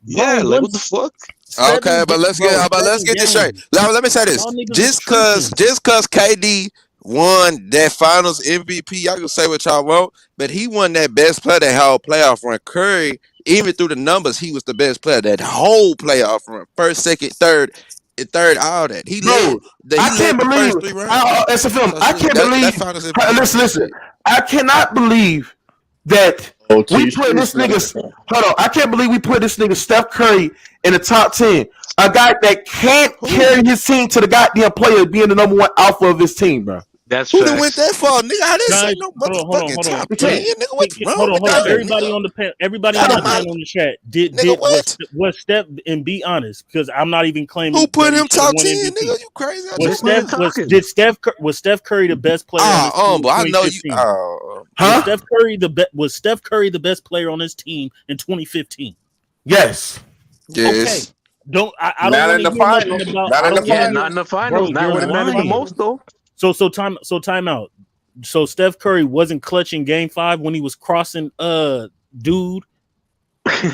Yeah, like, what the fuck? Okay, but let's get this straight. Let me say this. Y'all niggas Just are cause KD won that finals MVP, y'all can say what y'all want, but he won that best player that whole playoff run. Curry, even through the numbers, he was the best player that whole playoff run. First, second, third, all that. He led the first 3 rounds. That's a film. So I can't believe. Listen. I cannot believe that we put this nigga. Hold on. I can't believe we put this nigga Steph Curry in the top 10. A guy that can't carry his team to the goddamn player being the number 1 alpha of his team, bro. That's who done went that far, nigga? I didn't say no motherfucking top 10, nigga. What's wrong Hold with on. that? Everybody on the panel in the chat did was Steph, and be honest, because I'm not even claiming who put him top 10, MVP. Nigga? You crazy? Was Steph Curry the best player on his team? I know you. Was Steph Curry the best player on his team in 2015? Yes. Yes. Okay. Don't I Not don't in the want to hear finals. nothing about. Not in the finals. Not in the finals. Bro, Not when it mattered the most, though. So time out. So Steph Curry wasn't clutching Game 5 when he was crossing crossing dude up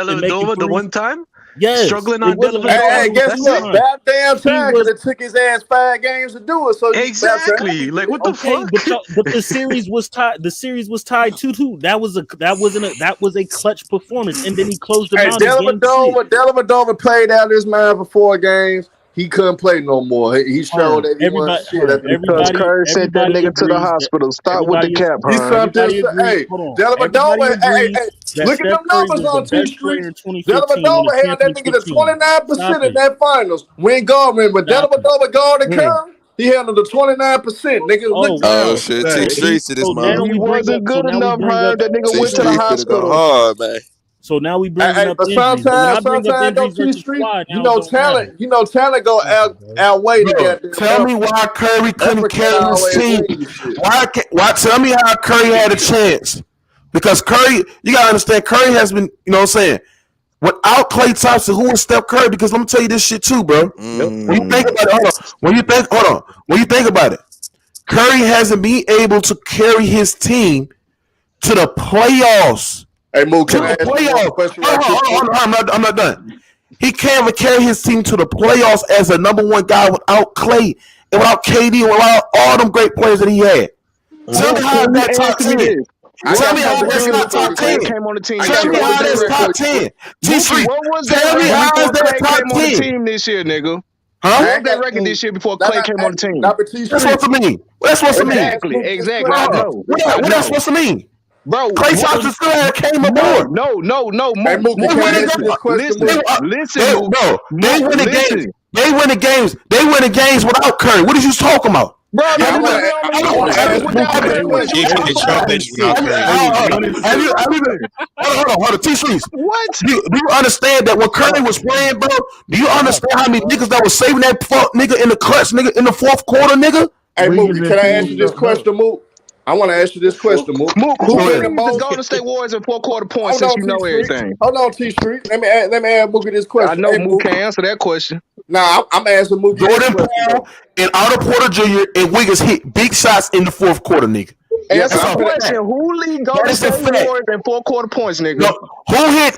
and making Dellavedova the threes? one time? Yes. Struggling on Dellavedova. Hey, guess That's what? fine. That damn time because it took his ass 5 games to do it. So Exactly. Like, what the fuck? But the series was tied. The series was tied 2-2. That was a clutch performance, and then he closed them out. Dellavedova played out his mind for 4 games. He couldn't play no more. He showed that he wasn't shit. Because Curry sent that nigga to the hospital. Stop with the cap, He huh? something. Hey, Dellavedova. Hey, look at them numbers on T Street. Dellavedova held that nigga to 29% in that finals. When Garvin, but Dellavedova guarded Curry. He held him to 29%. Nigga, Oh shit, T Streets to this motherfucker. He wasn't good enough, huh? That nigga went to the hospital. Hard, man. So now we bring up but injuries. sometimes though, T Street, talent go outweigh the goddamn. Tell me why Curry couldn't carry his team. Why? Tell me how Curry had a chance Because Curry, you gotta understand, Curry has been, you know what I'm saying, without Klay Thompson, who is Steph Curry? Because let me tell you this shit too, bro. When you think about it, when you think about it, Curry hasn't been able to carry his team to the playoffs. Hey, Mook, To can I the ask you one playoffs. question right quick? I'm not done. He can't even carry his team to the playoffs as a number one guy without Klay and without KD and without all them great players that he had. Tell me how Can you that's top answer me 10. this? Tell What me how was the that's record not top before 10. Clay came on the team this Tell year? me What was how that that's record? top 10. Mookie, T-Street, what was that tell me record how before is that Clay top came on the 10. team this year, nigga? Huh? What was that record this year before Clay came on the team? Not but T That's what to mean. That's what to mean. Exactly. I know. What that's supposed to mean? Bro, Klay what was Thompson still had came no. aboard. Hey, Mookie, can I ask you this question, Listen, Mook? listen, Mook. They win the games. They win the games. They win the games without Curry. What are you talking about? Bro, Yeah, I want to ask without Mookie this Curry, what you question. talking about? Hold on. T-Streets. What? Do you understand that when Curry was playing, bro? Do you understand how many niggas that was saving that fuck nigga in the clutch, nigga, in the fourth quarter, nigga? Hey, Mookie, can I ask you this question, Mook? I want to ask you this question, Mook. Mook, Who who been the leads the most? Golden State Warriors in 4 quarter points Hold since on, you know T-Street. everything? Hold on, T-Street. Let me ask Mookie this I question. know Hey, Mook Mookie. can't answer that question. Nah, I'm asking Mookie Jordan this question. Poole and Otto Porter Jr. and Wiggins hit big shots in the fourth quarter, nigga. Answer That's the all. question. Who lead That Golden is a State fact. Warriors in 4 quarter points, nigga? No, who hit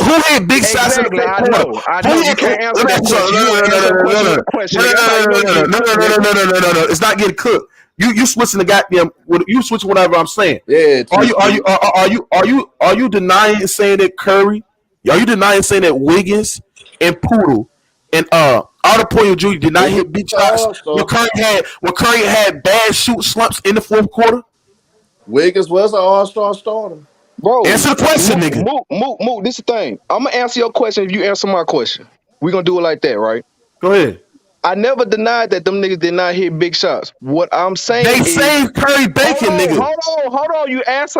big shots in the Exactly. fourth I quarter? know. I know. You can't answer that question. You want to answer a question with a question. Nigga. That's how you know you get cooked, No. It's not getting cooked. You switching the goddamn. You switching whatever I'm saying. Yeah. Are you denying saying that Curry? Are you denying saying that Wiggins and Poodle and Otto Porter Jr. did not hit big shots when Curry had bad shoot slumps in the fourth quarter? Wiggins was an all-star starter. Bro, Answer the question, nigga. Mook, this is the thing. I'm going to answer your question if you answer my question. We're going to do it like that, right? Go ahead. I never denied that them niggas did not hit big shots. What I'm saying They is... saved Curry Bacon, nigga. Hold on. You asked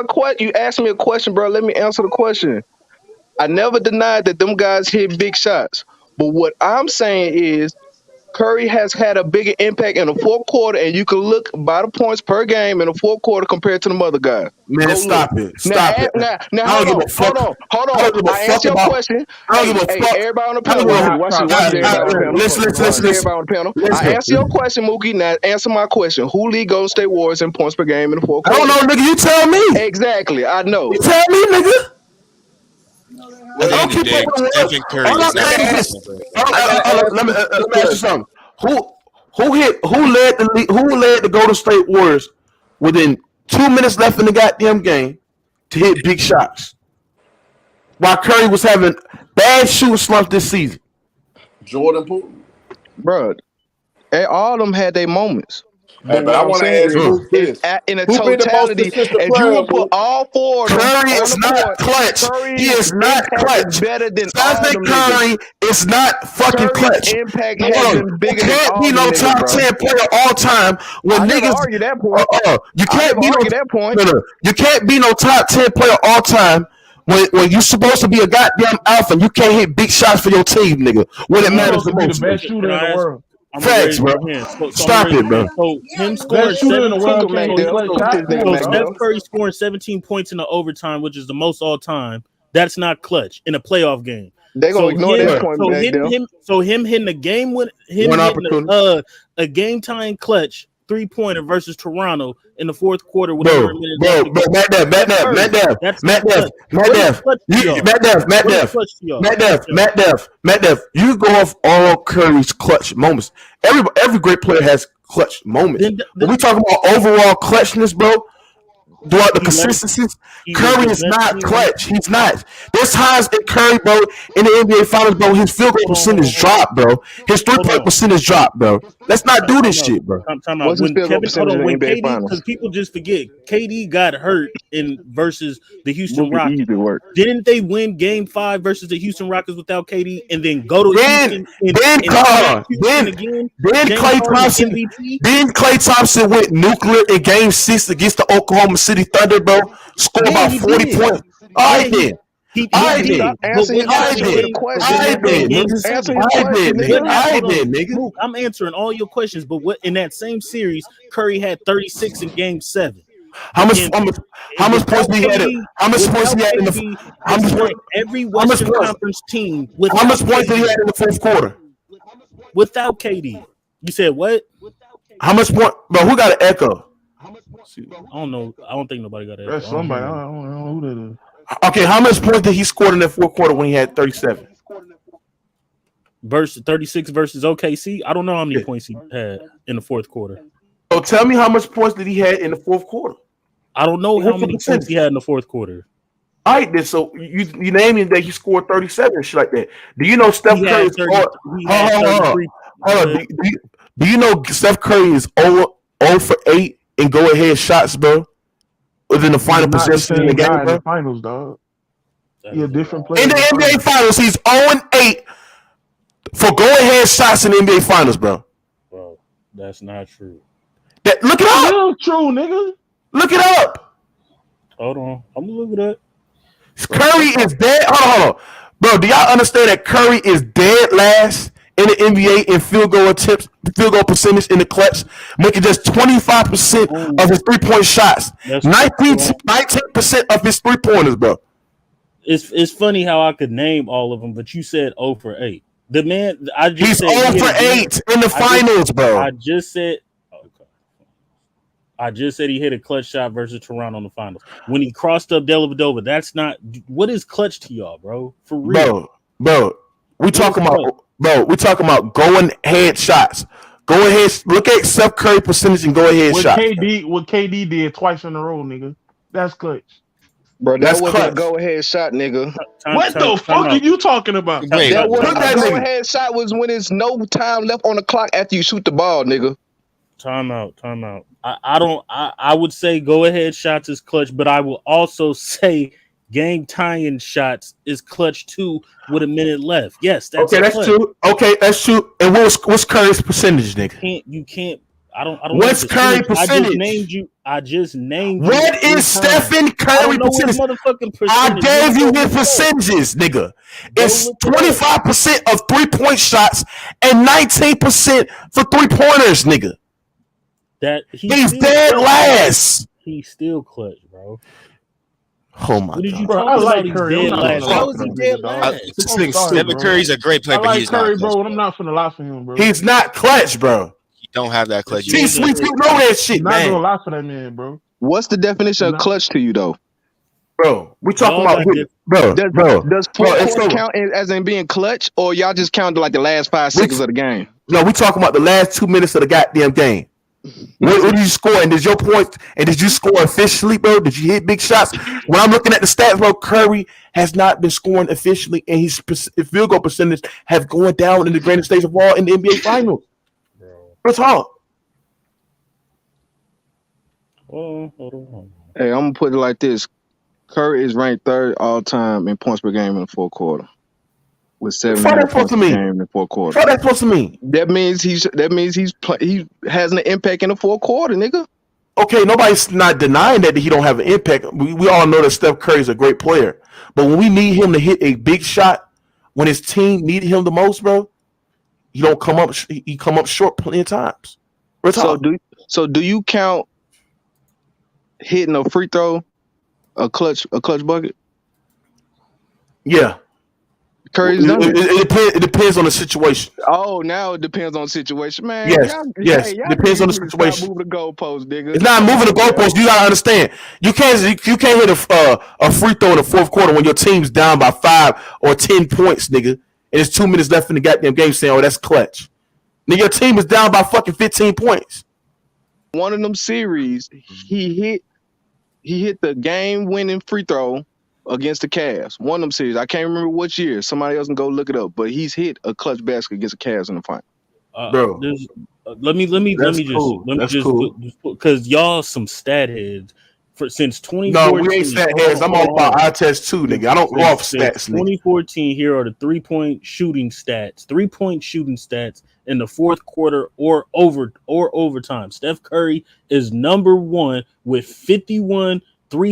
me a question, bro. Let me answer the question. I never denied that them guys hit big shots. But what I'm saying is Curry has had a bigger impact in the fourth quarter, and you can look by the points per game in the fourth quarter compared to the other guys. Man, stop it. Stop it. Now, I don't give a fuck. hold on. I don't give a I fuck answer your about. question. I don't give a fuck. Everybody on the panel, watch everybody on the panel. Listen. Everybody on the panel. I answer your question, Mookie. Now answer my question. Who lead Golden State Warriors in points per game in the fourth quarter? I don't know, nigga. You tell me. Exactly. I know. You tell me, nigga. At the end of the day, Stephen Curry is not. Let me ask you something. Who led the Golden State Warriors within 2 minutes left in the goddamn game to hit big shots while Curry was having bad shooting slumps this season? Jordan Poole. Bro, all of them had their moments. Hey, but I want to ask Mook this. In a Who been the most totality, consistent if player, you would put all 4 of them Curry on is the not court, clutch. Curry's He is not impact clutch. is better than all Stephen them Curry niggas. is not fucking Curry's clutch. impact No, has been bigger than can't all be them no niggas, top bro. 10 player all time when I never niggas. argue that point. You I can't never be argue that point. No. You can't be no top 10 player all time when you're supposed to be a goddamn alpha. You can't hit big shots for your team, nigga. When it matters the most. the best shooter in the world. Facts, bro. Stop it, bro. So him scoring 17 points. Steph Curry scoring 17 points in the overtime, which is the most all time. That's not clutch in a playoff game. They gonna ignore that point. Him hitting a game with him hitting a game tying clutch 3-pointer versus Toronto in the fourth quarter. Matt Def. You go off all Curry's clutch moments. Every great player has clutch moments. When we talk about overall clutchness, bro, throughout the consistencies, Curry is not clutch. He's not. There's times in Curry, bro, in the NBA Finals, bro, his field goal percentage dropped, bro. His 3-point percentage dropped, bro. Let's not do this shit, bro. What's his field goal percentage in the NBA Finals? Because people just forget, KD got hurt versus the Houston Rockets. Didn't they win Game 5 versus the Houston Rockets without KD, and then go to Houston again? Then Klay Thompson went nuclear in Game 6 against the Oklahoma City Thunder, bro. Scored about 40 points. All right, then. I'm answering all your questions, but what in that same series, Curry had 36 in Game 7. How much? Against How much points without did he had? KD, How much points without did he had in the? KD, How this much? is at every How much Western points? Conference team How much without points did he KD. have in the fourth quarter? Without KD. You said what? How much point? Bro, who got an echo? I don't know. I don't think nobody got that. That's I don't hear somebody. I nothing. don't know who that is. Okay, how much points did he score in that fourth quarter when he had 37? Versus 36 versus OKC. I don't know how many points he had in the fourth quarter. So tell me how much points did he had in the fourth quarter? I don't know how What's the many points he percentage? had in the fourth quarter. All right, then. So you naming that he scored 37 and shit like that. Do you know Steph He Curry had is 30. He had 33. Hold on. Do you know Steph Curry is 0 for 8 in go ahead shots, bro? Within the He's final not the possession in the same game, guy in the bro. finals, dog. He a different player In the in the NBA finals. Finals, he's 0-8 for go ahead shots in the NBA Finals, bro. Bro, that's not true. Look it up. It's true, nigga. Look it up. Hold on. I'm gonna look it up. Curry is dead. Hold on. Bro, do y'all understand that Curry is dead last in the NBA in field goal attempts, field goal percentage in the clutch, making just 25% of his 3-point shots, 19% of his 3-pointers, bro. It's funny how I could name all of them, but you said 0 for 8. The man, I just He's said 0 for 8 in the finals, bro. I just said he hit a clutch shot versus Toronto in the finals. When he crossed up Dellavedova, that's not what is clutch to y'all, bro. For real. Bro. We talking about going head shots. Go ahead, look at Steph Curry percentage and go ahead What shots. KD did twice in a row, nigga. That's clutch. Bro, that That's wasn't a clutch. go ahead shot, nigga. What the fuck are you talking about? That wasn't a go ahead shot. Was when there's no time left on the clock after you shoot the ball, nigga. Time out. I would say go ahead shots is clutch, but I will also say game tying shots is clutch too with a minute left. Yes, that's okay. That's clutch. true. Okay, that's true. And what's Curry's percentage, nigga? You can't. I don't. What's Curry percentage? I just named you. What is Stephen Curry percentage? I gave you his percentages, nigga. It's 25% of 3-point shots and 19% for 3-pointers, nigga. He's dead last. He's still clutch, bro. Oh my God. Bro, I like Curry. How is he dead last? Stephen Curry's a great player, I but like he's Curry, not bro, clutch. and I'm not finna lie for him, bro. He's not clutch, bro. He don't have that clutch. Sweet, you know that shit, not man. gonna lie for that man, bro. What's the definition of clutch to you, though? Bro, we talking about Does fourth quarter count as in being clutch, or y'all just count like the last 5 seconds of the game? No, we talking about the last 2 minutes of the goddamn game. What did you score? And did your point? And did you score efficiently, bro? Did you hit big shots? When I'm looking at the stats, bro, Curry has not been scoring efficiently, and his field goal percentage have gone down in the greatest stage of all in the NBA Finals. What's talk? Hold on. Hey, I'm gonna put it like this: Curry is ranked 3rd all time in points per game in the fourth quarter, with 7.5 points per game in the fourth quarter. What that's supposed to mean? That means he has an impact in the fourth quarter, nigga. Okay, nobody's not denying that he don't have an impact. We all know that Steph Curry is a great player, but when we need him to hit a big shot, when his team needed him the most, bro, he don't come up. He come up short plenty of times. So do you count hitting a free throw a clutch bucket? Yeah. Curry's done it. It depends on the situation. Oh, now it depends on the situation, man. Yes. Depends on the situation. Stop moving the goalpost, nigga. It's not moving the goalpost. You gotta understand. You can't hit a free throw in the fourth quarter when your team's down by 5 or 10 points, nigga. And there's 2 minutes left in the goddamn game. Saying, "Oh, that's clutch." Nigga, your team is down by fucking 15 points. One of them series, he hit the game-winning free throw against the Cavs. One of them series. I can't remember which year. Somebody else can go look it up. But he's hit a clutch basket against the Cavs in the final. Bro, let me just because y'all some stat heads since 2014. No, we ain't stat heads. I'm all about eye test too, nigga. I don't go off stats. 2014. Here are the 3-point shooting stats. 3-point shooting stats in the fourth quarter or overtime. Steph Curry is number 1 with 51 3